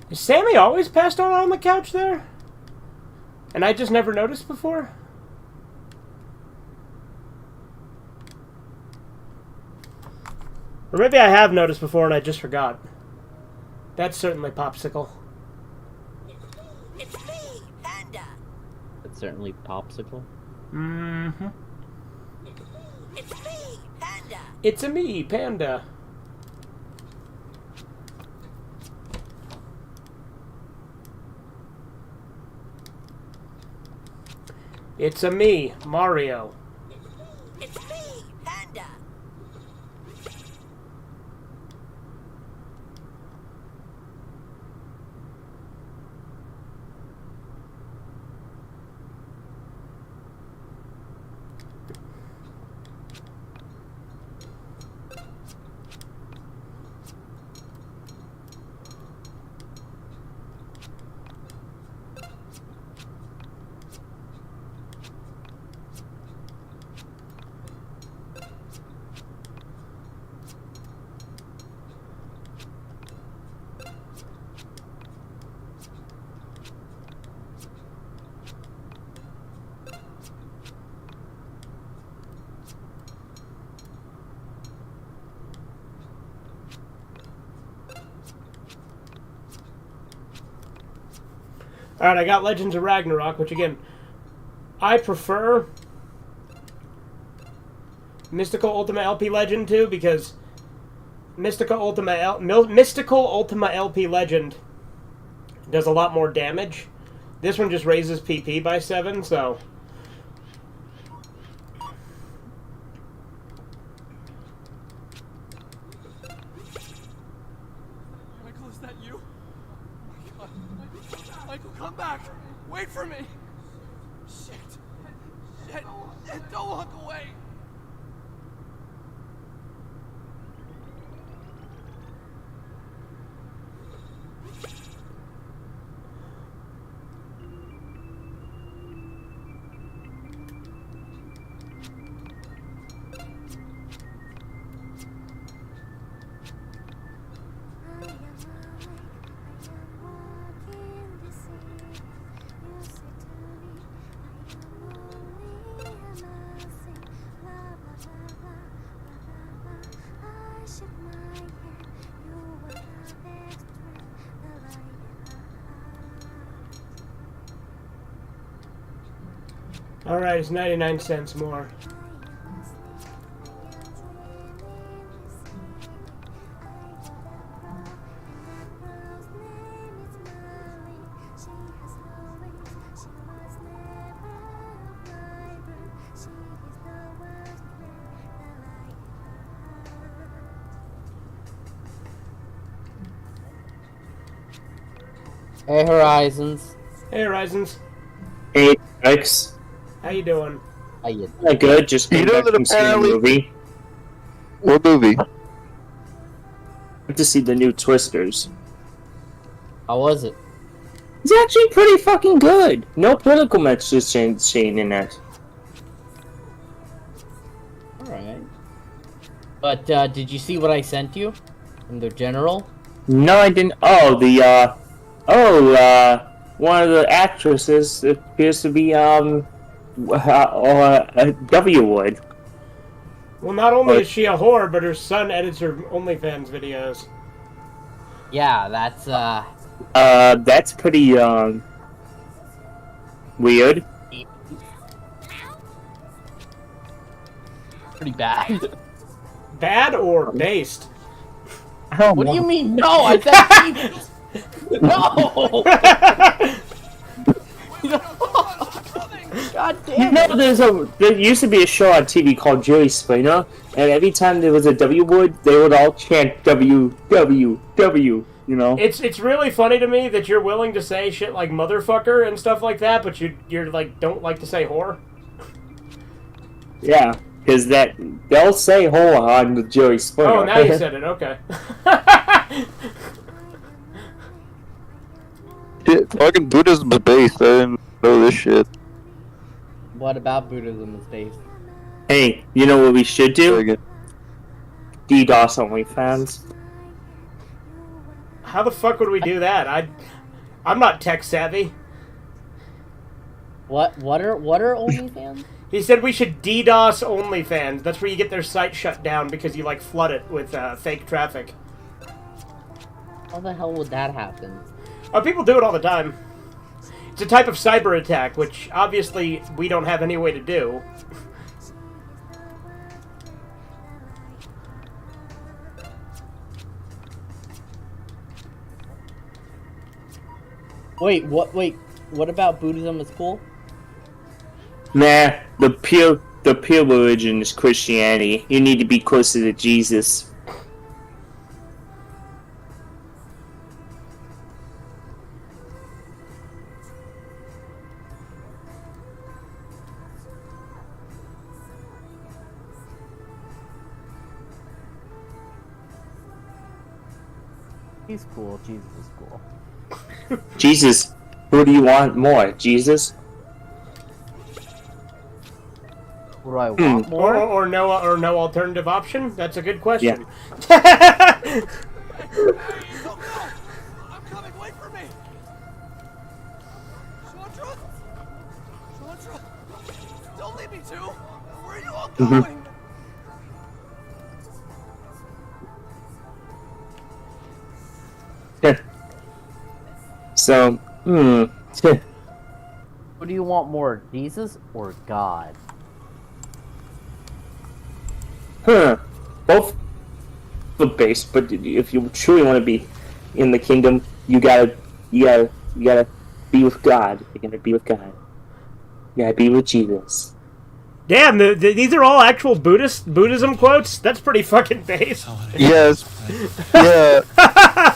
Is Sammy always passed out on the couch there? And I just never noticed before? Or maybe I have noticed before and I just forgot. That's certainly Popsicle. It's me, Panda. It's certainly Popsicle. Mm-hmm. It's me, Panda. It's a me, Panda. It's a me, Mario. It's me, Panda. Alright, I got Legends of Ragnarok, which again, I prefer Mystical Ultima LP Legend too, because Mystical Ultima LP Legend does a lot more damage. This one just raises PP by 7, so... Michael, is that you? Oh my God. Michael, come back! Wait for me! Shit! Shit! Don't walk away! Alright, it's 99 cents more. Hey, Horizons. Hey, Horizons. Hey, Alex. How you doing? How you Good. Just came back from seeing a movie. What movie? Went to see the new Twisters. How was it? It's actually pretty fucking good. No political message chain in that. Alright. But, did you see what I sent you? From the general? No, I didn't. Oh, one of the actresses appears to be, W Wood. Well, not only is she a whore, but her son edits her OnlyFans videos. Yeah, that's, That's pretty, weird. pretty bad. Bad or based? What do you mean, no? I said Jesus! No! God damn it. There used to be a show on TV called Jerry Springer, and every time there was a W word, they would all chant W, W, W, you know? It's really funny to me that you're willing to say shit like motherfucker and stuff like that, but you're like, don't like to say whore. Yeah, because they'll say whore on the Jerry Springer. Oh, now you said it, okay. Shit, fucking Buddhism is based. I didn't know this shit. What about Buddhism is based? Hey, you know what we should do? DDoS OnlyFans. How the fuck would we do that? I'm not tech savvy. What are OnlyFans? He said we should DDoS OnlyFans. That's where you get their site shut down because you like flood it with fake traffic. How the hell would that happen? Oh, people do it all the time. It's a type of cyber attack, which obviously we don't have any way to do. Wait, what about Buddhism is cool? Nah, the pure religion is Christianity. You need to be closer to Jesus. He's cool. Jesus is cool. Jesus, who do you want more? Jesus? What do I want more? Or no alternative option? That's a good question. I'm coming, wait for me! Chandra, don't leave me too! Where are you all going? So, What do you want more, Jesus or God? Both the base, but if you truly want to be in the kingdom, you gotta be with God. You're gonna be with God. You gotta be with Jesus. Damn, these are all actual Buddhism quotes? That's pretty fucking base. Yes. Yeah.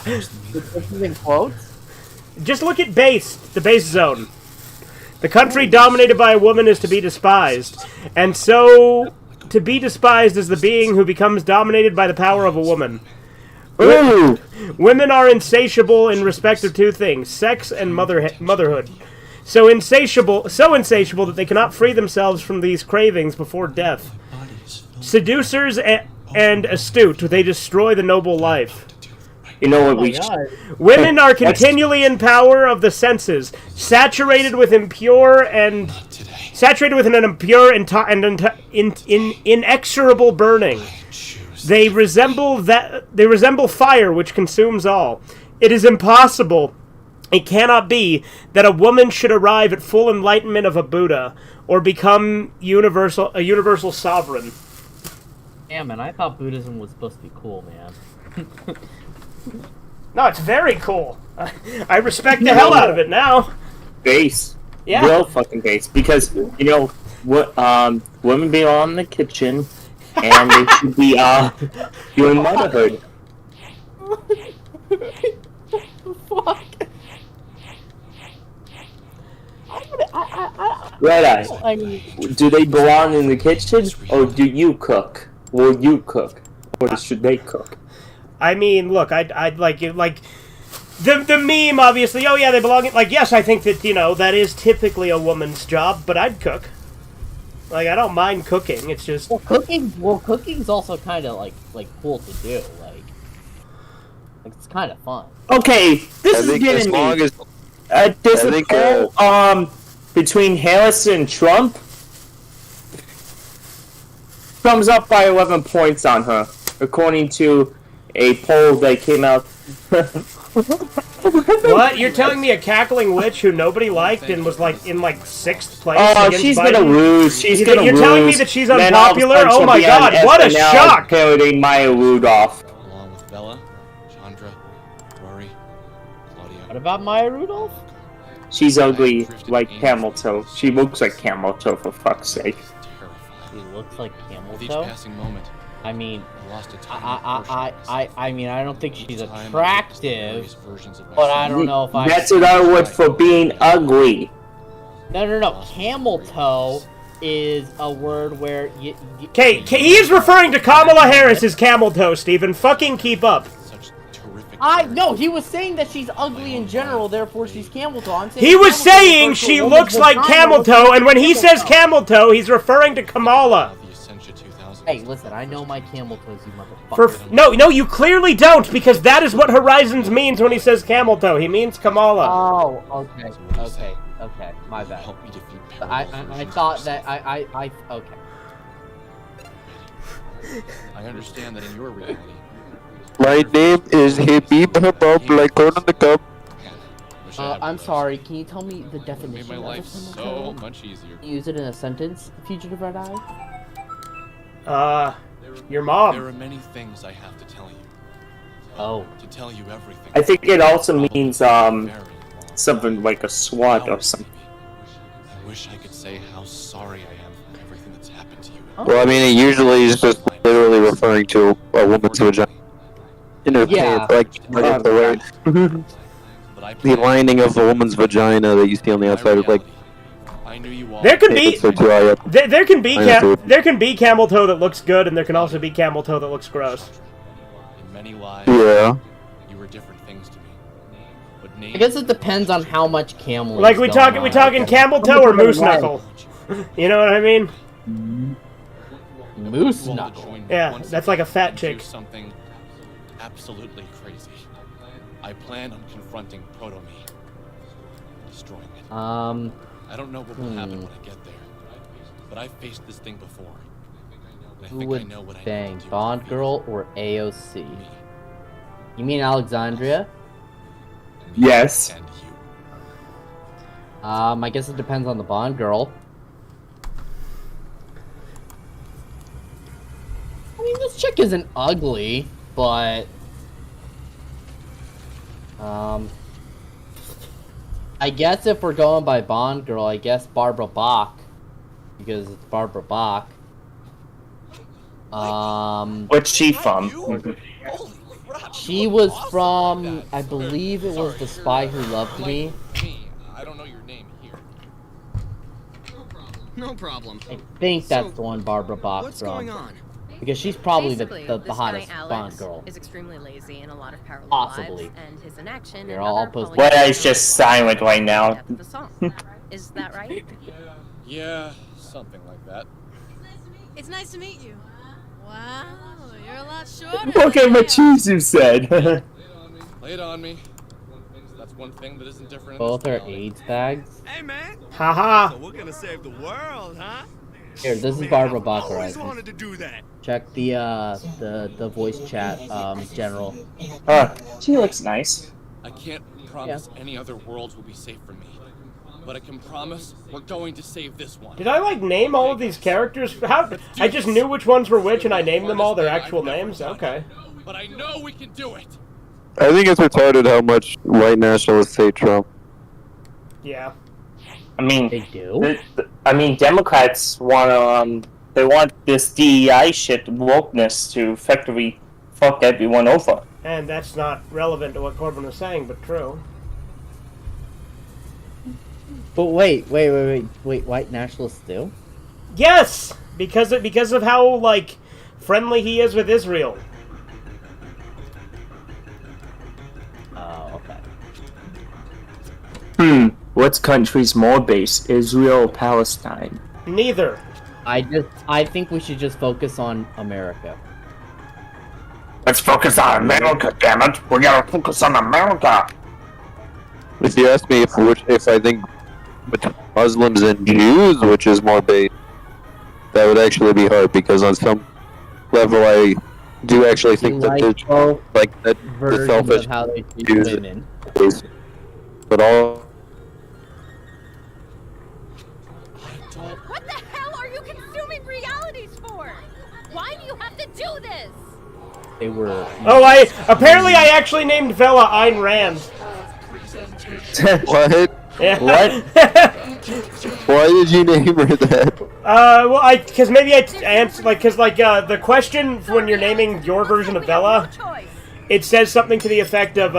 This is in quotes? Just look at base, the base zone. The country dominated by a woman is to be despised. And so, to be despised is the being who becomes dominated by the power of a woman. Women are insatiable in respect of two things, sex and motherhood. So insatiable that they cannot free themselves from these cravings before death. Seducers and astute, they destroy the noble life. You know what Women are continually in power of the senses, saturated with an impure and inexorable burning. They resemble fire which consumes all. It is impossible, it cannot be, that a woman should arrive at full enlightenment of a Buddha or become a universal sovereign. Yeah, man, I thought Buddhism was supposed to be cool, man. No, it's very cool. I respect the hell out of it now. Base. Yeah. Real fucking base. Because, you know, women belong in the kitchen, and they should be, doing motherhood. Fuck. Red Eye. I mean, Do they belong in the kitchen, or do you cook? Will you cook, or should they cook? I mean, look, I'd like the meme, obviously. Oh yeah, they belong in. Like, yes, I think that that is typically a woman's job, but I'd cook. Like, I don't mind cooking. It's just cooking's also kind of like cool to do. Like it's kind of fun. Okay, this is getting me. There's a poll between Harris and Trump. Thumbs up by 11 points on her, according to a poll that came out. What? You're telling me a cackling witch who nobody liked and was like in like 6th place? Oh, against she's Biden? gonna lose. She's gonna lose. You're telling me that she's Then all of a unpopular? sudden Oh she'll my be on god! What a SNL shock! Parodying Maya Rudolph. Along with Bella, Chandra, Rory, Claudia. What about Maya Rudolph? She's ugly like camel toe. She looks like camel toe, for fuck's sake. She looks like camel With each toe. passing moment, I mean, I lost a tiny I mean, I don't think she's Each time I attractive, witnessed various versions of but I myself. don't know if I. That's another word for being ugly. No. Camel toe is a word where you. Okay, he is referring to Kamala Harris as camel toe, Steven. Fucking keep up. No, he was saying that she's ugly in general, therefore she's camel toe. I'm saying He was camel toe saying refers to she a woman's looks like vagina, camel which toe, is and when he camel says toe. camel toe, he's referring to Kamala. Hey, listen, I know my camel toes, you motherfucker. No, you clearly don't, because that is what Horizons means when he says camel toe. He means Kamala. Oh, okay, my bad. I thought that okay. I understand that in your reality. My name is Habib Habab, like corn on the cob. I'm sorry, can you tell me the definition Made my of life a camel so toe? much easier. Use it in a sentence, Fugitive Red Eye? Your mom. There are many things I have to tell you. Oh. To tell you everything. I think it also means something like a SWAT or something. I wish I could say how sorry I am for everything that's happened to you. Well, I mean, it usually is just literally referring to a woman's vagina. In her Yeah. pants, like the way. The lining of a woman's vagina that you see on the outside is like. I knew you all. There can be So too high up. there can be I know. there can be camel toe that looks good, and there can also be camel toe that looks gross. In many lives, Yeah. you were different things to me. But I guess it depends on how much camel. Like we talking camel toe or moose knuckle? You know what I mean? Moose knuckle. Yeah, that's like a fat chick. Do something absolutely crazy. I plan on confronting Proto-Me, destroying it. I don't know what will happen when I get there, but I've faced this thing before. And I Who think would I know what I bang, need to do. Bond Girl or AOC? You mean Alexandria? Yes. I guess it depends on the Bond Girl. I mean, this chick isn't ugly, but I guess if we're going by Bond Girl, I guess Barbara Bach, because it's Barbara Bach. What's she from? She was from, I believe it was The Spy Who Loved Me. I don't know your name here. No problem. I think that's the one Barbara Bach's What's from. going on? Because she's probably Basically, the this hottest guy, Bond Alex, girl. is extremely lazy in a lot of parallel Possibly. lives, and his inaction You're and all other post- Red Eye's just silent right now. depth of the song. Is that right? Yeah, something like that. It's nice to meet you. Wow, you're a lot shorter. Look at what you said. Lay it on me. That's one thing that isn't different. Both are AIDS bags. Hey, man. Haha. So we're gonna save the world, huh? Here, this is Barbara Bach, Always right? wanted to do that. Check the voice chat, general. She looks nice. I can't promise any other worlds will be safe for me, but I can promise we're going to save this one. Did I like name all of these characters? How? I just knew which ones were which, and I named them all their actual names. Okay. But I know we can do it. I think it's retarded how much white nationalists hate Trump. Yeah. I mean, They do? Democrats want they want this DEI shit wokeness to effectively fuck everyone over. And that's not relevant to what Corbin was saying, but true. But wait, white nationalists do? Yes, because of how like friendly he is with Israel. Oh, okay. What country's more base, Israel or Palestine? Neither. I think we should just focus on America. Let's focus on America, damn it! We gotta focus on America. If you ask me if I think between Muslims and Jews, which is more base, that would actually be hard because on some level I do actually think that there's like that the selfish of how they treat Jews women. But all. What the hell are you consuming realities for? Why do you have to do this? They were. Oh, apparently I actually named Vela Ayn Rand. What? Yeah. What? Why did you name her that? Well, because maybe I answered, the question when you're naming your version of Vela, it says something to the effect of,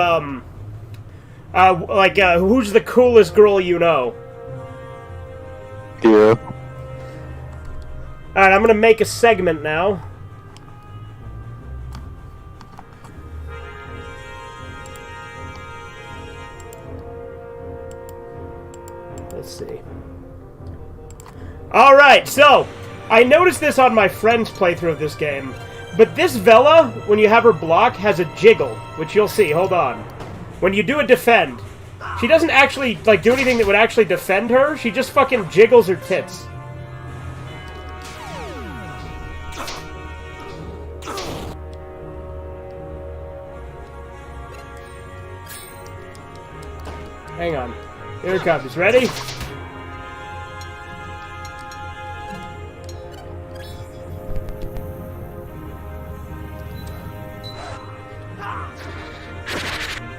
who's the coolest girl you know? Yeah. Alright, I'm gonna make a segment now. Let's see. Alright, so, I noticed this on my friend's playthrough of this game, but this Vela, when you have her block, has a jiggle, which you'll see, hold on. When you do a defend, she doesn't actually, do anything that would actually defend her, she just fucking jiggles her tits. Hang on. Here it comes. Ready?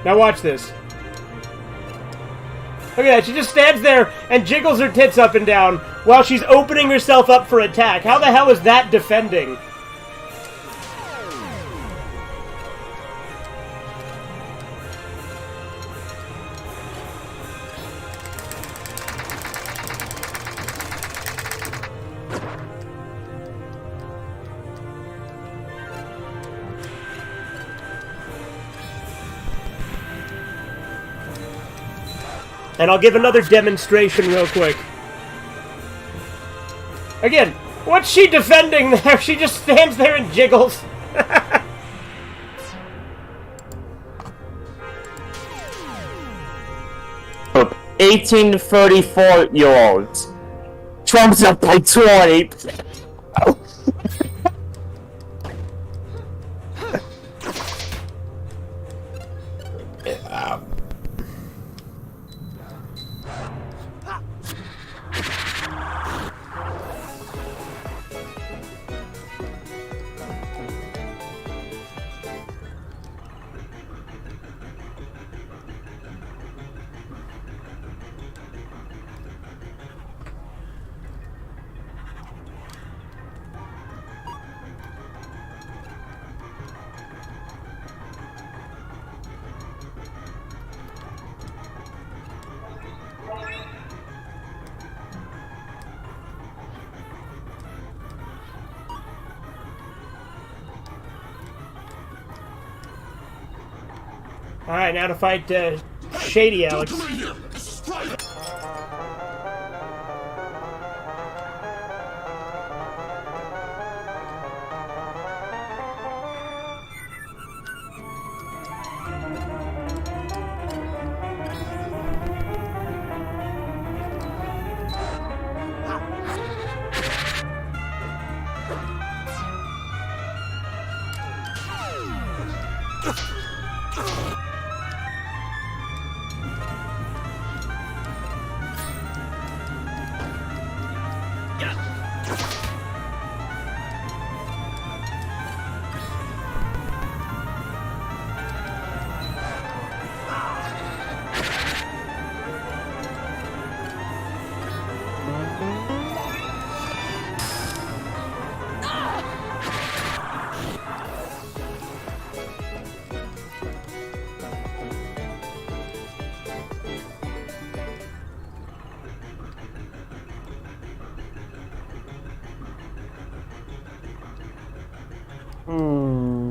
Now watch this. Look at that, she just stands there and jiggles her tits up and down while she's opening herself up for attack. How the hell is that defending? And I'll give another demonstration real quick. Again, what's she defending there? She just stands there and jiggles. 18-34-year-olds. Trump's up by 20. Alright, now to fight Shady Alex. Hmm.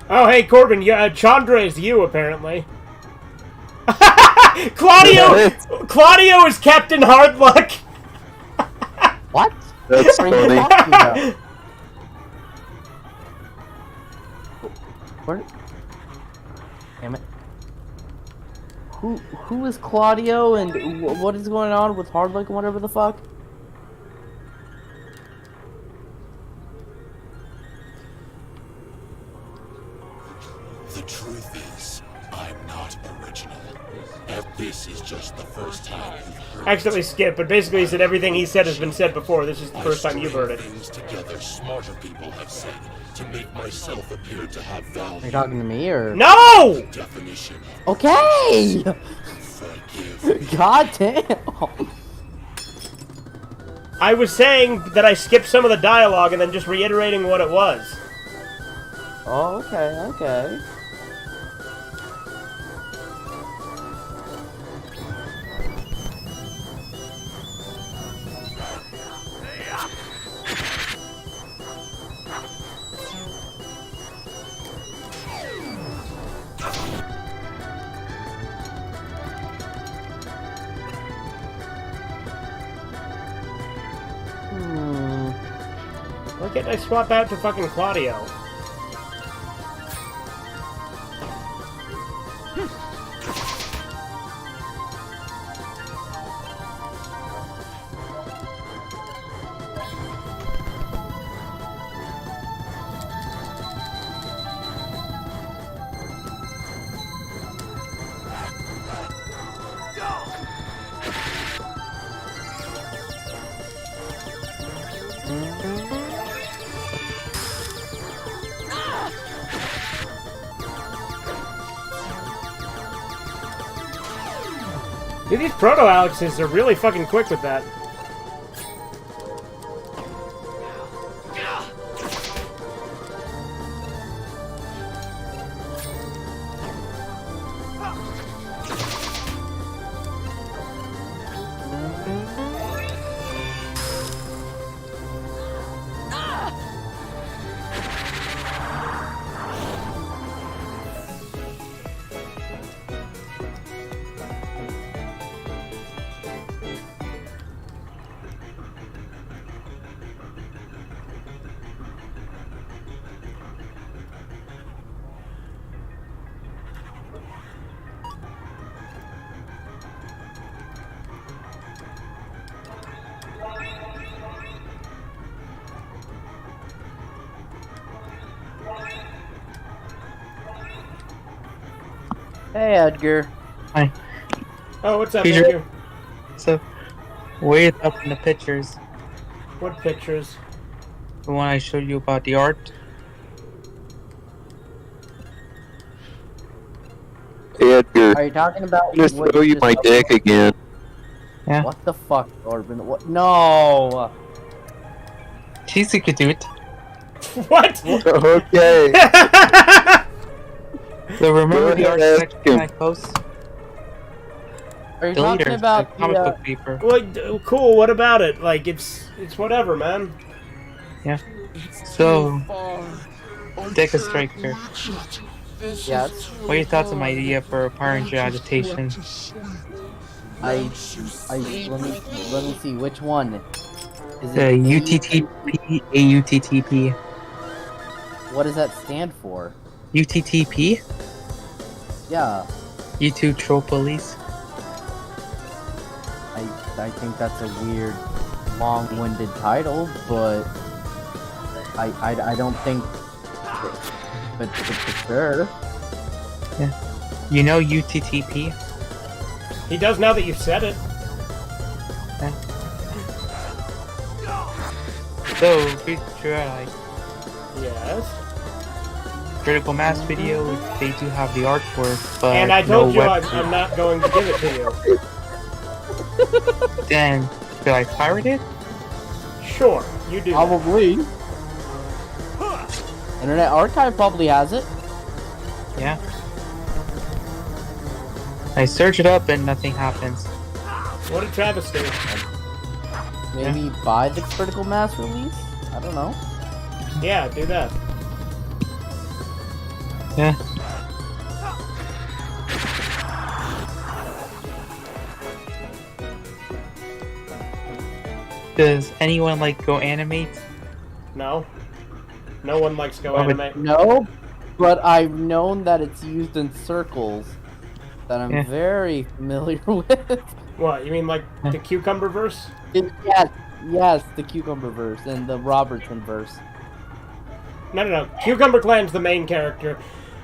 Oh, hey, Corbin, Chandra is you, apparently. Claudio is Captain Hardluck. What? That's funny. What? Damn it. Who is Claudio and what is going on with Hardluck and whatever the fuck? The truth is, I'm not original. This is just the first time you've heard Accidentally skipped, but basically he said everything he said has been said before. This is the first time you've heard it. things together smarter people have said to make myself appear to have value. Are you talking to me or? No! Definition. Okay! God damn! I was saying that I skipped some of the dialogue and then just reiterating what it was. Oh, okay, okay. Why can't I swap out to fucking Claudio? Dude, these Proto-Alexes are really fucking quick with that. Hey, Edgar. Hi. Oh, what's up, Peter. Edgar? So, way up in the pictures, What pictures? the one I showed you about the art. Hey, Edgar. Are you talking about I'm gonna what show you just my uploaded? dick again. Yeah. What the fuck, Corbin? What? No! She's a good dude. What? Okay. So remember the Go art ahead, section ask him. I post? Are you The talking leader, about the comic the, book paper. Well, cool. What about it? Like, it's whatever, man. Yeah. So, Dick a Striker. Yes. What are your thoughts on my idea for a Power Ranger adaptation? let me see, which one? Is The it UTTP, AUTTP. What does that stand for? UTTP? Yeah, YouTube Troll Police. I think that's a weird, long-winded title, but I don't think, but for sure. Yeah. You know UTTP? He does now that you've said it. So, feature like Yes. Critical Mass video, they do have the artwork, but And I told no you web- I'm not going to give it to you. Then, should I pirate it? Sure, you do. Probably. Internet Archive probably has it. Yeah. I search it up and nothing happens. What a travesty. Maybe buy the critical mass release? I don't know. Yeah, do that. Yeah. Does anyone like Go Animate? No. No one likes Go Animate. No, but I've known that it's used in circles that I'm very familiar with. What, you mean like the Cucumber verse? Yes, the Cucumber verse and the Robertson verse. No. Cucumber Clan's the main character.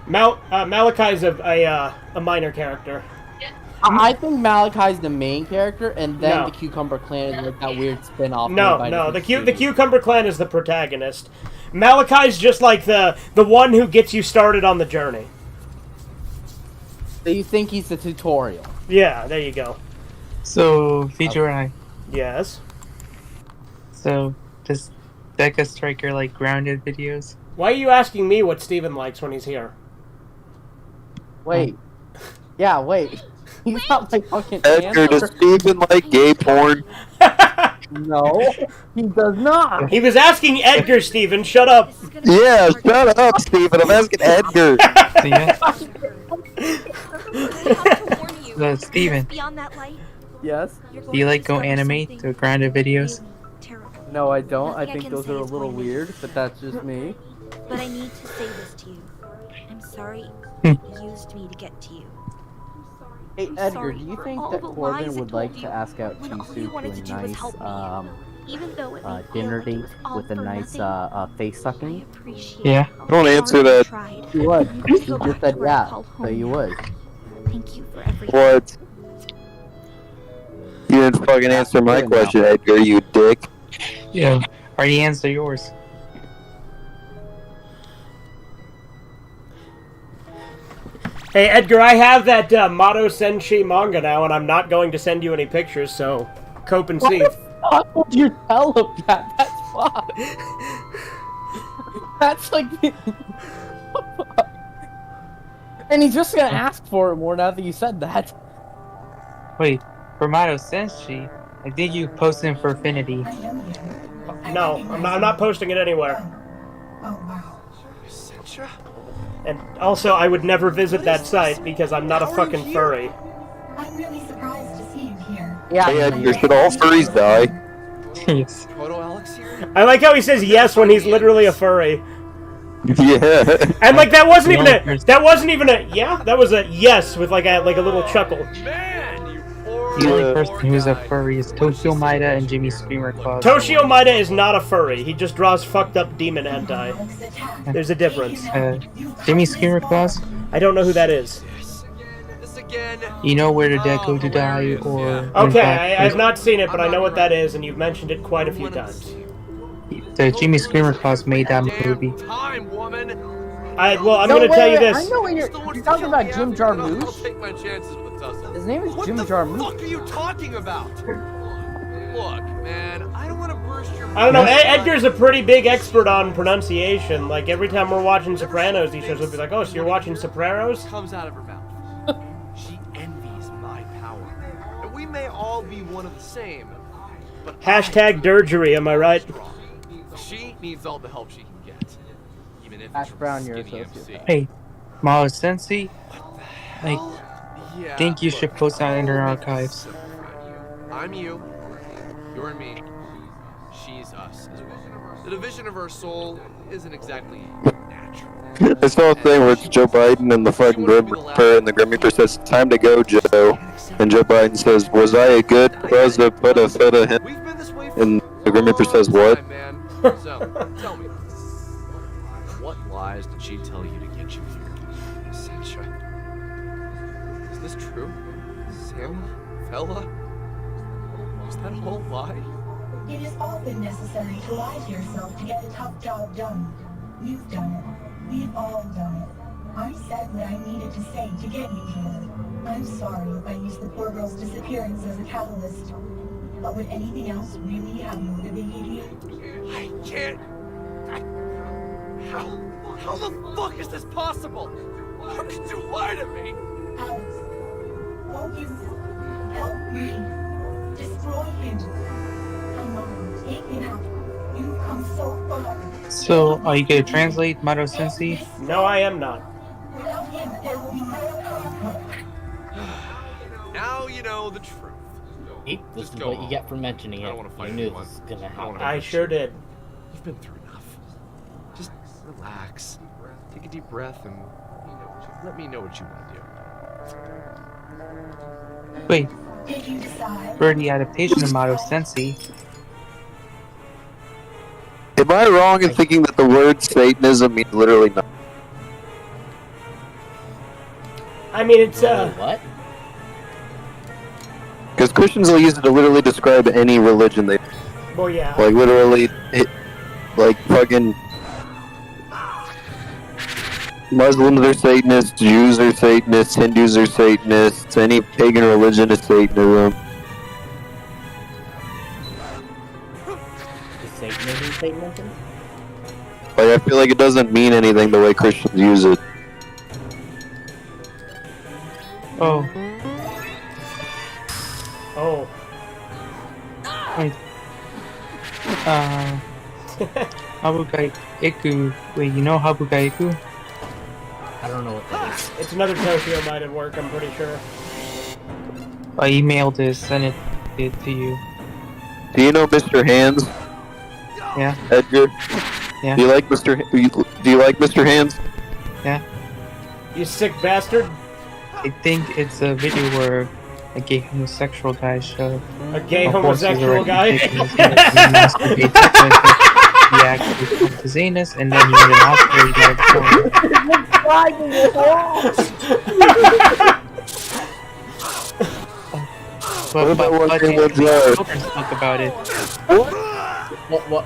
Malachi's a minor character. I think Malachi's the main character, and then No. the Cucumber Clan is like that weird spin-off. No. The Cucumber Clan is the protagonist. Malachi's just like the one who gets you started on the journey. So you think he's the tutorial? Yeah, there you go. So, Feature Eye. Yes. So, does Deca Striker like grounded videos? Why are you asking me what Steven likes when he's here? Wait. Yeah, wait. He's not like fucking Edgar, does Steven like gay porn? No, he does not. He was asking Edgar, Steven. Shut up. Yeah, shut up, Steven. I'm asking Edgar. Steven, Yes? do you like Go Animate, the grounded videos? No, I don't. I think those are a little weird, but that's just me. But I need to say this to you. I'm sorry Hmm. it used me to get to you. Hey, I'm Edgar, sorry do you for think all that the Corbin lies I would told like you to ask out when all you Chisu wanted to to do a was nice, help me? Even though it may dinner feel like it date was all with a for nice, nothing, face sucking? Yeah. Don't answer that. You would. You You go back just to said where I yeah, call so home you now. would. Thank you for everything. What? You didn't fucking answer my question, Edgar, you dick. Yeah. Already answer yours. Hey, Edgar, I have that Mato Senshi manga now, and I'm not going to send you any pictures, so cope and see. Why would you tell him that? That's why. That's like... And he's just gonna ask for it more now that you said that. Wait, for Mato Senshi, I think you posted him for Affinity. No, I'm not posting it anywhere. And also, I would never visit that site because I'm not a fucking furry. I'm really surprised to see you here. Hey, Edgar, should all furries die? Yes. Proto Alex here? I like how he says yes when he's literally a furry. Yeah. And like that wasn't even a yeah, that was a yes with like a little chuckle. The only person who's a furry is Toshio Maeda and Jimmy Screamer Claus. Toshio Maeda is not a furry. He just draws fucked up demon hentai. There's a difference. Jimmy Screamer Claus? I don't know who that is. You know where the dead go to die, or... Okay, I've not seen it, but I know what that is, and you've mentioned it quite a few times. The Jimmy Screamer Claus made that movie. I'm gonna tell you this. I know when you're talking about Jim Jarmusch. I'll take my chances with Tussle. His name is What Jim the Jarmusch. fuck are you talking about? Look, man, I don't want to burst your... I don't know, Edgar's a pretty big expert on pronunciation. Like, every time we're watching Sopranos, he shows up and be like, oh, so you're watching Sopranos? Comes out of her mouth. She envies my power. And we may all be one of the same, but Hashtag Durgery, am I right? she needs all the help she can get. Even if Ash it's Brown, you're a skinny sociopath. MC. Hey, Mao Sensei, I Yeah, think you should post that in her archives. I'm you, you're me, she's us as well. The division of our soul isn't exactly natural. This whole thing where it's Joe Biden and the fucking Grim Reaper, and the Grim Reaper says, "Time to go, Joe." And Joe Biden says, "Was I a good president? Put a foot of him." And the Grim Reaper says, "What?" So, tell me, what lies did she tell you to get you here, Sancha? Is this true? Sam? Fella? Was that a whole lie? It is often necessary to lie to yourself to get a tough job done. You've done it. We've all done it. I said what I needed to say to get you here. I'm sorry if I used the poor girl's disappearance as a catalyst. But would anything else really have motivated you? I can't. How the fuck is this possible? How could you lie to me? Alex, won't you help me? destroy him. Come on, take it out. You've come so far. So, are you gonna translate Mado Sensei? No, I am not. Without him, there will be no conflict. Now you know the truth. Eek, this Just is go what home. you get for mentioning I don't it. wanna fight You knew anyone. this was gonna I don't happen. wanna I sure did. You've been through enough. Just relax. Take a deep breath and let me know what you want to do. Wait, Did you decide? for the adaptation of Mado Sensei, Am I wrong in thinking that the word Satanism means literally nothing? I mean, it's What? Because Christians will use it to literally describe any religion they. Well, yeah. Like literally, like fucking Muslims are Satanists, Jews are Satanists, Hindus are Satanists, any pagan religion is Satanism. Is Satanism Satanism? Like I feel like it doesn't mean anything the way Christians use it. oh, Oh. wait. Habugaiku. Wait, you know Habugaiku? I don't know what that is. It's another Tokyo might at work, I'm pretty sure. I emailed it, sent it to you. Do you know Mr. Hands? Yeah. Edgar? Yeah. Do you like Mr. Do you like Mr. Hands? Yeah. You sick bastard. I think it's a video where a gay homosexual guy showed A gay a horse's homosexual guy? reputation is that he masturbates excessively. He actually comes his anus and then he went in hospital. He died What about but one they in one made a jar? children's book about it. What?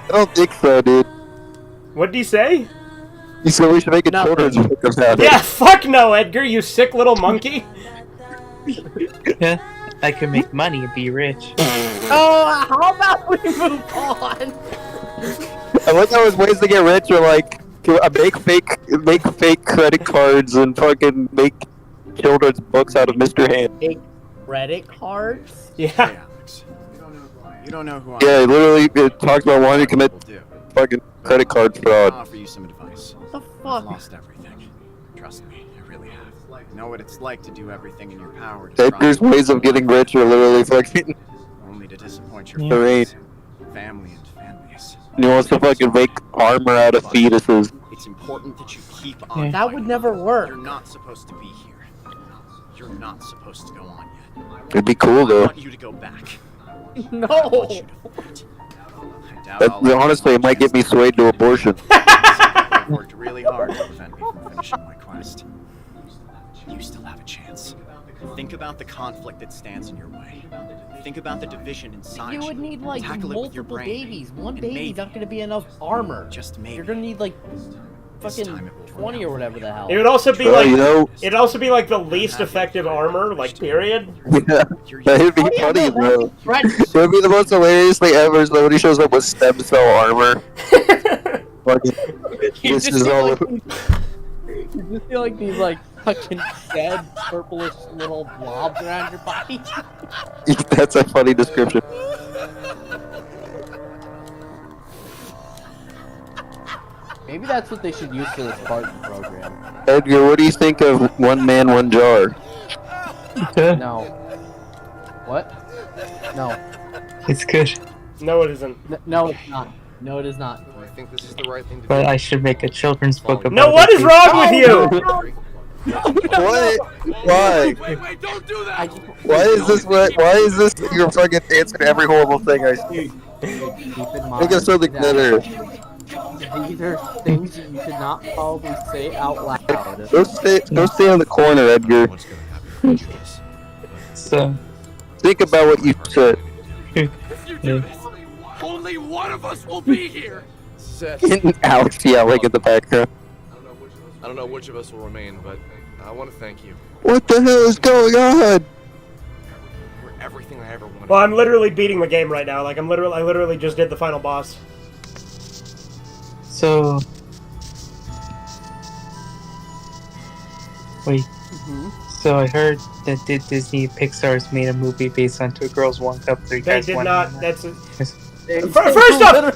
I don't think so, dude. What'd he say? He said we should make a children's book about it. Yeah, fuck no, Edgar, you sick little monkey. Yeah, I could make money and be rich. Oh, how about we move on? I like how his ways to get rich are like make fake credit cards and fucking make children's books out of Mr. Hand. Fake credit cards? Yeah. You don't know who I Yeah, am. literally it talks about wanting to commit fucking credit card I'll fraud. offer you some advice. What the I've fuck? lost everything. Trust me, I really have. I know what it's like to do everything in your power to Edgar's try ways of getting rich are literally fucking only to disappoint your terrain. friends, family, and fan base. He wants to fucking make armor out of fetuses. It's important that you keep on. That would never work. You're not supposed to be here. You're not supposed to go on yet. It'd be cool I though. want you to go back. No. I want you to fight. I doubt I'll ever Honestly, it might get me swayed to abortion. I've worked really hard to prevent me from finishing my quest. You still have a chance. Think about the conflict that stands in your way. Think about the division inside You would need like Tackle it with your multiple brain. babies. One And baby's maybe, not gonna be enough armor. just maybe, You're gonna need like this fucking time it will 20 or whatever the hell. It would also be Well, like you know- it'd also be like the least effective armor, like period. Yeah, that'd be funny though. It would be the most hilarious thing ever. Somebody shows up with stem cell armor. Fucking, this is all. You just feel like these like fucking dead purplish little blobs around your body. That's a funny description. Maybe that's what they should use for the Spartan program. Edgar, what do you think of One Man, One Jar? No. What? No. It's good, No, it isn't. No, it's not. No, it is not. I think this is the right thing to but I should make a children's book about No, what it. is wrong with you? What? Why? Wait, don't do that! Why is this? Why is this your fucking answer to every horrible thing I see? Keep in mind Think of something that better. these are things that you should not probably say out loud. Go stay on the corner, Edgar. So, Think about what you said. If you do this, only one of us will be here! Seth, Alex yelling in the background. I don't know which of us will remain, but I want to thank you What the hell is going on? for everything I ever wanted. Well, I'm literally beating the game right now. Like I literally just did the final boss. so, wait, So I heard that Disney Pixar's made a movie based on Two Girls, One Cup, Three They Guys, did One not. Hammer. That's. Yes. First off,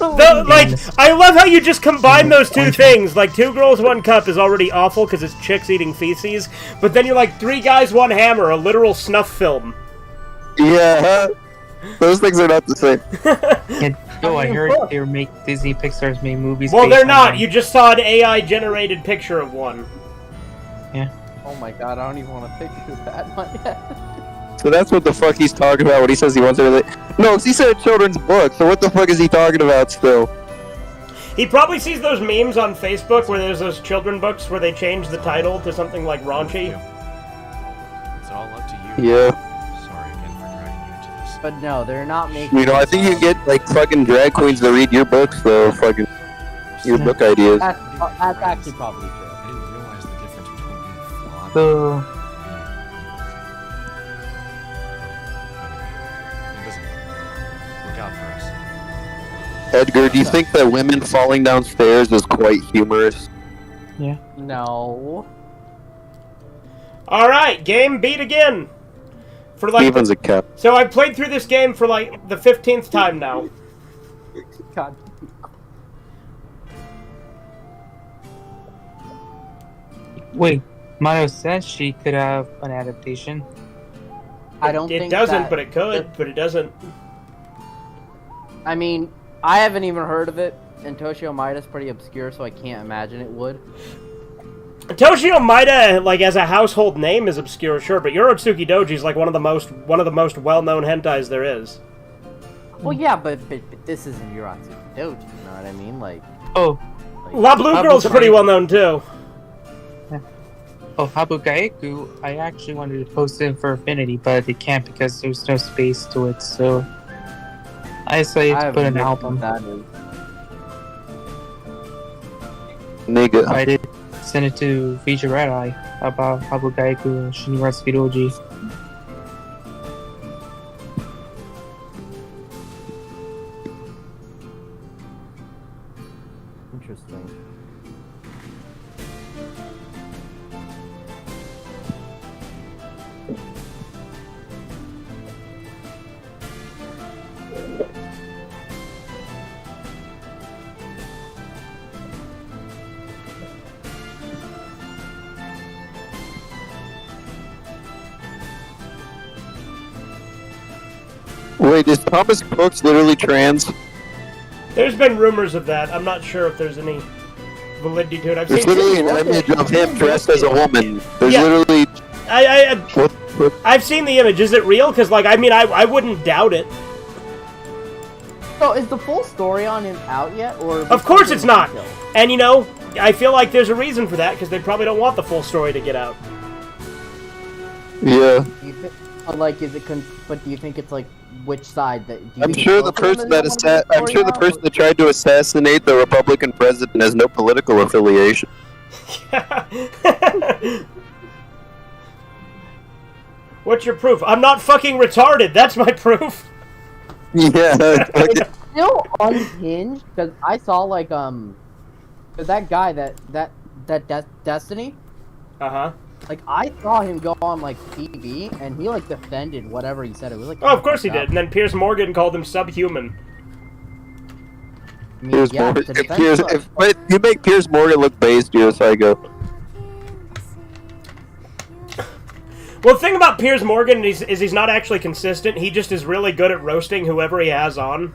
I love how you just combine those two things. Like, Two Girls, One Cup is already awful because it's chicks eating feces, but then you're like, Three Guys, One Hammer, a literal snuff film. Yeah, those things are not the same. I heard they were Disney Pixar's made movies. Well, based they're on not. them. You just saw an AI-generated picture of one. Yeah. Oh my god, I don't even want to picture that in my head. So that's what the fuck he's talking about when he says he wants to. No, he said a children's book. So what the fuck is he talking about still? He probably sees those memes on Facebook where there's those children books where they change the title to something like raunchy. It's all up to you. Yeah. Sorry again for dragging you into this. But no, they're not making. You know, I think you can get like fucking drag queens to read your books though. Fucking your book ideas. That's actually probably true. I didn't realize the difference between being flawed. So. It doesn't matter. Look out for us. Edgar, do you think that women falling downstairs is quite humorous? Yeah. No. All right, game beat again. For like. Steven's a cat. So I played through this game for like the 15th time now. God. Wait, Mario says she could have an adaptation. I don't It think doesn't, that- but it could, but it doesn't. I mean, I haven't even heard of it, and Toshio Maida's pretty obscure, so I can't imagine it would. Toshio Maida, like as a household name, is obscure, sure, but Yorotsuki Doji is like one of the most well-known hentais there is. Well, yeah, but this isn't Yuratsu Doji, you know what I mean? Like, Oh. La Blue Girl's pretty well-known too. Oh, Habugaeku, I actually wanted to post it for Affinity, but it can't because there's no space to it, so I decided to put an album. Nigga. I did send it to Vija Red Eye about Habugaeku and Shinratsuki Doji. interesting. Wait, is Thomas Brooks literally trans? There's been rumors of that. I'm not sure if there's any validity to it. I've There's seen literally an image of him dressed as a woman. There's Yeah. literally. I've seen the image. Is it real? Because, like, I mean, I wouldn't doubt it. So, is the full story on him out yet, or? Of course it's not. And, you know, I feel like there's a reason for that, because they probably don't want the full story to get out. Yeah. Like, is it? But do you think it's like which side that? Do you I'm think sure both the of them person is that the one I'm sure the story person that tried to assassinate the Republican president has no political affiliation. What's your proof? I'm not fucking retarded. That's my proof. Yeah. It's still unhinged because I saw like that guy that Destiny. Uh-huh. Like I saw him go on like TV and he like defended whatever he said. It was like Oh, of course he did. And then Piers Morgan called him subhuman. Piers yeah, Morgan. to defend If you make Piers Morgan look based, you're a psycho. Well, the thing about Piers Morgan is he's not actually consistent. He just is really good at roasting whoever he has on.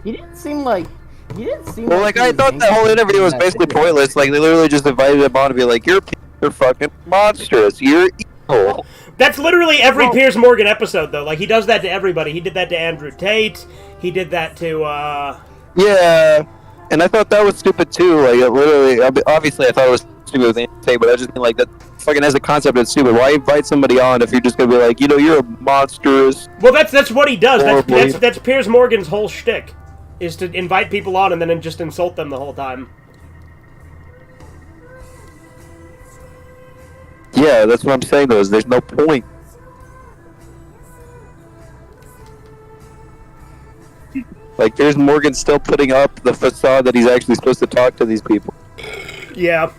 He didn't seem like. He didn't seem. Well, like I thought that whole interview was basically pointless. Like they literally just invited him on to be like, "You're fucking monstrous. You're evil." That's literally every Piers Morgan episode, though. Like he does that to everybody. He did that to Andrew Tate. He did that to. Yeah, and I thought that was stupid too. Like it literally, obviously, I thought it was stupid with Andrew Tate, but I just mean like that. Fucking as a concept, it's stupid. Why invite somebody on if you're just gonna be like, you know, you're a monstrous. Well, that's what he does. That's Piers Morgan's whole shtick, is to invite people on and then just insult them the whole time. Yeah, that's what I'm saying though, is there's no point. Like, Piers Morgan's still putting up the facade that he's actually supposed to talk to these people. Yeah.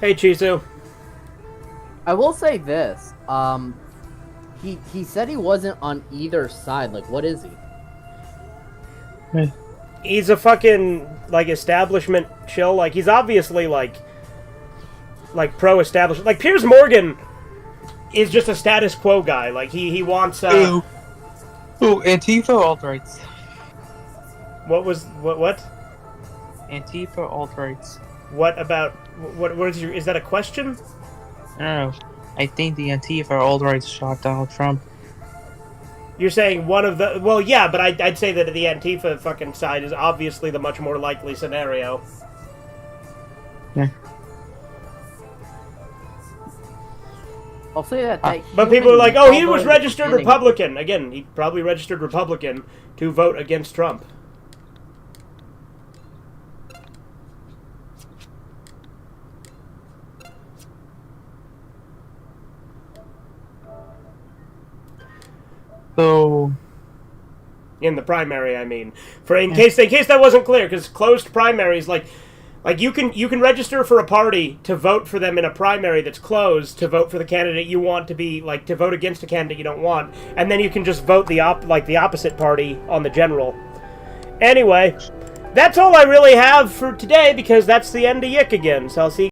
Hey, Chisu. I will say this. He said he wasn't on either side. Like, what is he? He's a fucking, like, establishment chill. Like, he's obviously, like pro-establishment. Like, Piers Morgan is just a status quo guy. Like, he wants, Ooh, Antifa alt-rights. What? Antifa alt-rights. What about... What is your... Is that a question? I don't know. I think the Antifa alt-rights shot Donald Trump. You're saying one of the... Well, yeah, but I'd say that the Antifa fucking side is obviously the much more likely scenario. Yeah. I'll say that. But people are like, oh, he was registered Republican. Again, he probably registered Republican to vote against Trump. So, in the primary, I mean, in case that wasn't clear, because closed primaries, like you can register for a party to vote for them in a primary that's closed to vote for the candidate you want to be, like, to vote against a candidate you don't want, and then you can just vote the opposite party on the general. Anyway, that's all I really have for today, because that's the end of Yiik again. So I'll see you